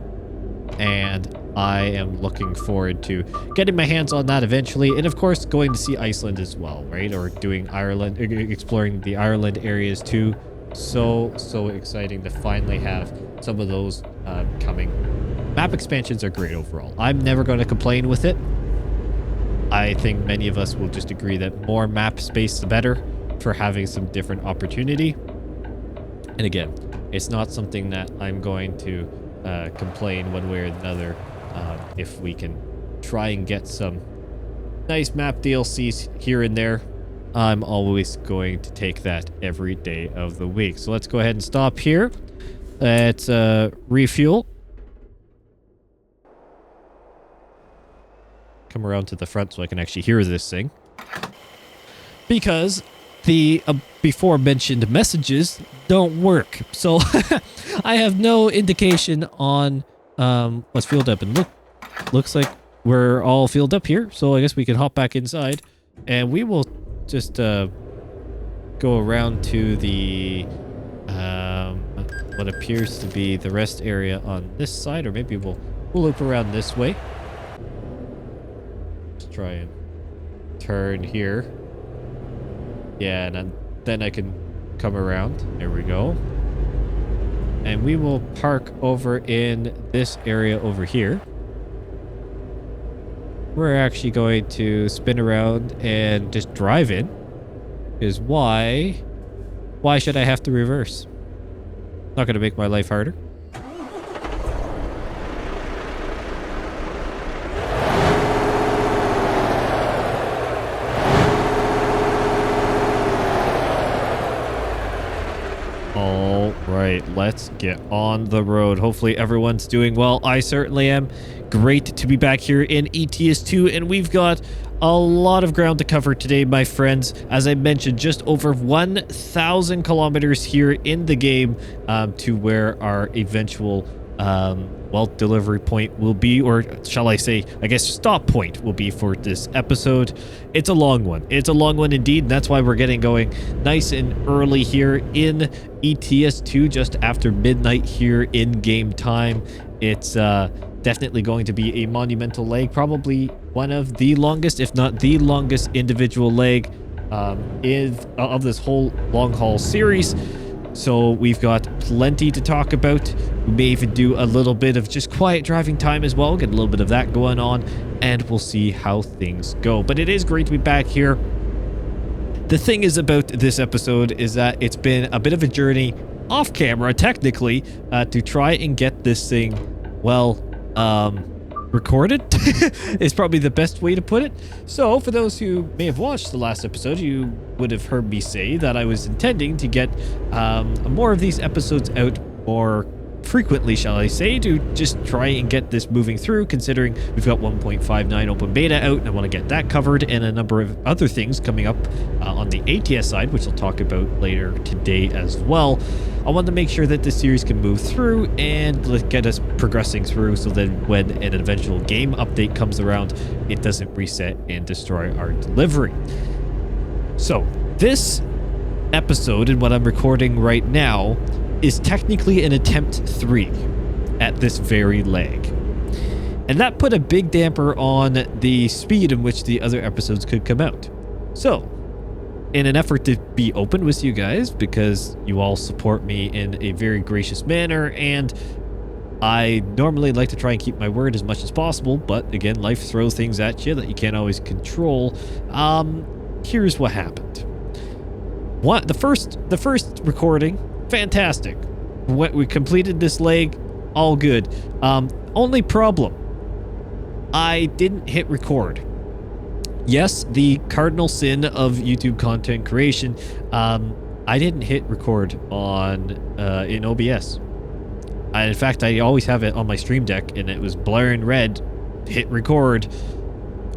And I am looking forward to getting my hands on that eventually. And of course, going to see Iceland as well, right? Or doing Ireland, exploring the Ireland areas too. So exciting to finally have some of those coming. Map expansions are great overall. I'm never going to complain with it. I think many of us will just agree that more map space the better for having some different opportunity. And again, it's not something that I'm going to complain one way or another if we can try and get some nice map DLCs here and there. I'm always going to take that every day of the week. So let's go ahead and stop here. Let's refuel. Come around to the front so I can actually hear this thing. Because the before mentioned messages don't work. So I have no indication on what's fueled up. And looks like we're all filled up here. So I guess we can hop back inside. And we will just go around to the what appears to be the rest area on this side. Or maybe we'll loop around this way. Let's try and turn here. Yeah, and then I can come around. There we go. And we will park over in this area over here. We're actually going to spin around and just drive in. Because why should I have to reverse? Not going to make my life harder. All right, let's get on the road. Hopefully everyone's doing well. I certainly am. Great to be back here in ETS2, and we've got a lot of ground to cover today, my friends. As I mentioned, just over 1,000 kilometers here in the game to where our eventual delivery point will be, or shall I say, I guess stop point will be for this episode. It's a long one. It's a long one indeed, and that's why we're getting going nice and early here in ETS2, just after midnight here in game time. It's definitely going to be a monumental leg, probably one of the longest, if not the longest individual leg of this whole long haul series. So we've got plenty to talk about. We may even do a little bit of just quiet driving time as well, get a little bit of that going on, and we'll see how things go. But it is great to be back here. The thing is about this episode is that it's been a bit of a journey off camera, technically, to try and get this thing, recorded is probably the best way to put it. So for those who may have watched the last episode, you would have heard me say that I was intending to get more of these episodes out more frequently, shall I say, to just try and get this moving through, considering we've got 1.59 open beta out, and I want to get that covered, and a number of other things coming up on the ATS side, which I'll talk about later today as well. I want to make sure that this series can move through and get us progressing through, so that when an eventual game update comes around, it doesn't reset and destroy our delivery. So this episode, and what I'm recording right now, is technically an attempt 3 at this very leg. And that put a big damper on the speed in which the other episodes could come out. So, in an effort to be open with you guys, because you all support me in a very gracious manner, and I normally like to try and keep my word as much as possible, but again, life throws things at you that you can't always control. Here's what happened. The first recording, fantastic. We completed this leg, all good. Only problem, I didn't hit record. Yes, the cardinal sin of YouTube content creation. I didn't hit record on in OBS. In fact, I always have it on my Stream Deck, and it was blaring red. Hit record.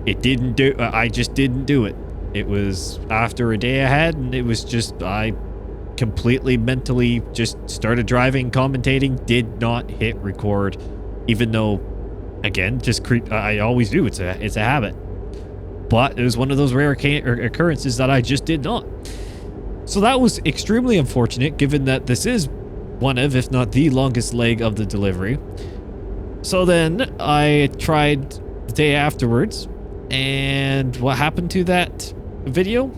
It didn't do. I just didn't do it. It was after a day I had, and it was just I completely mentally just started driving, commentating, did not hit record, even though, again, I always do. It's a habit. But it was one of those rare occurrences that I just did not. So that was extremely unfortunate, given that this is one of, if not the longest leg of the delivery. So then I tried the day afterwards, and what happened to that video?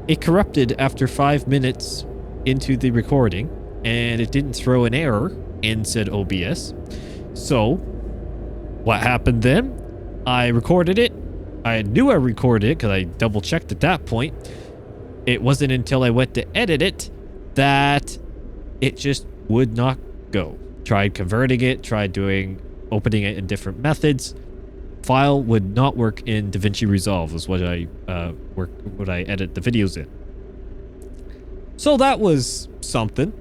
It corrupted after 5 minutes into the recording, and it didn't throw an error in said OBS. So what happened then? I recorded it. I knew I recorded it because I double checked at that point. It wasn't until I went to edit it that it just would not go. Tried converting it, tried opening it in different methods. File would not work in DaVinci Resolve, is what I edit the videos in. So that was something.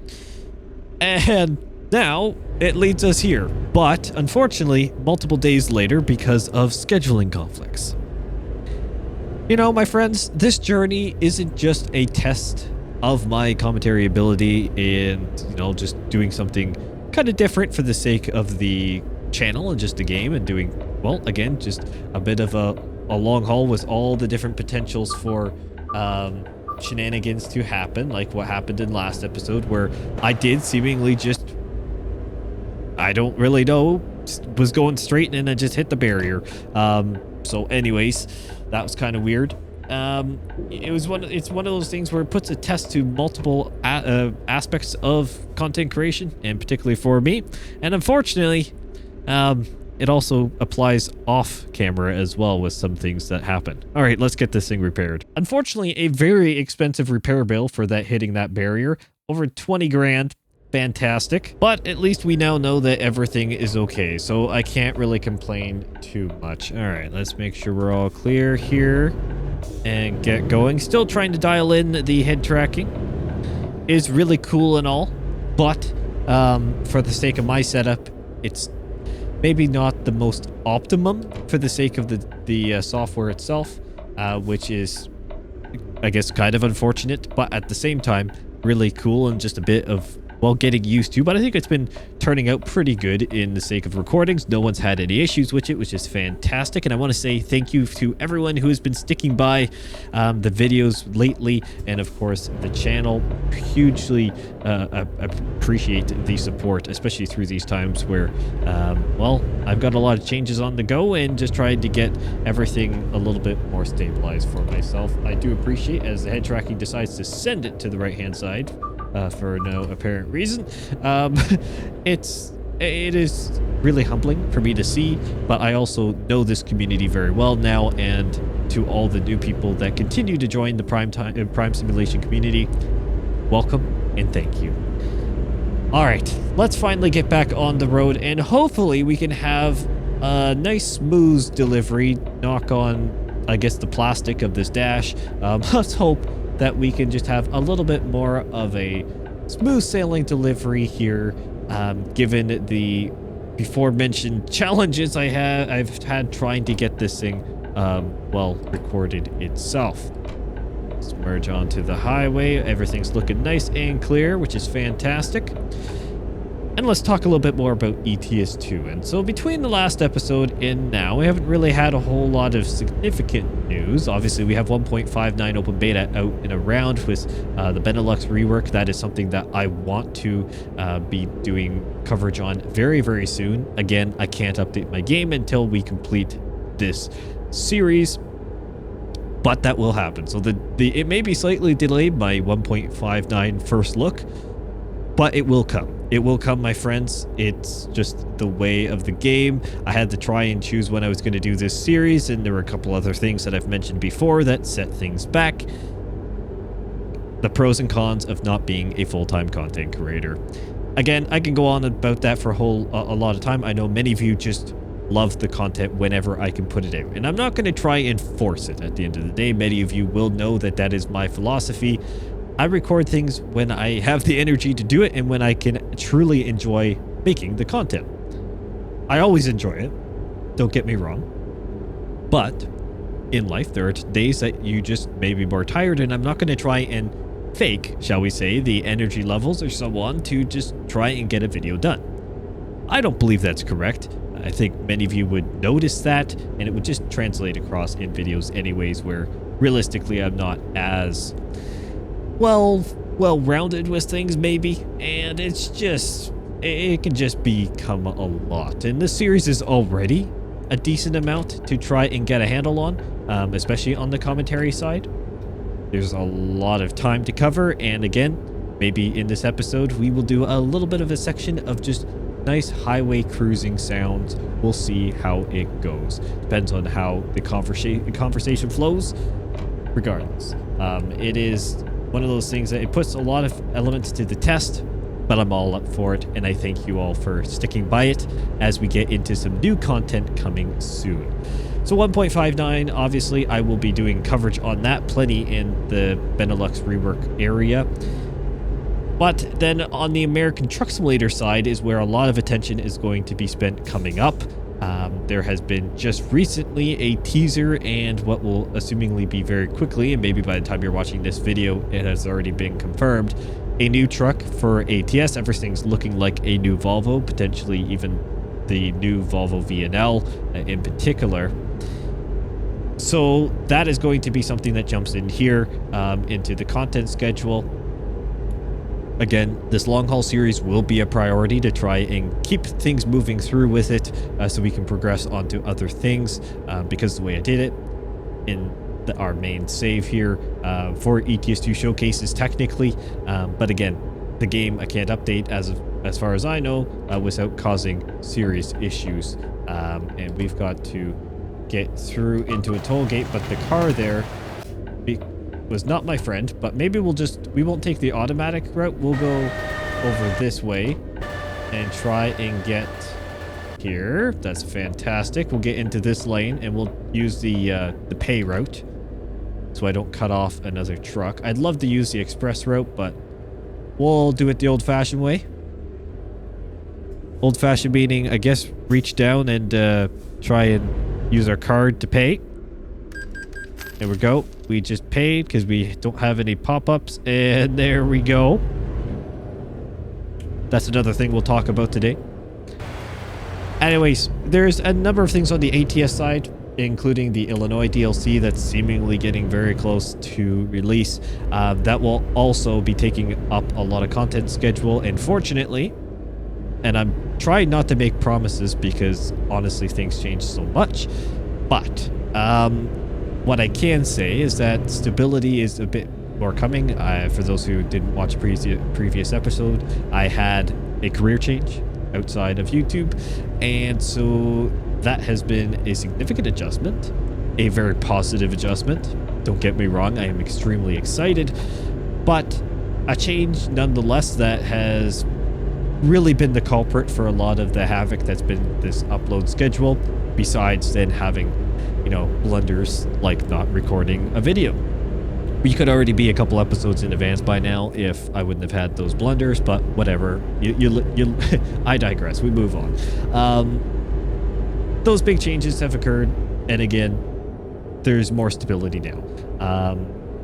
And now it leads us here. But unfortunately, multiple days later because of scheduling conflicts. You know, my friends, this journey isn't just a test of my commentary ability and, you know, just doing something kind of different for the sake of the channel and just the game, and doing, well, again, just a bit of a long haul with all the different potentials for shenanigans to happen, like what happened in last episode, where I did seemingly just, I don't really know, was going straight and I just hit the barrier. So anyways, that was kind of weird. It's one of those things where it puts a test to multiple aspects of content creation, and particularly for me. And unfortunately, it also applies off camera as well with some things that happen. All right, let's get this thing repaired. Unfortunately, a very expensive repair bill for that hitting that barrier, over 20 grand. Fantastic. But at least we now know that everything is okay, so I can't really complain too much. All right, let's make sure we're all clear here and get going. Still trying to dial in the head tracking. Is really cool and all, but for the sake of my setup, it's maybe not the most optimum for the sake of the software itself, which is, I guess, kind of unfortunate, but at the same time, really cool and just a bit of, well, getting used to. But I think it's been turning out pretty good in the sake of recordings. No one's had any issues with it, which is fantastic. And I want to say thank you to everyone who has been sticking by the videos lately, and of course the channel. Hugely appreciate the support, especially through these times where, well, I've got a lot of changes on the go and just trying to get everything a little bit more stabilized for myself. I do appreciate as the head tracking decides to send it to the right hand side for no apparent reason. It is really humbling for me to see, but I also know this community very well now, and to all the new people that continue to join the Prime Simulation community, welcome and thank you. All right, let's finally get back on the road, and hopefully we can have a nice smooth delivery. Knock on, I guess, the plastic of this dash. Let's hope that we can just have a little bit more of a smooth sailing delivery here given the before mentioned challenges I've had trying to get this thing well recorded itself. Let's merge onto the highway. Everything's looking nice and clear, which is fantastic. And let's talk a little bit more about ETS2. And so between the last episode and now, we haven't really had a whole lot of significant news. Obviously, we have 1.59 open beta out and around with the Benelux rework. That is something that I want to be doing coverage on very, very soon. Again, I can't update my game until we complete this series, but that will happen. So it may be slightly delayed by 1.59 first look, but it will come. It will come, my friends. It's just the way of the game. I had to try and choose when I was going to do this series, and there were a couple other things that I've mentioned before that set things back. The pros and cons of not being a full-time content creator. Again, I can go on about that for a lot of time. I know many of you just love the content whenever I can put it out, and I'm not going to try and force it at the end of the day. Many of you will know that that is my philosophy. I record things when I have the energy to do it and when I can truly enjoy making the content. I always enjoy it, don't get me wrong, but in life there are days that you just may be more tired, and I'm not going to try and fake, shall we say, the energy levels or so on to just try and get a video done. I don't believe that's correct. I think many of you would notice that, and it would just translate across in videos anyways, where realistically I'm not as well-rounded with things, maybe, and it's just, it can just become a lot. And this series is already a decent amount to try and get a handle on, especially on the commentary side. There's a lot of time to cover, and again, maybe in this episode we will do a little bit of a section of just nice highway cruising sounds. We'll see how it goes. Depends on how the conversation flows. Regardless, it is one of those things that it puts a lot of elements to the test, but I'm all up for it, and I thank you all for sticking by it as we get into some new content coming soon. So 1.59, obviously, I will be doing coverage on that plenty in the Benelux rework area. But then on the American Truck Simulator side is where a lot of attention is going to be spent coming up. There has been just recently a teaser, and what will assumingly be very quickly, and maybe by the time you're watching this video, it has already been confirmed, a new truck for ATS. Everything's looking like a new Volvo, potentially even the new Volvo VNL in particular. So that is going to be something that jumps in here into the content schedule. Again, this long haul series will be a priority to try and keep things moving through with it so we can progress onto other things because the way I did it in our main save here for ETS2 showcases technically. But again, the game I can't update as far as I know without causing serious issues. And we've got to get through into a toll gate, but the car there was not my friend. But maybe we won't take the automatic route. We'll go over this way and try and get here. That's fantastic. We'll get into this lane and we'll use the pay route so I don't cut off another truck. I'd love to use the express route, but we'll do it the old-fashioned way. Old-fashioned meaning, I guess, reach down and try and use our card to pay. There we go. We just paid because we don't have any pop-ups, and there we go. That's another thing we'll talk about today. Anyways, there's a number of things on the ATS side, including the Illinois DLC that's seemingly getting very close to release. That will also be taking up a lot of content schedule, and fortunately, and I'm trying not to make promises because honestly things change so much, but what I can say is that stability is a bit more coming. For those who didn't watch previous episode, I had a career change outside of YouTube, and so that has been a significant adjustment, a very positive adjustment. Don't get me wrong, I am extremely excited, but a change nonetheless that has really been the culprit for a lot of the havoc that's been this upload schedule, besides then having, you know, blunders like not recording a video. We could already be a couple episodes in advance by now if I wouldn't have had those blunders, but whatever. I digress. We move on. Those big changes have occurred, and again, there's more stability now.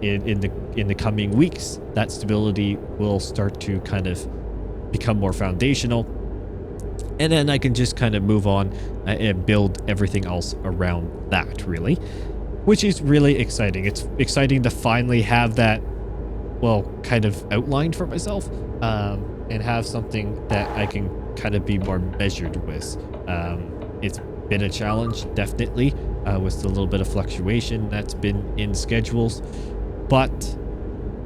In the coming weeks, that stability will start to kind of become more foundational, and then I can just kind of move on and build everything else around that, really, which is really exciting. It's exciting to finally have that, well, kind of outlined for myself, and have something that I can kind of be more measured with. It's been a challenge, definitely, with the little bit of fluctuation that's been in schedules, but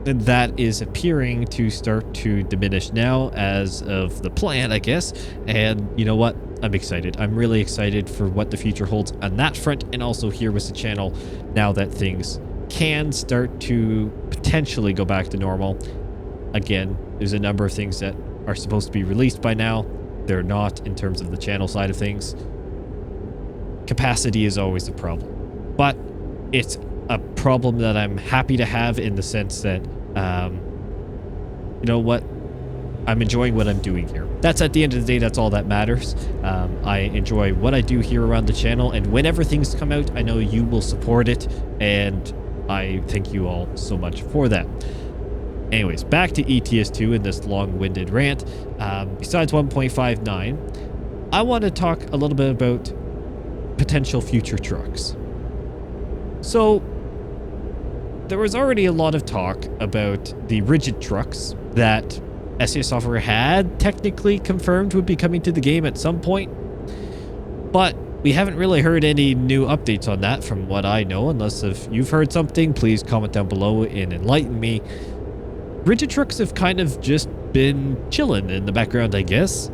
that is appearing to start to diminish now as of the plan, I guess. And you know what? I'm excited. I'm really excited for what the future holds on that front, and also here with the channel now that things can start to potentially go back to normal. Again, there's a number of things that are supposed to be released by now. They're not in terms of the channel side of things. Capacity is always a problem, but it's a problem that I'm happy to have in the sense that, you know what? I'm enjoying what I'm doing here. That's at the end of the day, that's all that matters. I enjoy what I do here around the channel, and whenever things come out, I know you will support it, and I thank you all so much for that. Anyways, back to ETS2 in this long-winded rant. Besides 1.59, I want to talk a little bit about potential future trucks. So there was already a lot of talk about the rigid trucks that SES Software had technically confirmed would be coming to the game at some point, but we haven't really heard any new updates on that from what I know. Unless if you've heard something, please comment down below and enlighten me. Rigid trucks have kind of just been chilling in the background, I guess.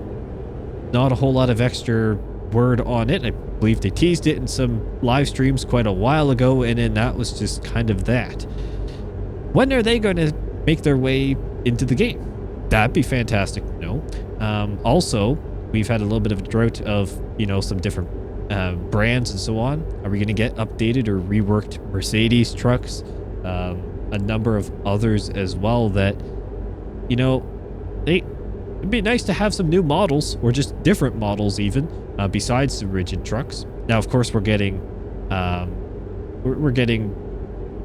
Not a whole lot of extra word on it. I believe they teased it in some live streams quite a while ago, and then that was just kind of that. When are they going to make their way into the game? That'd be fantastic to know. Also, we've had a little bit of a drought of, you know, some different brands and so on. Are we going to get updated or reworked Mercedes trucks? A number of others as well that, you know, it'd be nice to have some new models, or just different models even, besides the rigid trucks. Now, of course, we're getting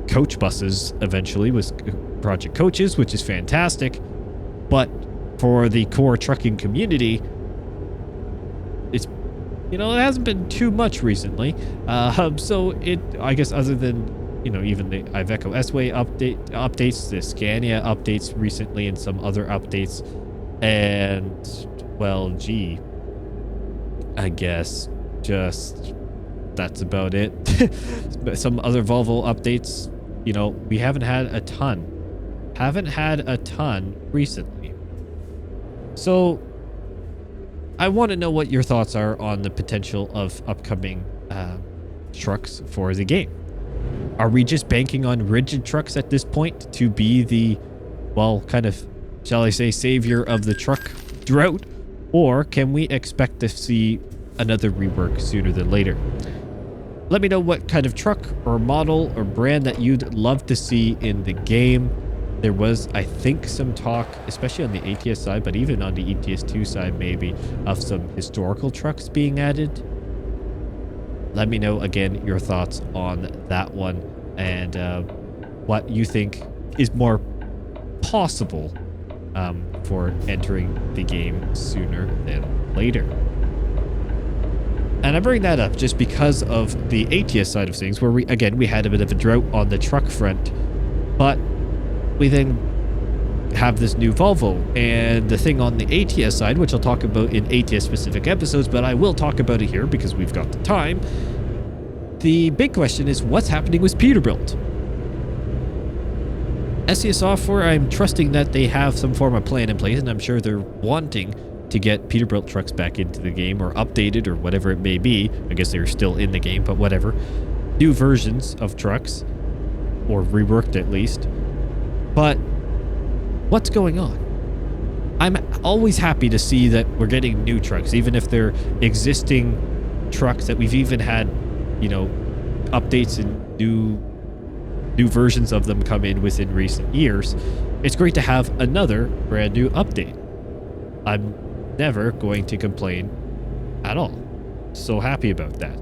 coach buses eventually with project coaches, which is fantastic. But for the core trucking community, it's, you know, it hasn't been too much recently. So I guess other than, you know, even the Iveco S-Way updates, the Scania updates recently, and some other updates, and, well, gee, I guess just that's about it. Some other Volvo updates, you know, we haven't had a ton. Recently. So I want to know what your thoughts are on the potential of upcoming trucks for the game. Are we just banking on rigid trucks at this point to be the, well, kind of, shall I say, savior of the truck drought? Or can we expect to see another rework sooner than later? Let me know what kind of truck or model or brand that you'd love to see in the game. There was, I think, some talk, especially on the ATS side, but even on the ETS2 side maybe, of some historical trucks being added. Let me know, again, your thoughts on that one, and what you think is more possible for entering the game sooner than later. And I bring that up just because of the ATS side of things, where we had a bit of a drought on the truck front, but we then have this new Volvo. And the thing on the ATS side, which I'll talk about in ATS specific episodes, but I will talk about it here because we've got the time. The big question is, what's happening with Peterbilt? SES Software, I'm trusting that they have some form of plan in place, and I'm sure they're wanting to get Peterbilt trucks back into the game, or updated, or whatever it may be. I guess they're still in the game, but whatever. New versions of trucks, or reworked at least. But what's going on? I'm always happy to see that we're getting new trucks, even if they're existing trucks that we've even had, you know, updates and new new versions of them come in within recent years, it's great to have another brand new update. I'm never going to complain at all. So happy about that.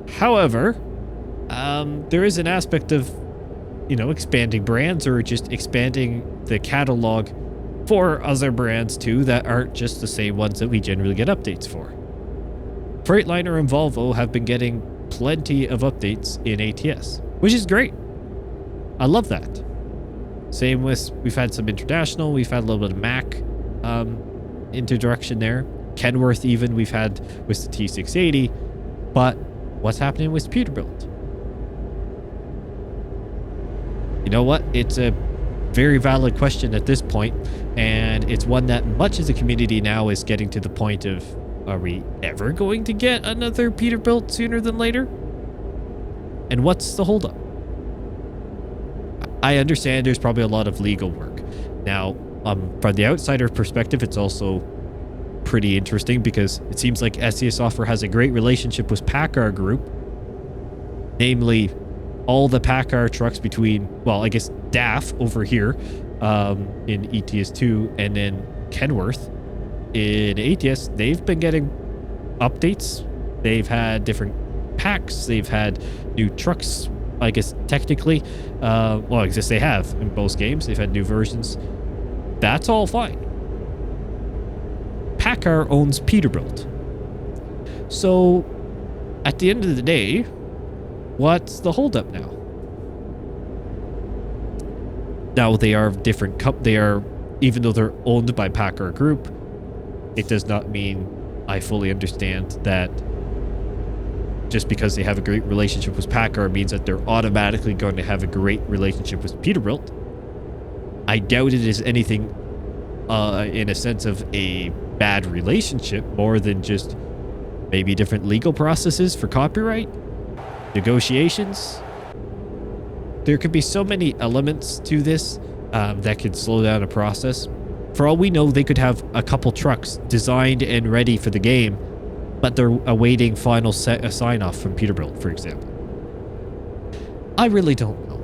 However, there is an aspect of, expanding brands or just expanding the catalog for other brands too that aren't just the same ones that we generally get updates for. Freightliner and Volvo have been getting plenty of updates in ATS, which is great. I love that. Same with, we've had some international, we've had a little bit of Mac introduction there. Kenworth even we've had with the T680, but what's happening with Peterbilt? You know what? It's a very valid question at this point, and it's one that much of the community now is getting to the point of, are we ever going to get another Peterbilt sooner than later? And what's the holdup? I understand there's probably a lot of legal work. Now, from the outsider perspective, it's also pretty interesting because it seems like SES Software has a great relationship with PACCAR Group, namely all the PACCAR trucks between, well, I guess DAF over here in ETS2 and then Kenworth in ATS. They've been getting updates. They've had different packs. They've had new trucks, I guess technically. Well, I guess they have in both games. They've had new versions. That's all fine. PACCAR owns Peterbilt. So at the end of the day, what's the holdup now? Now they are different. They are, even though they're owned by PACCAR Group, it does not mean I fully understand that just because they have a great relationship with PACCAR means that they're automatically going to have a great relationship with Peterbilt. I doubt it is anything in a sense of a bad relationship, more than just maybe different legal processes for copyright, negotiations. There could be so many elements to this that could slow down a process. For all we know, they could have a couple trucks designed and ready for the game, but they're awaiting final sign-off from Peterbilt, for example. I really don't know.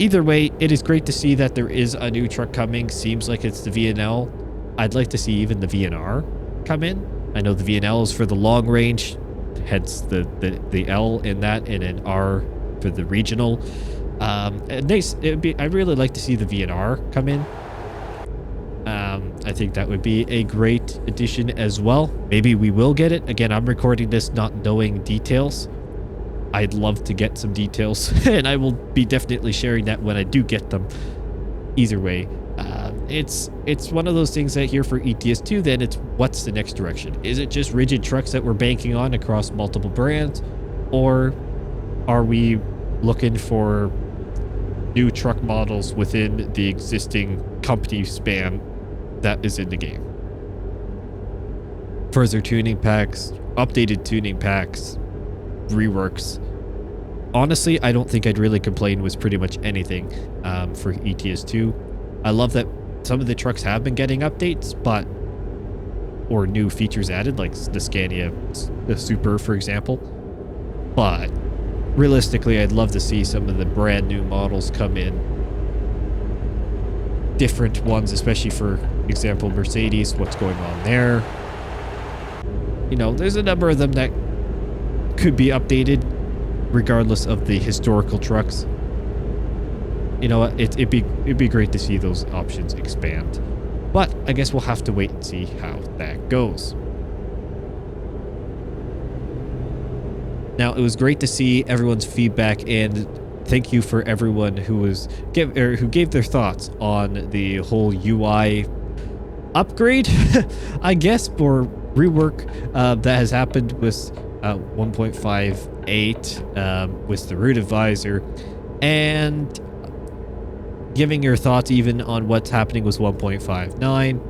Either way, it is great to see that there is a new truck coming. Seems like it's the VNL. I'd like to see even the VNR come in. I know the VNL is for the long range, hence the L in that, and an R for the regional. Nice. I'd really like to see the VNR come in. I think that would be a great addition as well. Maybe we will get it. Again, I'm recording this not knowing details. I'd love to get some details, and I will be definitely sharing that when I do get them. Either way, it's one of those things that here for ETS2, then it's what's the next direction? Is it just rigid trucks that we're banking on across multiple brands, or are we looking for new truck models within the existing company span that is in the game? Further tuning packs, updated tuning packs, reworks. Honestly, I don't think I'd really complain with pretty much anything for ETS2. I love that some of the trucks have been getting updates, or new features added, like the Scania the Super, for example. But realistically, I'd love to see some of the brand new models come in. Different ones, especially for example, Mercedes, what's going on there. There's a number of them that could be updated regardless of the historical trucks. It'd be great to see those options expand, but I guess we'll have to wait and see how that goes. Now, it was great to see everyone's feedback, and thank you for everyone who gave their thoughts on the whole UI upgrade, I guess, or rework that has happened with 1.58 with the root advisor, and giving your thoughts even on what's happening with 1.59,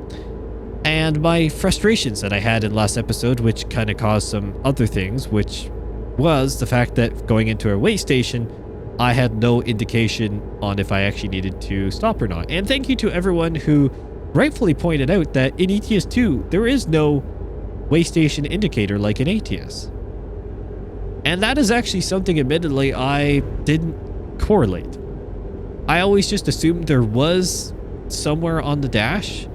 and my frustrations that I had in last episode, which kind of caused some other things, which was the fact that going into a weigh station, I had no indication on if I actually needed to stop or not. And thank you to everyone who rightfully pointed out that in ETS2, there is no weigh station indicator like in ATS. And that is actually something, admittedly, I didn't correlate. I always just assumed there was somewhere on the dash,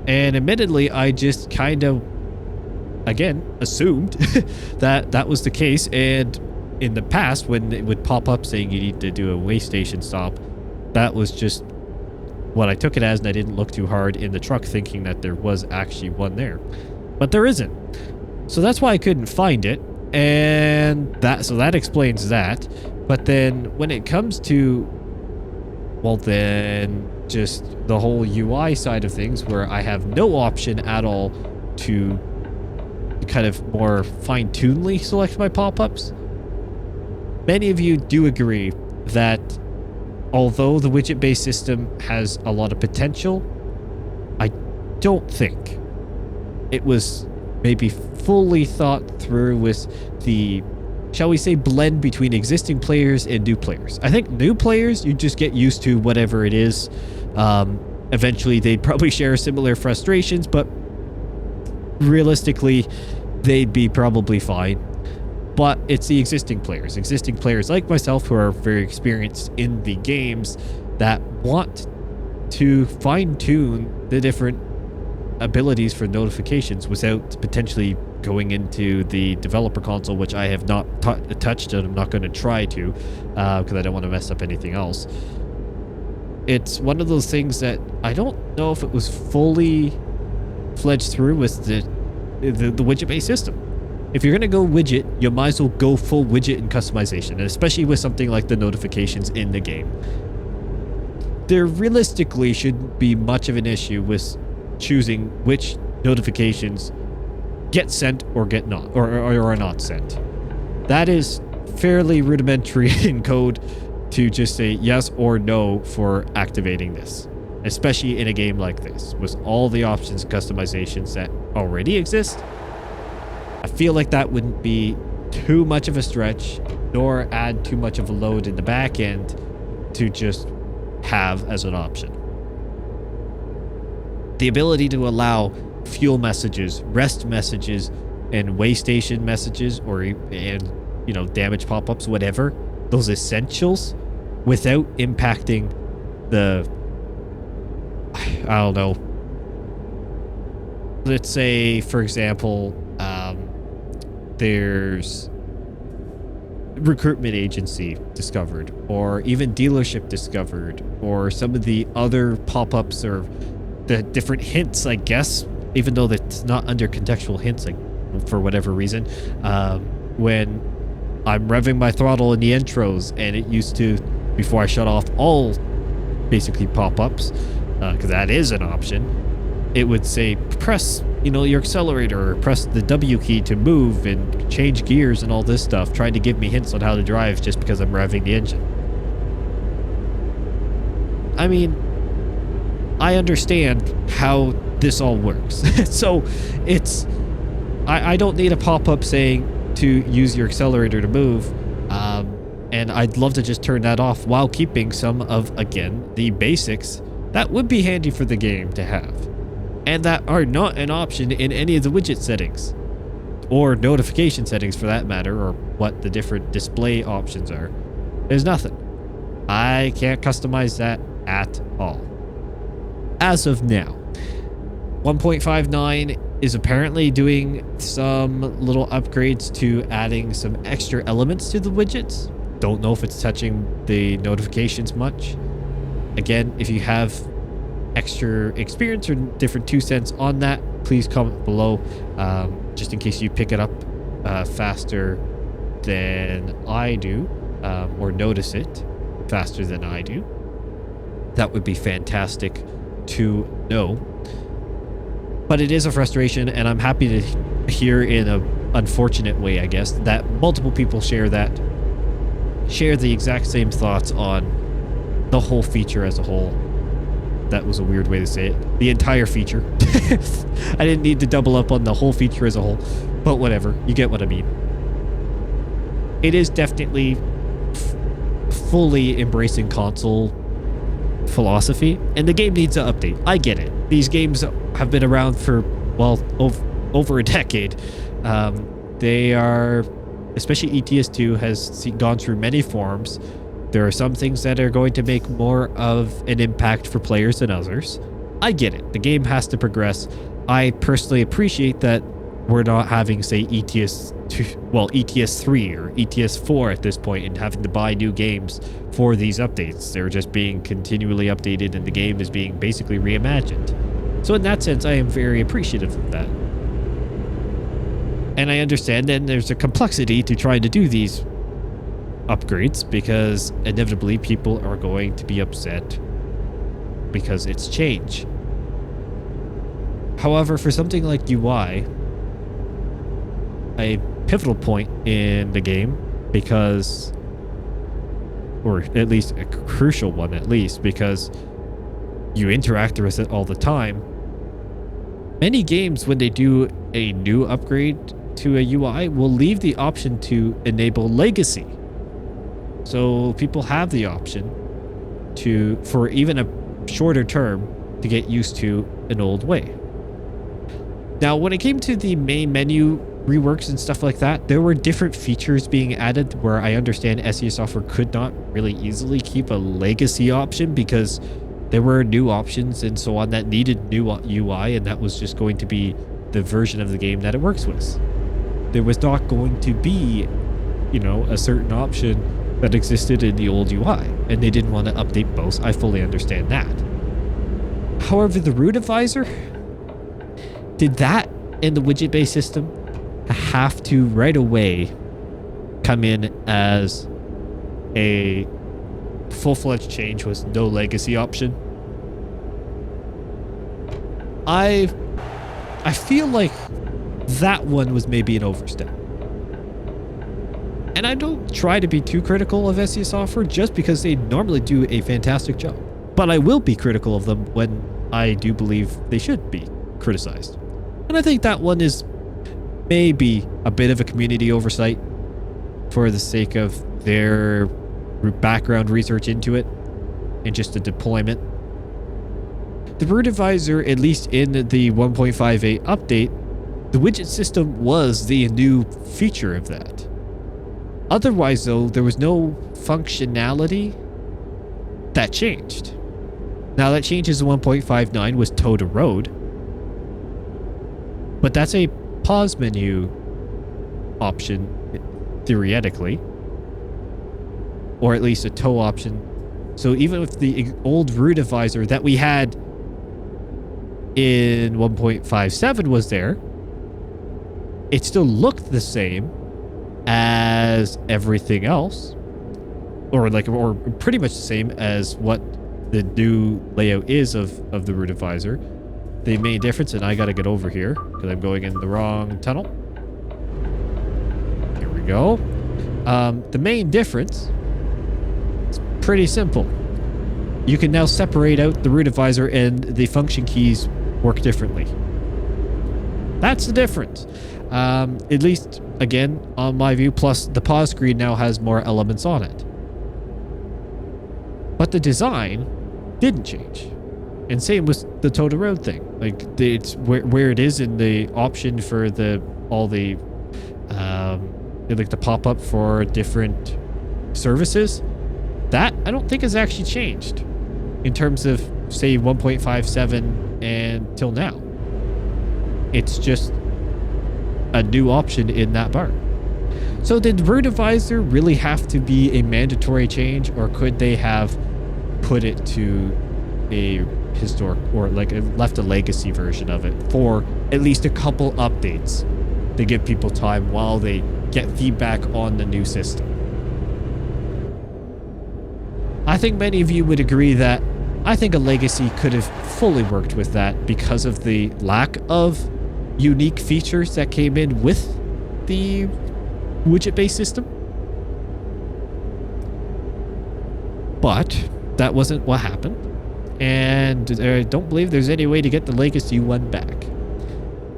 and admittedly, I just kind of, again, assumed that that was the case. And in the past, when it would pop up saying you need to do a way station stop, that was just what I took it as, and I didn't look too hard in the truck thinking that there was actually one there. But there isn't. So that's why I couldn't find it, and that explains that. But then when it comes to, well, then just the whole UI side of things, where I have no option at all to kind of more fine-tunedly select my pop-ups. Many of you do agree that although the widget-based system has a lot of potential, I don't think it was maybe fully thought through with the, shall we say, blend between existing players and new players. I think new players, you just get used to whatever it is. Eventually, they'd probably share similar frustrations, but realistically, they'd be probably fine. But it's the existing players like myself, who are very experienced in the games, that want to fine-tune the different abilities for notifications without potentially going into the developer console, which I have not touched, and I'm not going to try to, because I don't want to mess up anything else. It's one of those things that I don't know if it was fully fledged through with the widget-based system. If you're going to go widget, you might as well go full widget and customization, and especially with something like the notifications in the game. There realistically shouldn't be much of an issue with choosing which notifications get sent or get not, or are not sent. That is fairly rudimentary in code to just say yes or no for activating this, especially in a game like this with all the options and customizations that already exist. I feel like that wouldn't be too much of a stretch, nor add too much of a load in the back end to just have as an option. The ability to allow fuel messages, rest messages, and way station messages, damage pop-ups, whatever, those essentials, without impacting the, I don't know, let's say, for example, there's recruitment agency discovered, or even dealership discovered, or some of the other pop-ups, or the different hints, I guess, even though that's not under contextual hints, like, for whatever reason, when I'm revving my throttle in the intros, and it used to, before I shut off all basically pop-ups, because that is an option, it would say press your accelerator, or press the W key to move and change gears and all this stuff, trying to give me hints on how to drive just because I'm revving the engine. I mean, I understand how this all works. So it's, I don't need a pop-up saying to use your accelerator to move, and I'd love to just turn that off while keeping some of, again, the basics that would be handy for the game to have, and that are not an option in any of the widget settings, or notification settings for that matter, or what the different display options are. There's nothing. I can't customize that at all. As of now. 1.59 is apparently doing some little upgrades to adding some extra elements to the widgets. Don't know if it's touching the notifications much. Again, if you have extra experience or different 2 cents on that, please comment below, just in case you pick it up faster than I do, or notice it faster than I do. That would be fantastic to know. But it is a frustration, and I'm happy to hear, in a unfortunate way, I guess, that multiple people share the exact same thoughts on the whole feature as a whole. That was a weird way to say it. The entire feature. I didn't need to double up on the whole feature as a whole, but whatever. You get what I mean. It is definitely fully embracing console philosophy, and the game needs an update. I get it. These games have been around for, well, over a decade. They are, especially ETS2 has gone through many forms, There are some things that are going to make more of an impact for players than others. I get it. The game has to progress. I personally appreciate that we're not having, say, ETS3 or ETS4 at this point and having to buy new games for these updates. They're just being continually updated and the game is being basically reimagined. So in that sense, I am very appreciative of that. And I understand then there's a complexity to trying to do these upgrades because inevitably people are going to be upset because it's change. However, for something like UI, a pivotal point in the game because, or at least a crucial one at least, because you interact with it all the time. Many games, when they do a new upgrade to a UI, will leave the option to enable legacy. So people have the option to, for even a shorter term, to get used to an old way. Now, when it came to the main menu reworks and stuff like that, there were different features being added where I understand SES Software could not really easily keep a legacy option because there were new options and so on that needed new UI, and that was just going to be the version of the game that it works with. There was not going to be, you know, a certain option that existed in the old UI, and they didn't want to update both. I fully understand that. However, the root advisor, did that in the widget-based system have to right away come in as a full-fledged change with no legacy option? I feel like that one was maybe an overstep. And I don't try to be too critical of SES Software just because they normally do a fantastic job. But I will be critical of them when I do believe they should be criticized. And I think that one is maybe a bit of a community oversight for the sake of their background research into it and just the deployment. The root advisor, at least in the 1.58 update, the widget system was the new feature of that. Otherwise, though, there was no functionality that changed. Now, that changes in 1.59 was tow to road, but that's a pause menu option, theoretically, or at least a tow option. So even with the old root advisor that we had in 1.57 was there, it still looked the same as everything else, or pretty much the same as what the new layout is of the root advisor. The main difference, and I gotta get over here because I'm going in the wrong tunnel. Here we go. The main difference is pretty simple. You can now separate out the root advisor and the function keys work differently. That's the difference. At least, again, on my view, plus the pause screen now has more elements on it. But the design didn't change. And same with the tow to road thing. Like, it's where it is in the option for all the pop-up for different services. That, I don't think has actually changed in terms of, say, 1.57 and till now. It's just a new option in that bar. So did root advisor really have to be a mandatory change, or could they have put it to a historic, or left a legacy version of it for at least a couple updates to give people time while they get feedback on the new system? I think many of you would agree that I think a legacy could have fully worked with that because of the lack of unique features that came in with the widget-based system. But that wasn't what happened. And I don't believe there's any way to get the legacy one back.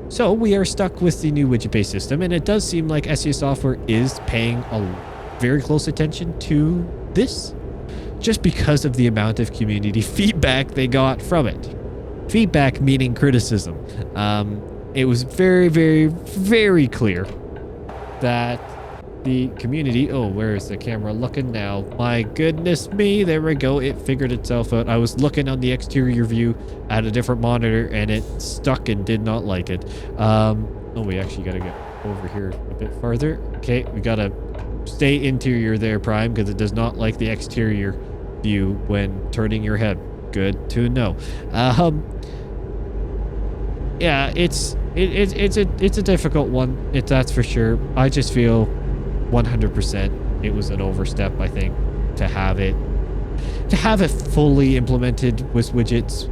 So we are stuck with the new widget-based system, and it does seem like SES Software is paying a very close attention to this, just because of the amount of community feedback they got from it. Feedback meaning criticism. It was very, very, very clear that the community. Oh, where is the camera looking now? My goodness me. There we go. It figured itself out. I was looking on the exterior view at a different monitor and it stuck and did not like it. Oh, we actually got to get over here a bit farther. Okay, we got to stay interior there, Prime, because it does not like the exterior view when turning your head. Good to know. Yeah, it's a difficult one. That's for sure. I just feel 100% it was an overstep, I think, to have it fully implemented with widgets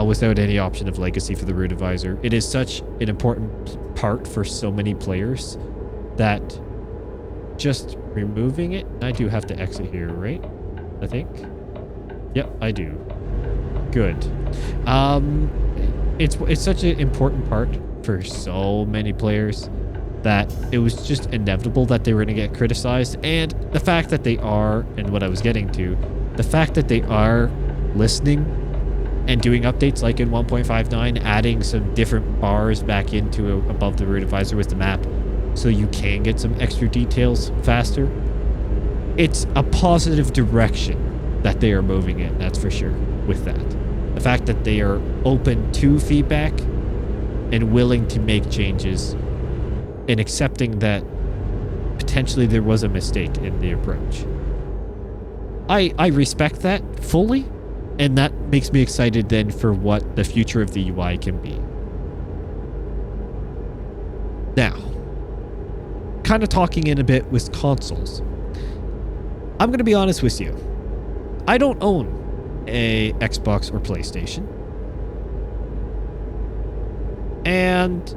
without any option of legacy for the root advisor. It is such an important part for so many players that just removing it, I do have to exit here, right? I think. Yep, I do. Good. It's such an important part for so many players that it was just inevitable that they were going to get criticized. And the fact that they are, and what I was getting to, the fact that they are listening and doing updates like in 1.59, adding some different bars back into above the root advisor with the map so you can get some extra details faster. It's a positive direction that they are moving in, that's for sure, with that. The fact that they are open to feedback and willing to make changes and accepting that potentially there was a mistake in the approach. I respect that fully, and that makes me excited then for what the future of the UI can be. Now, kind of talking in a bit with consoles. I'm going to be honest with you. I don't own a Xbox or PlayStation. And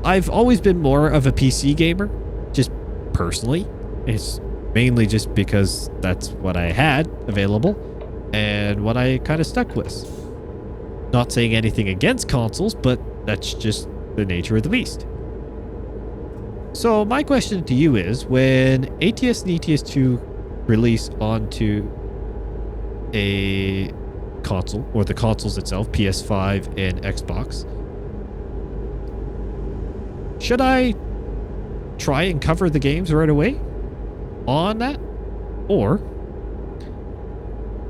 I've always been more of a PC gamer, just personally. It's mainly just because that's what I had available and what I kind of stuck with. Not saying anything against consoles, but that's just the nature of the beast. So my question to you is, when ATS and ETS2 release onto a console, or the consoles itself, PS5 and Xbox, should I try and cover the games right away on that? Or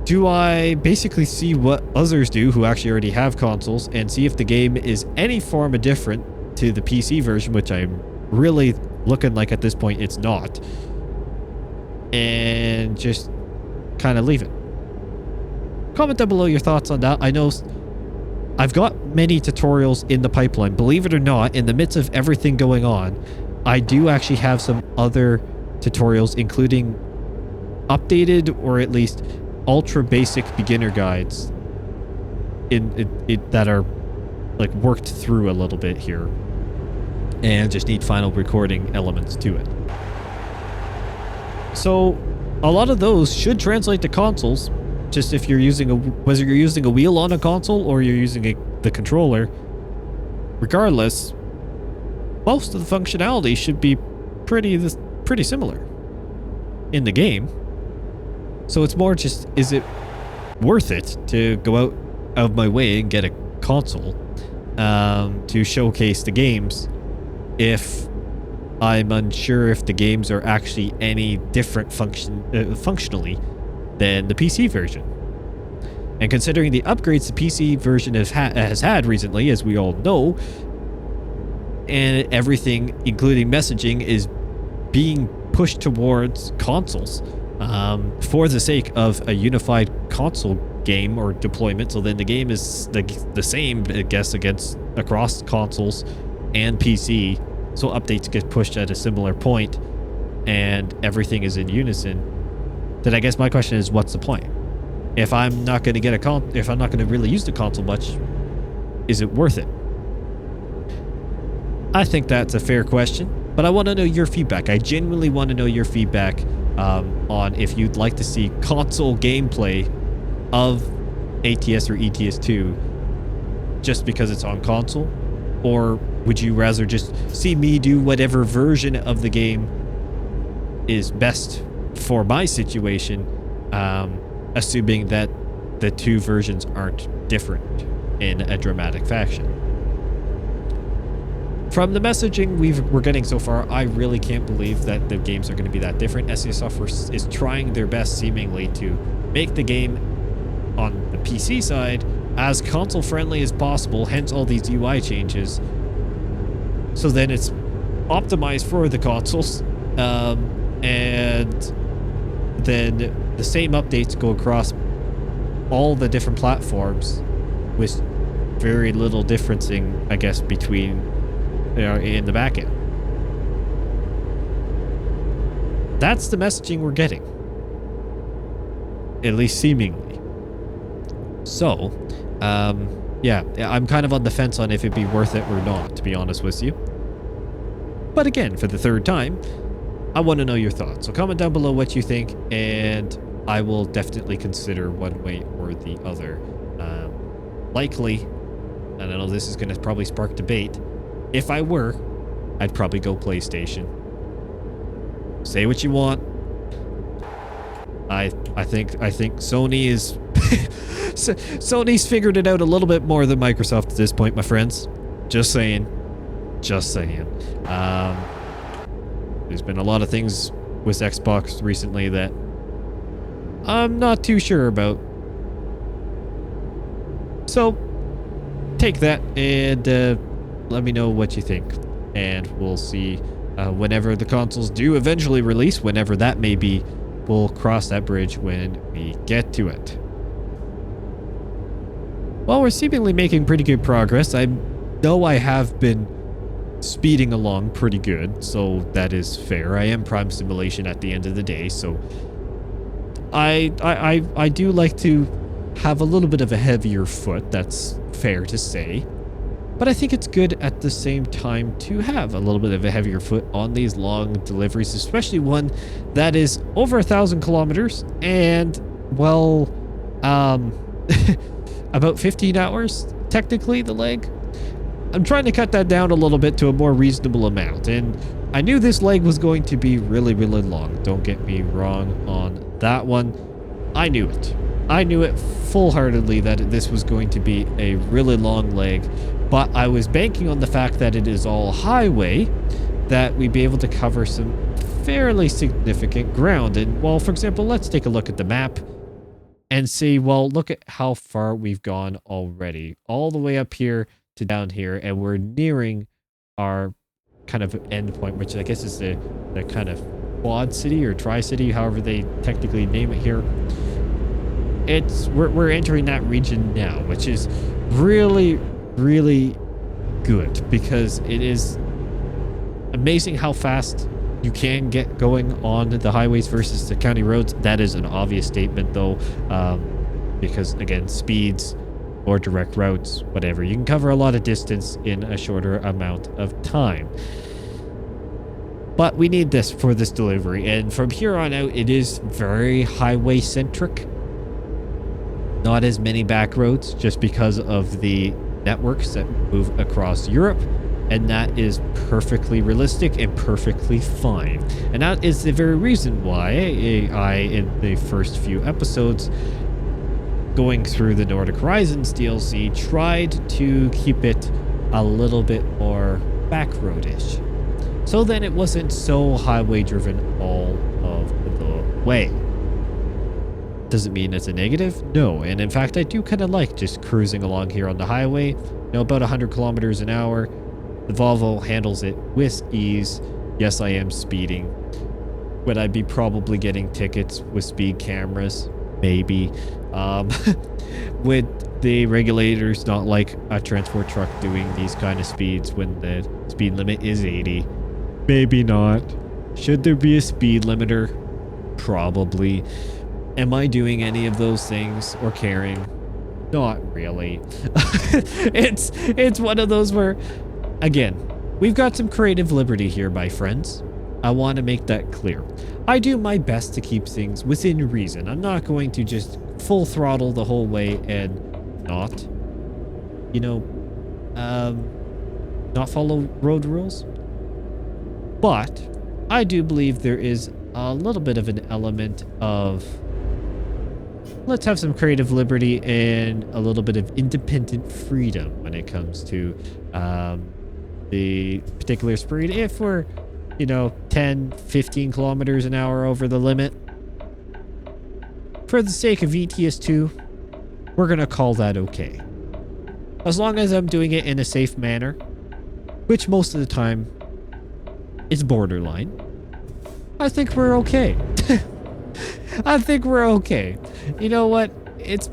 do I basically see what others do who actually already have consoles and see if the game is any form of different to the PC version, which I'm really looking like at this point it's not, and just kind of leave it? Comment down below your thoughts on that. I know I've got many tutorials in the pipeline. Believe it or not, in the midst of everything going on, I do actually have some other tutorials, including updated or at least ultra basic beginner guides that are like worked through a little bit here and just need final recording elements to it. So a lot of those should translate to consoles. Just if you're using whether you're using a wheel on a console or you're using the controller, regardless, most of the functionality should be pretty similar in the game. So it's more just, is it worth it to go out of my way and get a console to showcase the games if I'm unsure if the games are actually any different functionally than the PC version? And considering the upgrades the PC version has had recently, as we all know, and everything, including messaging, is being pushed towards consoles for the sake of a unified console game or deployment, so then the game is the same, I guess, across consoles and PC, so updates get pushed at a similar point and everything is in unison, then I guess my question is, what's the point? If I'm not going to get if I'm not going to really use the console much, is it worth it? I think that's a fair question, but I want to know your feedback. I genuinely want to know your feedback on if you'd like to see console gameplay of ATS or ETS2 just because it's on console, or would you rather just see me do whatever version of the game is best for my situation, assuming that the two versions aren't different in a dramatic fashion? From the messaging we're getting so far, I really can't believe that the games are going to be that different. SES Software is trying their best seemingly to make the game on the PC side as console friendly as possible, hence all these UI changes. So then it's optimized for the consoles, and then the same updates go across all the different platforms with very little differencing, I guess, between in the back end. That's the messaging we're getting, at least seemingly. So, yeah, I'm kind of on the fence on if it'd be worth it or not, to be honest with you. But again, for the third time, I want to know your thoughts. So comment down below what you think, and I will definitely consider one way or the other. Likely, and I know this is going to probably spark debate, if I were, I'd probably go PlayStation. Say what you want. I think Sony is Sony's figured it out a little bit more than Microsoft at this point, my friends. Just saying. Just saying. There's been a lot of things with Xbox recently that I'm not too sure about. So take that and let me know what you think, and we'll see whenever the consoles do eventually release, whenever that may be. We'll cross that bridge when we get to it. Well, we're seemingly making pretty good progress. I know I have been speeding along pretty good, so that is fair. I am Prime Simulation at the end of the day, so I do like to have a little bit of a heavier foot. That's fair to say. But I think it's good at the same time to have a little bit of a heavier foot on these long deliveries, especially one that is over 1,000 kilometers and, well, about 15 hours, technically, the leg. I'm trying to cut that down a little bit to a more reasonable amount, and I knew this leg was going to be really, really long. Don't get me wrong on that one. I knew it. I knew it full-heartedly that this was going to be a really long leg, but I was banking on the fact that it is all highway, that we'd be able to cover some fairly significant ground. And, well, for example, let's take a look at the map and see, well, look at how far we've gone already. All the way up here to down here, and we're nearing our kind of end point, which I guess is the kind of quad city or tri-city, however they technically name it here. We're entering that region now, which is really, really good, because it is amazing how fast you can get going on the highways versus the county roads. That is an obvious statement, though, because again, speeds or direct routes, whatever, you can cover a lot of distance in a shorter amount of time. But we need this for this delivery, and from here on out, it is very highway centric. Not as many back roads, just because of the networks that move across Europe, and that is perfectly realistic and perfectly fine. And that is the very reason why I in the first few episodes going through the Nordic Horizons DLC, tried to keep it a little bit more back roadish, so then it wasn't so highway driven all of the way. Does it mean it's a negative? No. And in fact, I do kind of like just cruising along here on the highway. About 100 kilometers an hour. The Volvo handles it with ease. Yes, I am speeding. Would I be probably getting tickets with speed cameras? Maybe. Would the regulators not like a transport truck doing these kind of speeds when the speed limit is 80? Maybe not. Should there be a speed limiter? Probably. Am I doing any of those things or caring? Not really. It's one of those where, again, we've got some creative liberty here, my friends. I want to make that clear. I do my best to keep things within reason. I'm not going to just full throttle the whole way and not, not follow road rules. But I do believe there is a little bit of an element of, let's have some creative liberty and a little bit of independent freedom when it comes to the particular speed. If we're, 10, 15 kilometers an hour over the limit, for the sake of ETS2, we're going to call that okay. As long as I'm doing it in a safe manner, which most of the time is borderline, I think we're okay. I think we're okay. You know what? It's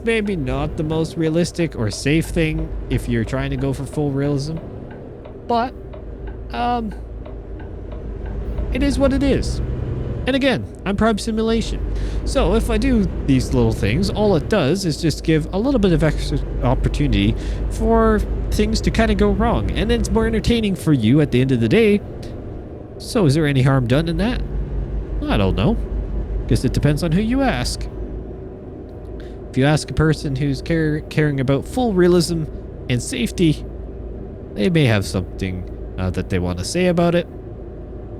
maybe not the most realistic or safe thing if you're trying to go for full realism, but it is what it is. And again, I'm Prime Simulation. So if I do these little things, all it does is just give a little bit of extra opportunity for things to kind of go wrong. And it's more entertaining for you at the end of the day. So is there any harm done in that? I don't know. Guess it depends on who you ask. If you ask a person who's caring about full realism and safety, they may have something that they want to say about it.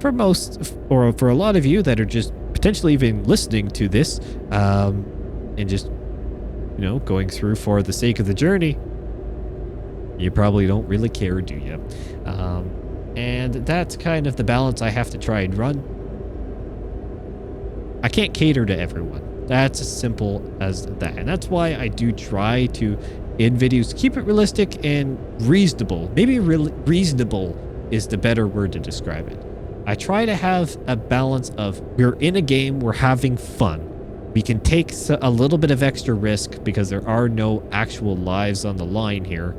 For most, or for a lot of you that are just potentially even listening to this, and just, going through for the sake of the journey, you probably don't really care, do you? And that's kind of the balance I have to try and run. I can't cater to everyone. That's as simple as that. And that's why I do try to, in videos, keep it realistic and reasonable. Maybe reasonable is the better word to describe it. I try to have a balance of, we're in a game, we're having fun. We can take a little bit of extra risk because there are no actual lives on the line here.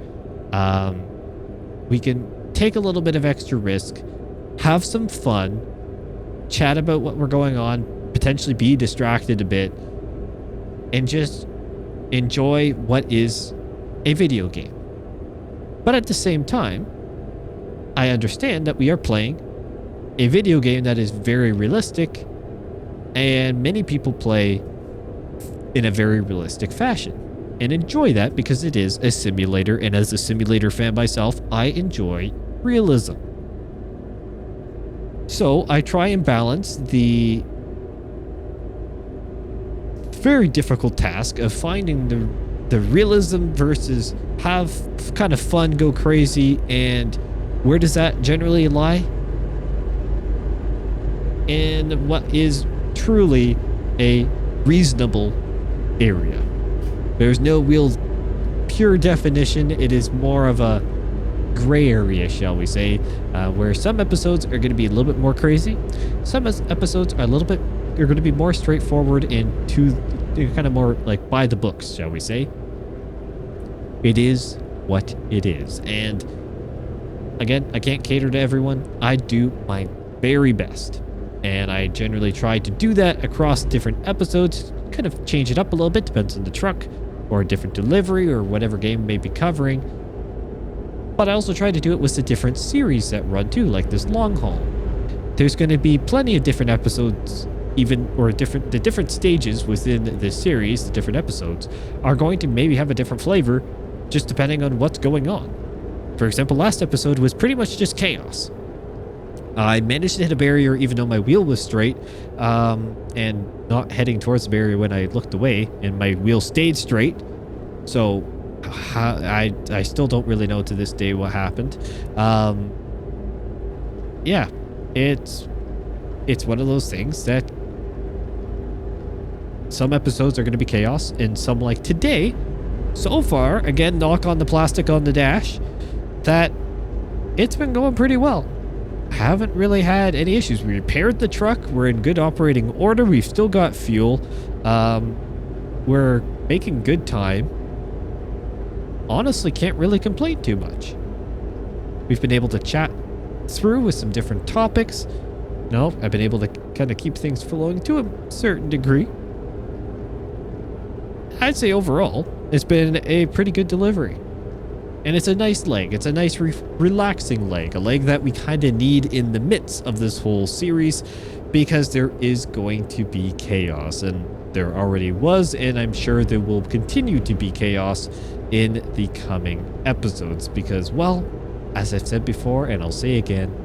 We can take a little bit of extra risk, have some fun, chat about what we're going on, potentially be distracted a bit, and just enjoy what is a video game. But at the same time, I understand that we are playing a video game that is very realistic, and many people play in a very realistic fashion and enjoy that because it is a simulator, and as a simulator fan myself, I enjoy realism. So I try and balance the very difficult task of finding the realism versus have kind of fun, go crazy, and where does that generally lie? In what is truly a reasonable area. There's no real pure definition. It is more of a gray area, shall we say, where some episodes are going to be a little bit more crazy. Some episodes are going to be more straightforward and kind of more like by the books, shall we say. It is what it is. And again, I can't cater to everyone. I do my very best. And I generally try to do that across different episodes, kind of change it up a little bit, depends on the truck or a different delivery or whatever game may be covering. But I also try to do it with the different series that run too, like this long haul. There's going to be plenty of different episodes, the different stages within this series, the different episodes, are going to maybe have a different flavor just depending on what's going on. For example, last episode was pretty much just chaos. I managed to hit a barrier even though my wheel was straight, and not heading towards the barrier when I looked away, and my wheel stayed straight. So I still don't really know to this day what happened. Yeah, it's one of those things that some episodes are going to be chaos, and some, like today, so far, again, knock on the plastic on the dash, that it's been going pretty well. Haven't really had any issues. We repaired the truck. We're in good operating order. We've still got fuel. We're making good time. Honestly, can't really complain too much. We've been able to chat through with some different topics. No, I've been able to kind of keep things flowing to a certain degree. I'd say overall, it's been a pretty good delivery. And it's a nice leg. It's a nice relaxing leg. A leg that we kind of need in the midst of this whole series, because there is going to be chaos. And there already was, and I'm sure there will continue to be chaos in the coming episodes. Because, well, as I've said before, and I'll say again,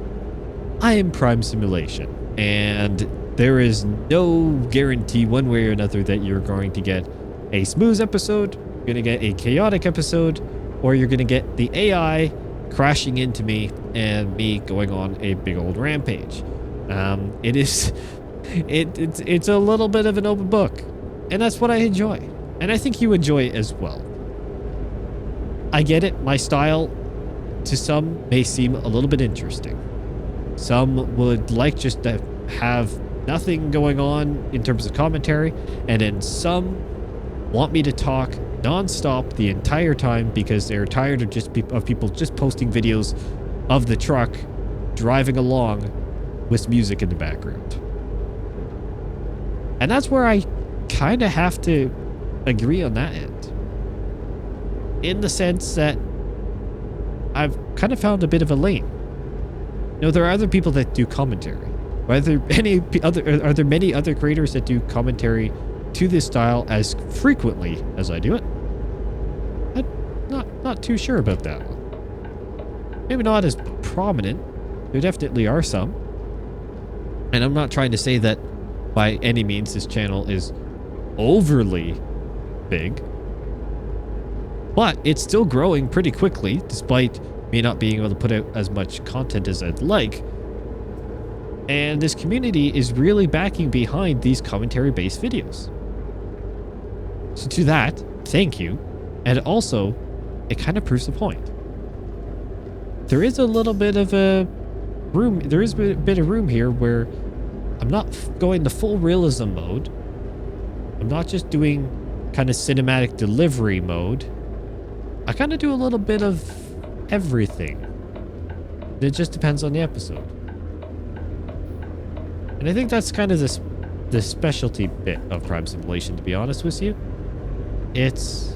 I am Prime Simulation. And there is no guarantee one way or another that you're going to get a smooth episode, you're going to get a chaotic episode, or you're going to get the AI crashing into me and me going on a big old rampage. It is, it's a little bit of an open book, and that's what I enjoy. And I think you enjoy it as well. I get it. My style to some may seem a little bit interesting. Some would like just to have nothing going on in terms of commentary, and then some want me to talk non-stop the entire time because they're tired of people just posting videos of the truck driving along with music in the background. And that's where I kind of have to agree on that end, in the sense that I've kind of found a bit of a lane. You know, there are other people that do commentary. Are there many other creators that do commentary to this style as frequently as I do it? I'm not too sure about that one. Maybe not as prominent. There definitely are some. And I'm not trying to say that by any means this channel is overly big, but it's still growing pretty quickly despite me not being able to put out as much content as I'd like. And this community is really backing behind these commentary-based videos. So to that, thank you. And also, it kind of proves the point. There is a little bit of a room. There is a bit of room here where I'm not going the full realism mode. I'm not just doing kind of cinematic delivery mode. I kind of do a little bit of everything. It just depends on the episode. And I think that's kind of the specialty bit of Prime Simulation, to be honest with you. It's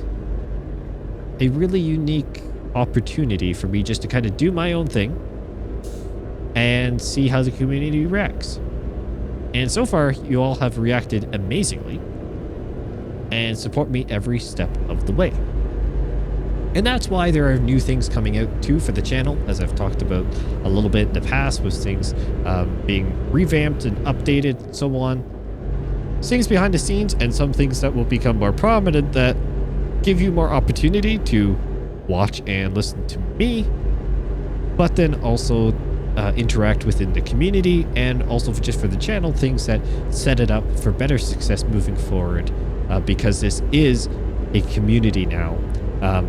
a really unique opportunity for me just to kind of do my own thing and see how the community reacts. And so far, you all have reacted amazingly and support me every step of the way. And that's why there are new things coming out too for the channel, as I've talked about a little bit in the past, with things being revamped and updated and so on. Things behind the scenes and some things that will become more prominent that give you more opportunity to watch and listen to me, but then also interact within the community, and also just for the channel, things that set it up for better success moving forward, because this is a community now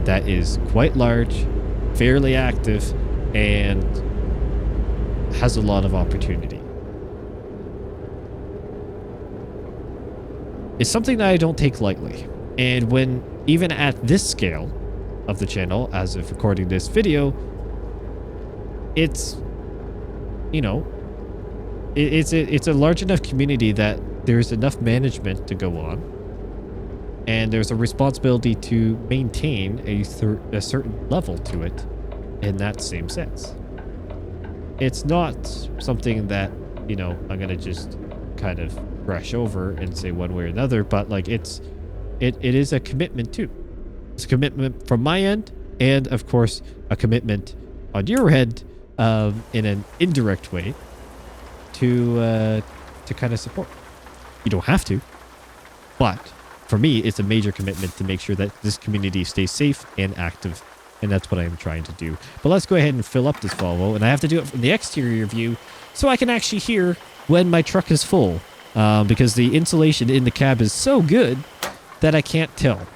that is quite large, fairly active, and has a lot of opportunity. It's something that I don't take lightly. And when even at this scale of the channel, as of recording this video, it's, you know, it's a large enough community that there's enough management to go on. And there's a responsibility to maintain a certain level to it in that same sense. It's not something that, you know, I'm going to just kind of brush over and say one way or another, but like it is a commitment too. It's a commitment from my end, and of course a commitment on your end in an indirect way to kind of support. You don't have to, but for me, it's a major commitment to make sure that this community stays safe and active, and that's what I'm trying to do. But let's go ahead and fill up this Volvo, and I have to do it from the exterior view so I can actually hear when my truck is full, because the insulation in the cab is so good that I can't tell.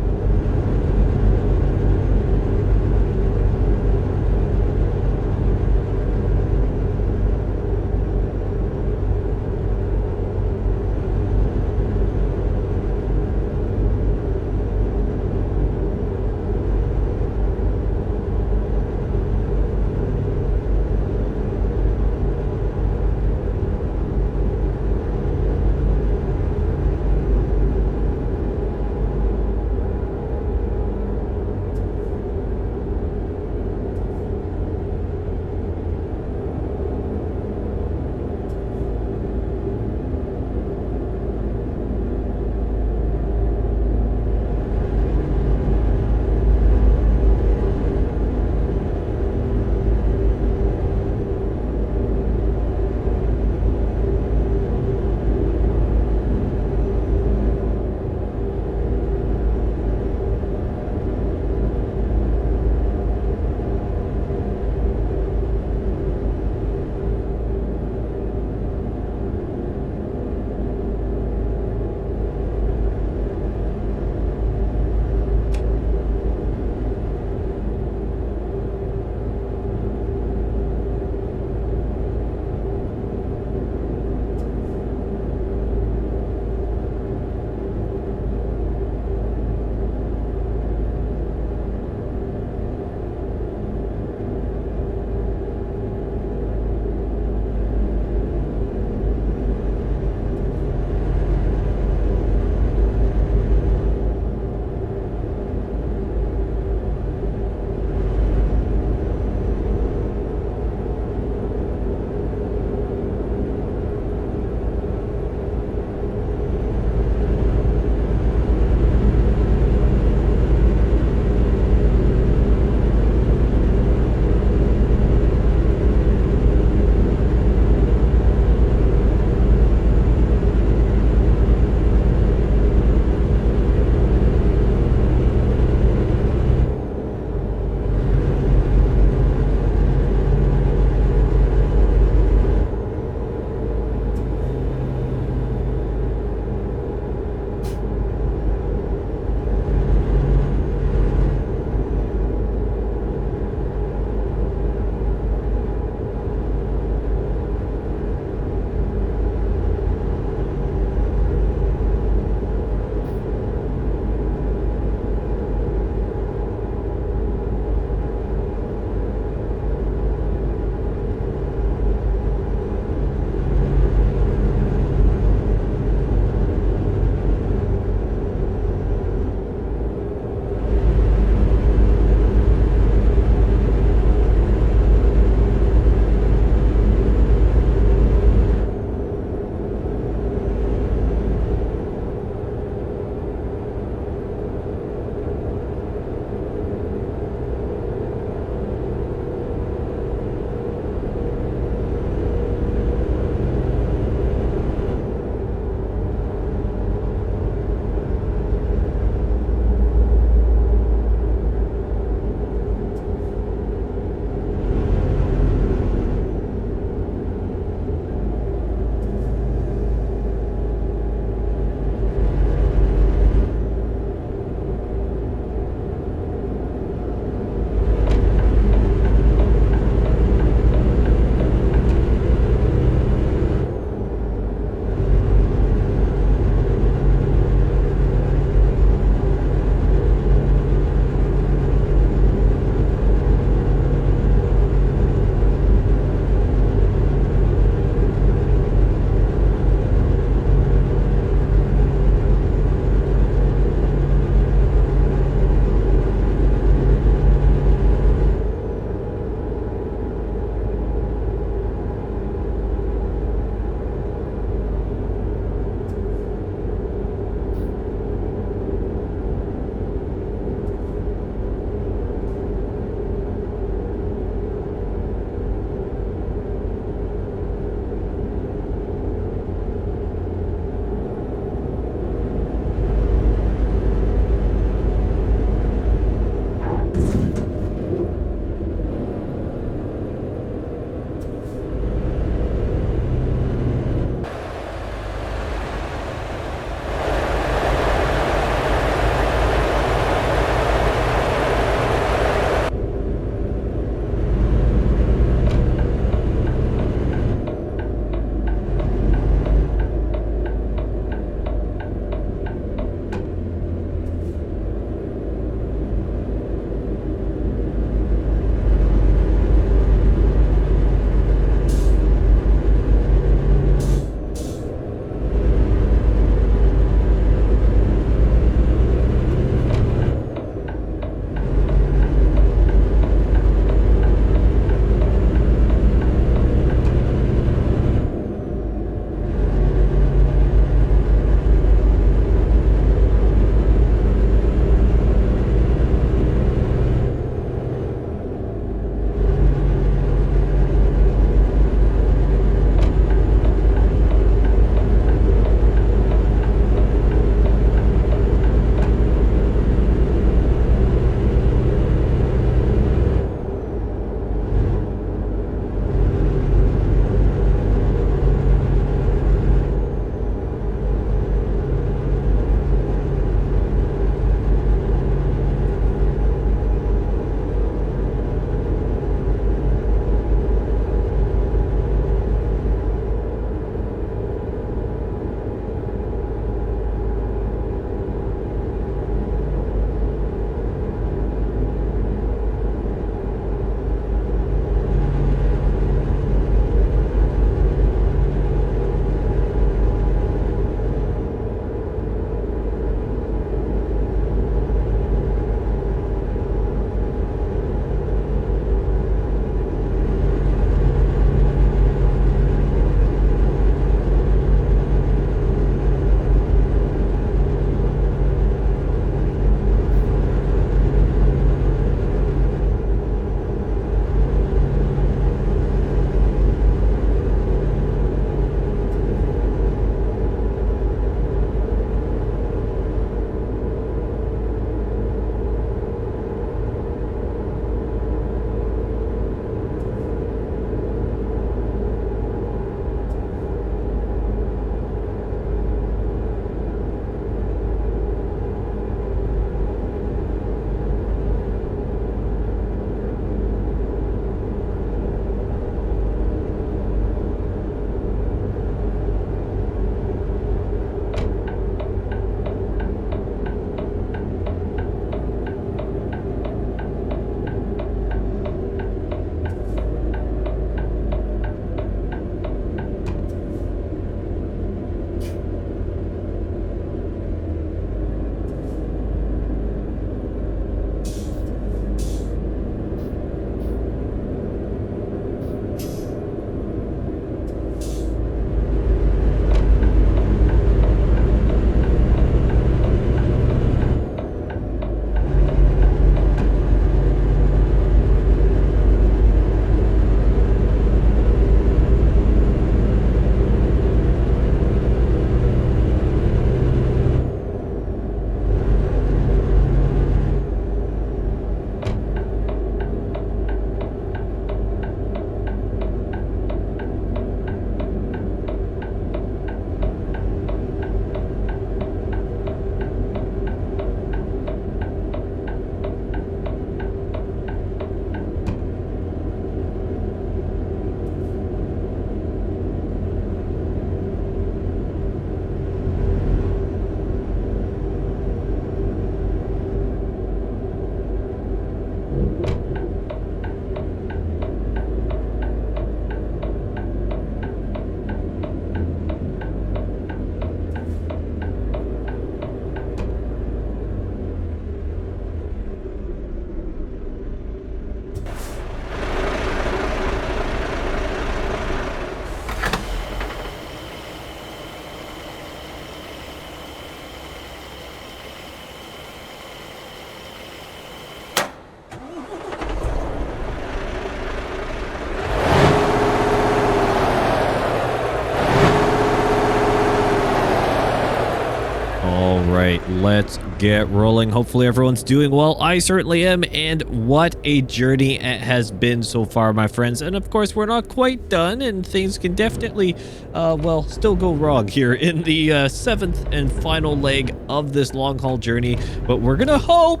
right, let's get rolling. Hopefully everyone's doing well. I certainly am, and what a journey it has been so far, my friends. And of course, we're not quite done, and things can definitely, well, still go wrong here in the seventh and final leg of this long-haul journey. But we're gonna hope.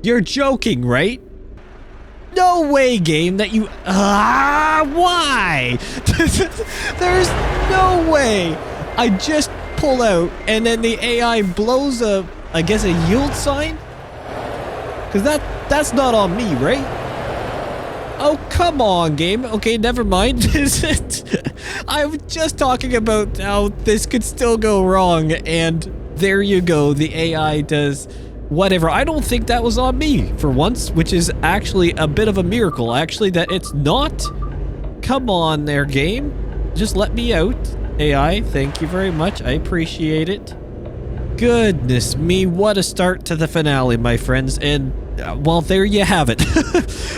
You're joking, right? No way, game, that you... why? There's no way. I just pull out and then the AI blows I guess a yield sign? Because that's not on me, right? Oh, come on, game. Okay, never mind. I'm just talking about how this could still go wrong, and there you go. The AI does whatever. I don't think that was on me for once, which is actually a bit of a miracle, actually, that it's not. Come on there, game. Just let me out. AI, thank you very much. I appreciate it. Goodness me, what a start to the finale, my friends. And, well, there you have it.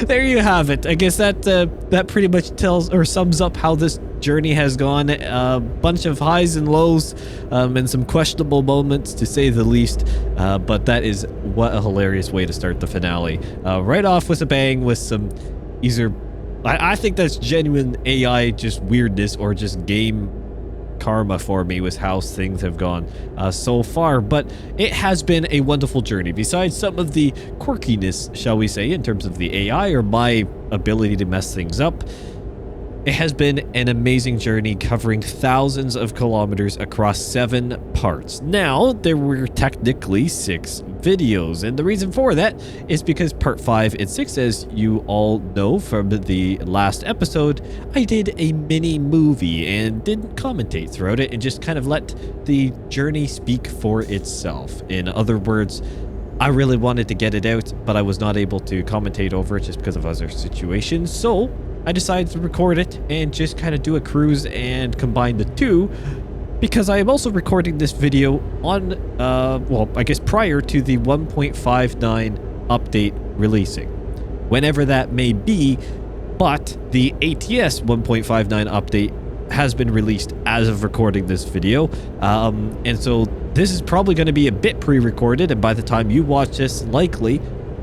There you have it. I guess that pretty much tells or sums up how this journey has gone. A bunch of highs and lows, and some questionable moments, to say the least. But that is what a hilarious way to start the finale. Right off with a bang with some either... I think that's genuine AI just weirdness or just game karma for me with how things have gone so far, but it has been a wonderful journey. Besides some of the quirkiness, shall we say, in terms of the AI or my ability to mess things up, it has been an amazing journey covering thousands of kilometers across 7 parts. Now, there were technically 6 videos, and the reason for that is because part 5 and 6, as you all know from the last episode, I did a mini movie and didn't commentate throughout it and just kind of let the journey speak for itself. In other words, I really wanted to get it out, but I was not able to commentate over it just because of other situations, so I decided to record it and just kind of do a cruise and combine the two, because I am also recording this video on, well, I guess prior to the 1.59 update releasing, whenever that may be, but the ATS 1.59 update has been released as of recording this video, and so this is probably going to be a bit pre-recorded, and by the time you watch this, likely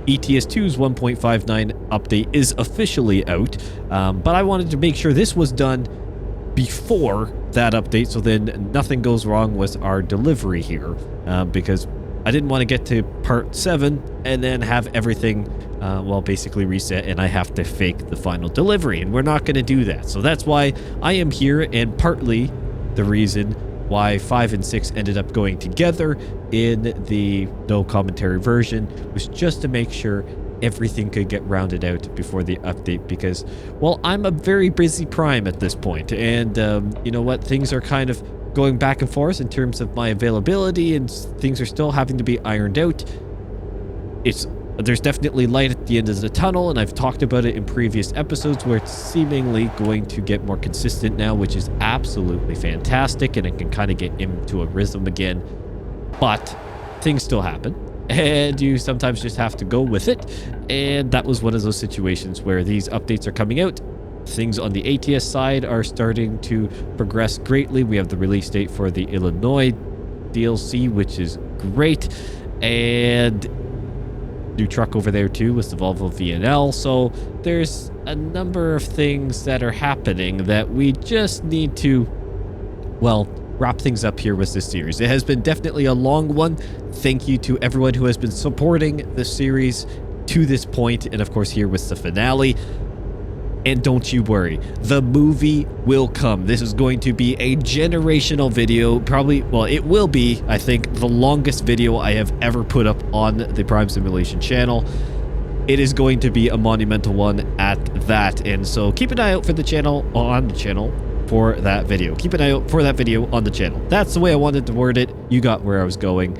ETS2's 1.59 update is officially out, but I wanted to make sure this was done before that update, so then nothing goes wrong with our delivery here, because I didn't want to get to part 7 and then have everything, well, basically reset, and I have to fake the final delivery, and we're not going to do that. So that's why I am here, and partly the reason why 5 and 6 ended up going together in the no commentary version was just to make sure everything could get rounded out before the update, because, well, I'm a very busy prime at this point, and you know what, things are kind of going back and forth in terms of my availability, and things are still having to be ironed out. There's definitely light at the end of the tunnel, and I've talked about it in previous episodes where it's seemingly going to get more consistent now, which is absolutely fantastic, and it can kind of get into a rhythm again. But things still happen, and you sometimes just have to go with it, and that was one of those situations where these updates are coming out. Things on the ATS side are starting to progress greatly. We have the release date for the Illinois DLC, which is great, and new truck over there too with the Volvo VNL. So there's a number of things that are happening that we just need to, well, wrap things up here with this series. It has been definitely a long one. Thank you to everyone who has been supporting the series to this point, and of course here with the finale. And don't you worry, the movie will come. This is going to be a generational video. Probably, well, it will be, I think, the longest video I have ever put up on the Prime Simulation channel. It is going to be a monumental one at that. And so keep an eye out for the channel, on the channel, for that video. Keep an eye out for that video on the channel. That's the way I wanted to word it. You got where I was going.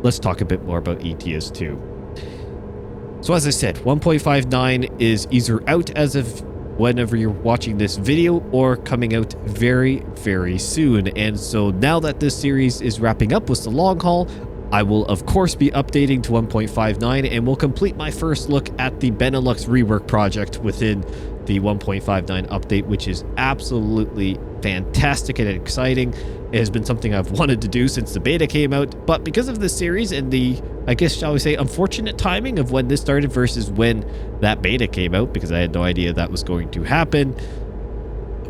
Let's talk a bit more about ETS2. So as I said, 1.59 is either out as of whenever you're watching this video or coming out very, very soon. And so now that this series is wrapping up with the long haul, I will of course be updating to 1.59 and will complete my first look at the Benelux rework project within the 1.59 update, which is absolutely fantastic and exciting. It has been something I've wanted to do since the beta came out, but because of this series and the, I guess, shall we say, unfortunate timing of when this started versus when that beta came out, because I had no idea that was going to happen,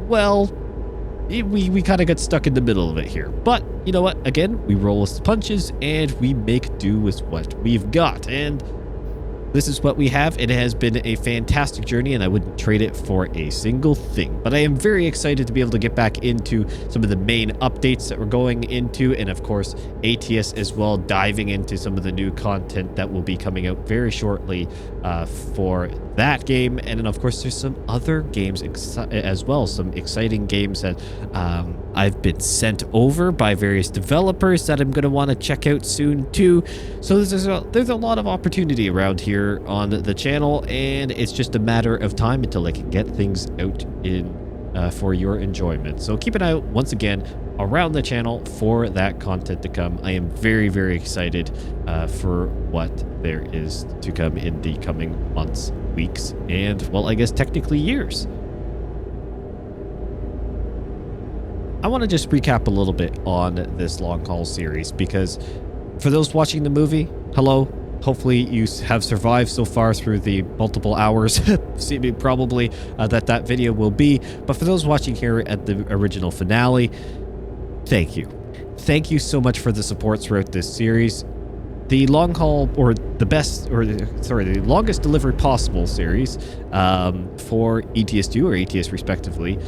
well, we kind of got stuck in the middle of it here. But you know what? Again, we roll with the punches and we make do with what we've got. And this is what we have. It has been a fantastic journey and I wouldn't trade it for a single thing. But I am very excited to be able to get back into some of the main updates that we're going into. And of course, ATS as well, diving into some of the new content that will be coming out very shortly for that game. And then of course, there's some other games as well. Some exciting games that I've been sent over by various developers that I'm going to want to check out soon too. So there's a lot of opportunity around here on the channel, and it's just a matter of time until I can get things out in for your enjoyment. So keep an eye out once again around the channel for that content to come. I am very, very excited for what there is to come in the coming months, weeks, and, well, I guess technically years. I want to just recap a little bit on this long haul series, because for those watching the movie, hello. Hopefully you have survived so far through the multiple hours probably that video will be. But for those watching here at the original finale, thank you. Thank you so much for the support throughout this series. The long haul, or the longest delivery possible series for ETS2 or ATS respectively.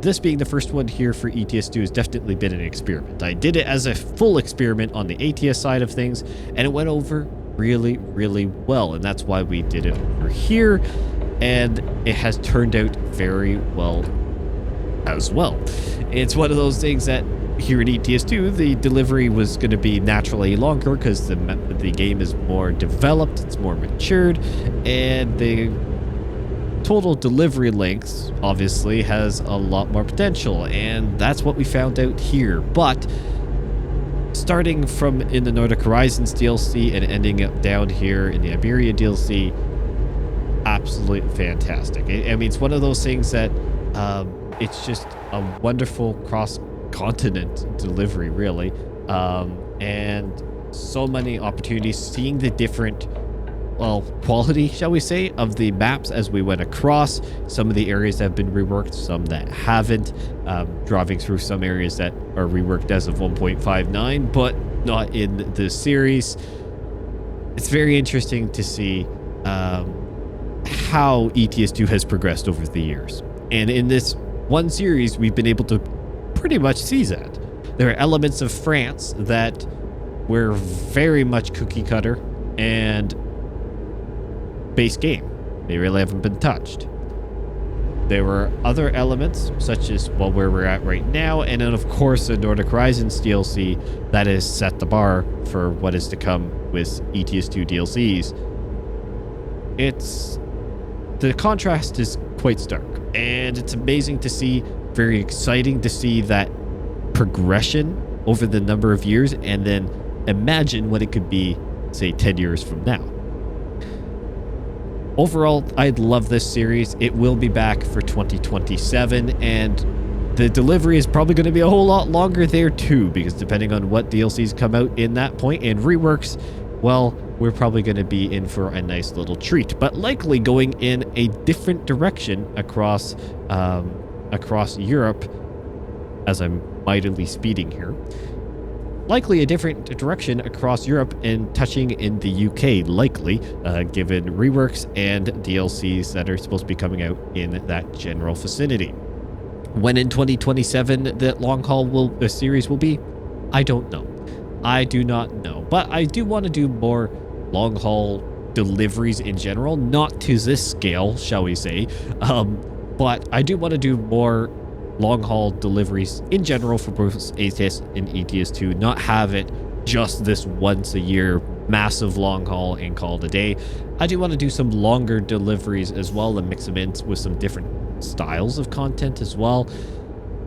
This being the first one here for ETS2 has definitely been an experiment. I did it as a full experiment on the ATS side of things, and it went over really, really well. And that's why we did it over here. And it has turned out very well as well. It's one of those things that here in ETS2, the delivery was going to be naturally longer because the game is more developed, it's more matured, and the total delivery length obviously has a lot more potential, and that's what we found out here. But starting from in the Nordic Horizons DLC and ending up down here in the Iberia DLC, absolutely fantastic. I mean, it's one of those things that it's just a wonderful cross-continent delivery, really, and so many opportunities, seeing the different, well, quality, shall we say, of the maps as we went across. Some of the areas that have been reworked, some that haven't. Driving through some areas that are reworked as of 1.59, but not in the series. It's very interesting to see how ETS2 has progressed over the years. And in this one series, we've been able to pretty much see that. There are elements of France that were very much cookie cutter and base game. They really haven't been touched. There were other elements, such as, well, where we're at right now, and then of course the Nordic Horizons DLC that has set the bar for what is to come with ETS2 DLCs. The contrast is quite stark, and it's amazing to see, very exciting to see that progression over the number of years, and then imagine what it could be, say, 10 years from now. Overall, I love this series. It will be back for 2027, and the delivery is probably going to be a whole lot longer there too, because depending on what DLCs come out in that point and reworks, well, we're probably going to be in for a nice little treat, but likely going in a different direction across Europe, as I'm mightily speeding here. Likely a different direction across Europe and touching in the UK, likely, given reworks and DLCs that are supposed to be coming out in that general vicinity. When in 2027 the long haul series will be, I don't know. I do not know. But I do want to do more long haul deliveries in general, not to this scale, shall we say. But I do want to do more long haul deliveries in general for both ATS and ETS2, not have it just this once a year massive long haul and call it a day. I do want to do some longer deliveries as well and mix them in with some different styles of content as well.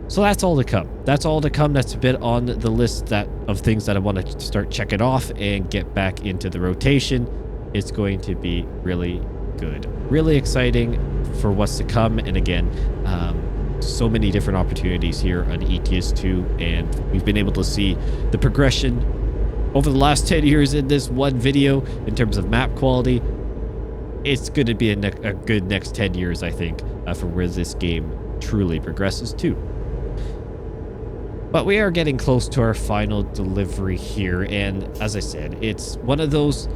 So that's all to come. That's all to come. That's a bit on the list of things that I want to start checking off and get back into the rotation. It's going to be really good, really exciting for what's to come. And again, so many different opportunities here on ETS2, and we've been able to see the progression over the last 10 years in this one video in terms of map quality. It's going to be a good next 10 years, I think, for where this game truly progresses to. But we are getting close to our final delivery here, and as I said, it's one of those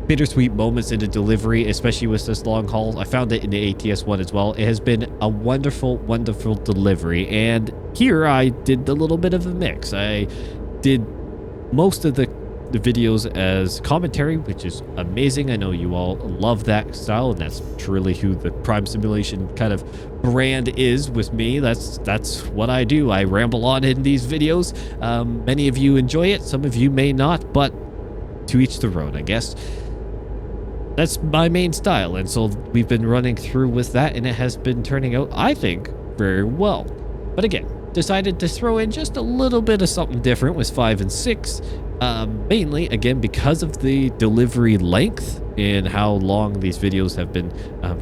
bittersweet moments in the delivery, especially with this long haul. I found it in the ATS1 as well. It has been a wonderful, wonderful delivery, and here I did a little bit of a mix. I did most of the videos as commentary, which is amazing. I know you all love that style, and that's truly who the Prime Simulation kind of brand is with me. That's what I do. I ramble on in these videos. Many of you enjoy it, some of you may not, but to each their own, I guess. That's my main style, and so we've been running through with that, and it has been turning out, I think, very well. But again, decided to throw in just a little bit of something different with 5 and 6, mainly, again, because of the delivery length and how long these videos have been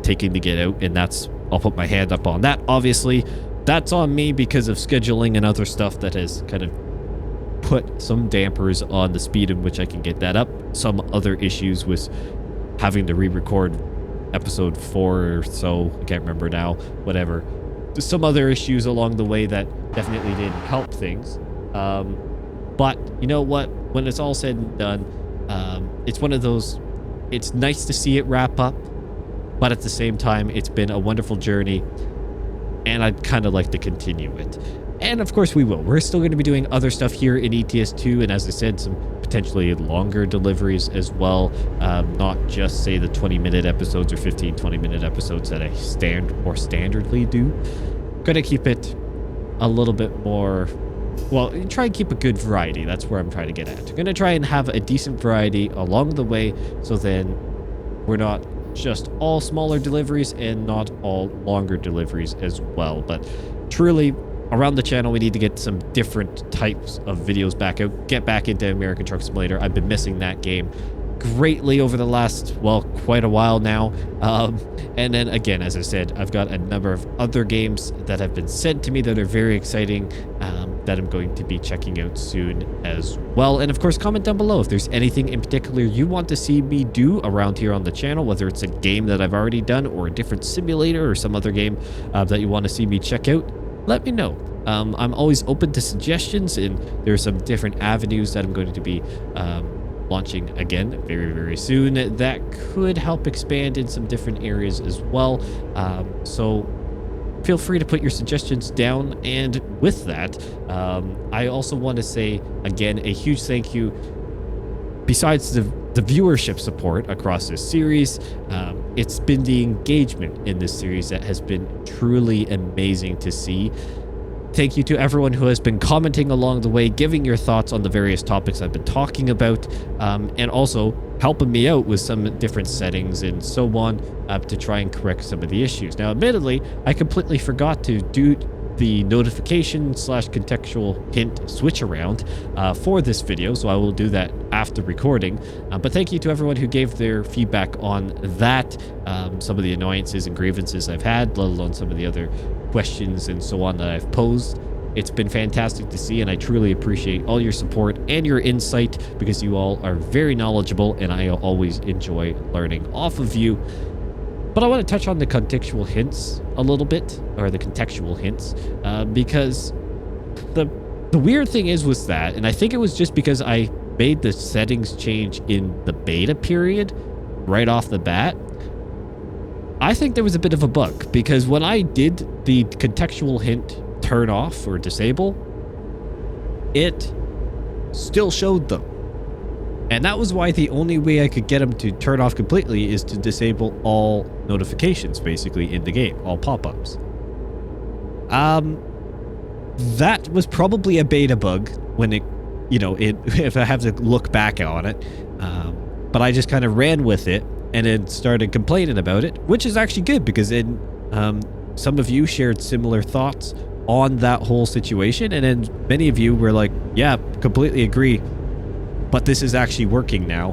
taking to get out, and that's, I'll put my hand up on that, obviously. That's on me because of scheduling and other stuff that has kind of put some dampers on the speed in which I can get that up. Some other issues with having to re-record episode 4 or so, I can't remember now, whatever. Just some other issues along the way that definitely didn't help things. But you know what? When it's all said and done, it's one of those, it's nice to see it wrap up, but at the same time, it's been a wonderful journey, and I'd kind of like to continue it. And of course we will. We're still going to be doing other stuff here in ETS2, and as I said, some potentially longer deliveries as well. Not just, say, the 20-minute episodes or 15, 20-minute episodes that I standardly do. Gonna keep it a little bit more, well, try and keep a good variety. That's where I'm trying to get at. Gonna try and have a decent variety along the way, so then we're not just all smaller deliveries and not all longer deliveries as well. But truly, around the channel, we need to get some different types of videos back out, get back into American Truck Simulator. I've been missing that game greatly over the last, well, quite a while now. And then again, as I said, I've got a number of other games that have been sent to me that are very exciting, that I'm going to be checking out soon as well. And of course, comment down below if there's anything in particular you want to see me do around here on the channel, whether it's a game that I've already done or a different simulator or some other game that you want to see me check out. Let me know. I'm always open to suggestions, and there's some different avenues that I'm going to be launching again very, very soon that could help expand in some different areas as well. So feel free to put your suggestions down. And with that, I also want to say, again, a huge thank you. Besides the viewership support across this series, it's been the engagement in this series that has been truly amazing to see. Thank you to everyone who has been commenting along the way, giving your thoughts on the various topics I've been talking about, and also helping me out with some different settings and so on to try and correct some of the issues. Now, admittedly, I completely forgot to do the notification / contextual hint switch around for this video, so I will do that after recording. But thank you to everyone who gave their feedback on that, some of the annoyances and grievances I've had, let alone some of the other questions and so on that I've posed. It's been fantastic to see, and I truly appreciate all your support and your insight, because you all are very knowledgeable, and I always enjoy learning off of you. But I want to touch on the contextual hints a little bit, or the contextual hints, because the weird thing is with that, and I think it was just because I made the settings change in the beta period right off the bat, I think there was a bit of a bug, because when I did the contextual hint turn off or disable, it still showed them. And that was why the only way I could get them to turn off completely is to disable all notifications, basically, in the game, all pop-ups. That was probably a beta bug when it, you know, if I have to look back on it. But I just kind of ran with it and then started complaining about it, which is actually good, because then some of you shared similar thoughts on that whole situation, and then many of you were like, yeah, completely agree, but this is actually working now,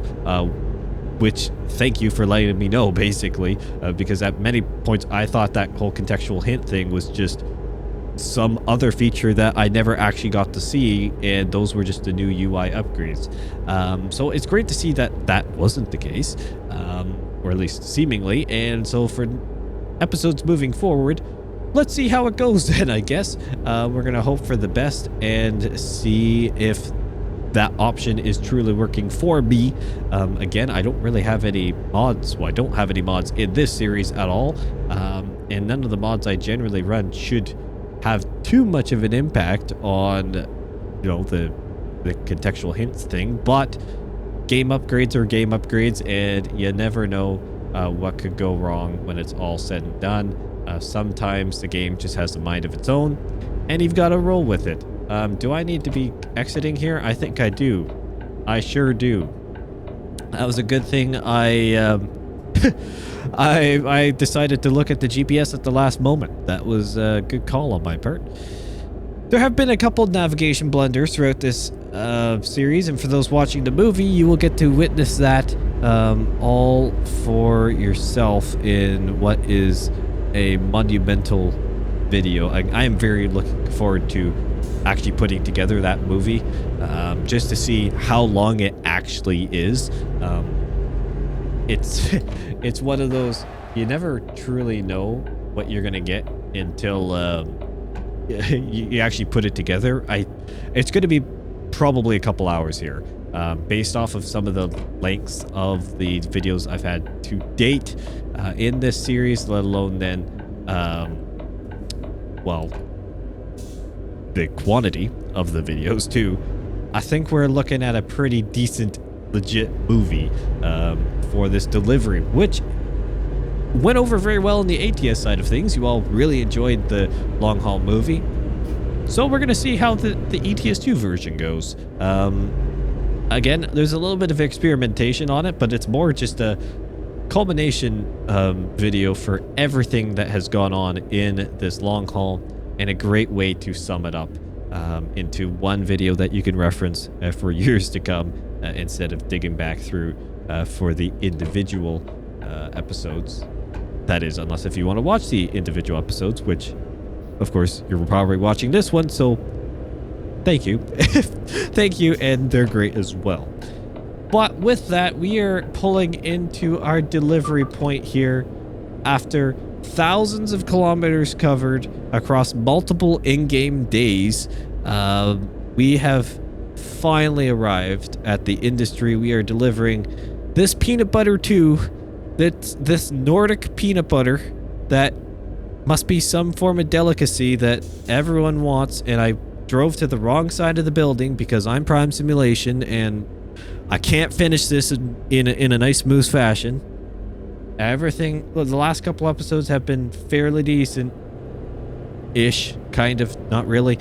which thank you for letting me know, basically, because at many points I thought that whole contextual hint thing was just some other feature that I never actually got to see, and those were just the new UI upgrades. So it's great to see that that wasn't the case, or at least seemingly. And so for episodes moving forward, let's see how it goes then, I guess. We're gonna hope for the best and see if that option is truly working for me. Again, I don't really have any mods. Well, I don't have any mods in this series at all, and none of the mods I generally run should have too much of an impact on, you know, the contextual hints thing. But game upgrades are game upgrades, and you never know what could go wrong when it's all said and done. Sometimes the game just has a mind of its own, and you've got to roll with it. Do I need to be exiting here? I think I do. I sure do. That was a good thing. I decided to look at the GPS at the last moment. That was a good call on my part. There have been a couple navigation blunders throughout this series, and for those watching the movie, you will get to witness that all for yourself in what is a monumental video. I am very looking forward to actually putting together that movie, just to see how long it actually is. It's one of those, you never truly know what you're gonna get until you actually put it together. It's going to be probably a couple hours here, based off of some of the lengths of the videos I've had to date in this series, let alone then, well, the quantity of the videos too. I think we're looking at a pretty decent, legit movie for this delivery, which went over very well in the ATS side of things. You all really enjoyed the long haul movie. So we're going to see how the ETS2 version goes. Again, there's a little bit of experimentation on it, but it's more just a culmination video for everything that has gone on in this long haul, and a great way to sum it up into one video that you can reference for years to come, instead of digging back through for the individual episodes. That is, unless if you want to watch the individual episodes, which, of course, you're probably watching this one, so thank you. Thank you, and they're great as well. But with that, we are pulling into our delivery point here after thousands of kilometers covered across multiple in-game days. We have finally arrived at the industry. We are delivering this peanut butter too. That's this Nordic peanut butter that must be some form of delicacy that everyone wants, and I drove to the wrong side of the building because I'm Prime Simulation and I can't finish this in a nice smooth fashion. Everything, well, the last couple episodes have been fairly decent ish, kind of, not really.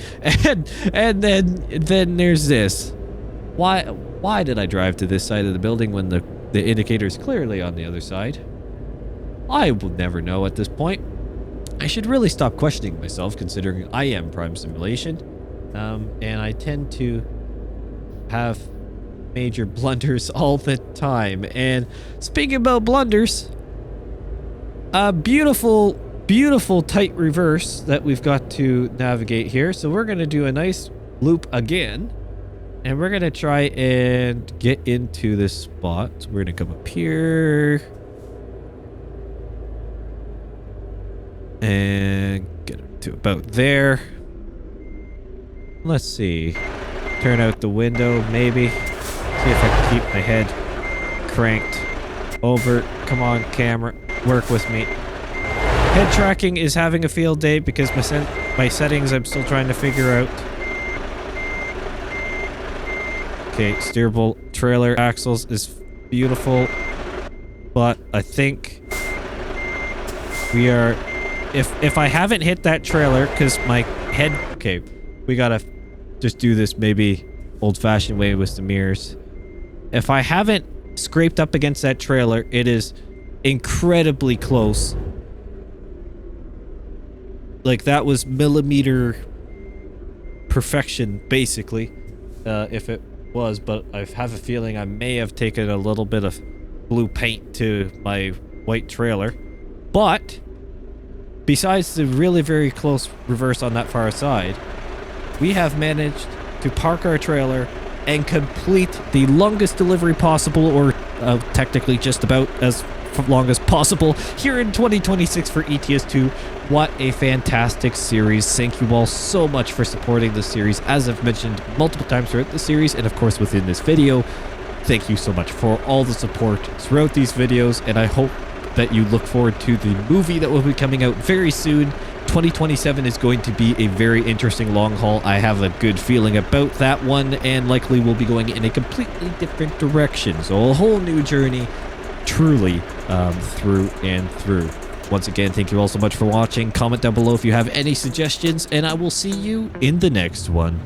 And then there's this. Why did I drive to this side of the building when the indicator is clearly on the other side? I will never know at this point. I should really stop questioning myself, considering I am Prime Simulation, and I tend to have major blunders all the time. And speaking about blunders, a beautiful tight reverse that we've got to navigate here. So we're going to do a nice loop again, and we're going to try and get into this spot. So we're going to come up here and get to about there. Let's see. Turn out the window, maybe. See if I can keep my head cranked over. Come on, camera. Work with me. Head tracking is having a field day because my settings I'm still trying to figure out. Okay, steerable trailer axles is beautiful, but I think we are... If I haven't hit that trailer, because my head... Okay, we gotta just do this maybe old-fashioned way with the mirrors. If I haven't scraped up against that trailer, it is incredibly close. Like, that was millimeter perfection, basically, if it was, but I have a feeling I may have taken a little bit of blue paint to my white trailer. But besides the really very close reverse on that far side, we have managed to park our trailer and complete the longest delivery possible, or technically just about as long as possible, here in 2026 for ETS2. What a fantastic series. Thank you all so much for supporting this series, as I've mentioned multiple times throughout the series, and of course within this video. Thank you so much for all the support throughout these videos, and I hope that you look forward to the movie that will be coming out very soon. 2027 is going to be a very interesting long haul. I have a good feeling about that one, and likely we'll be going in a completely different direction. So a whole new journey, truly, through and through. Once again, thank you all so much for watching. Comment down below if you have any suggestions, and I will see you in the next one.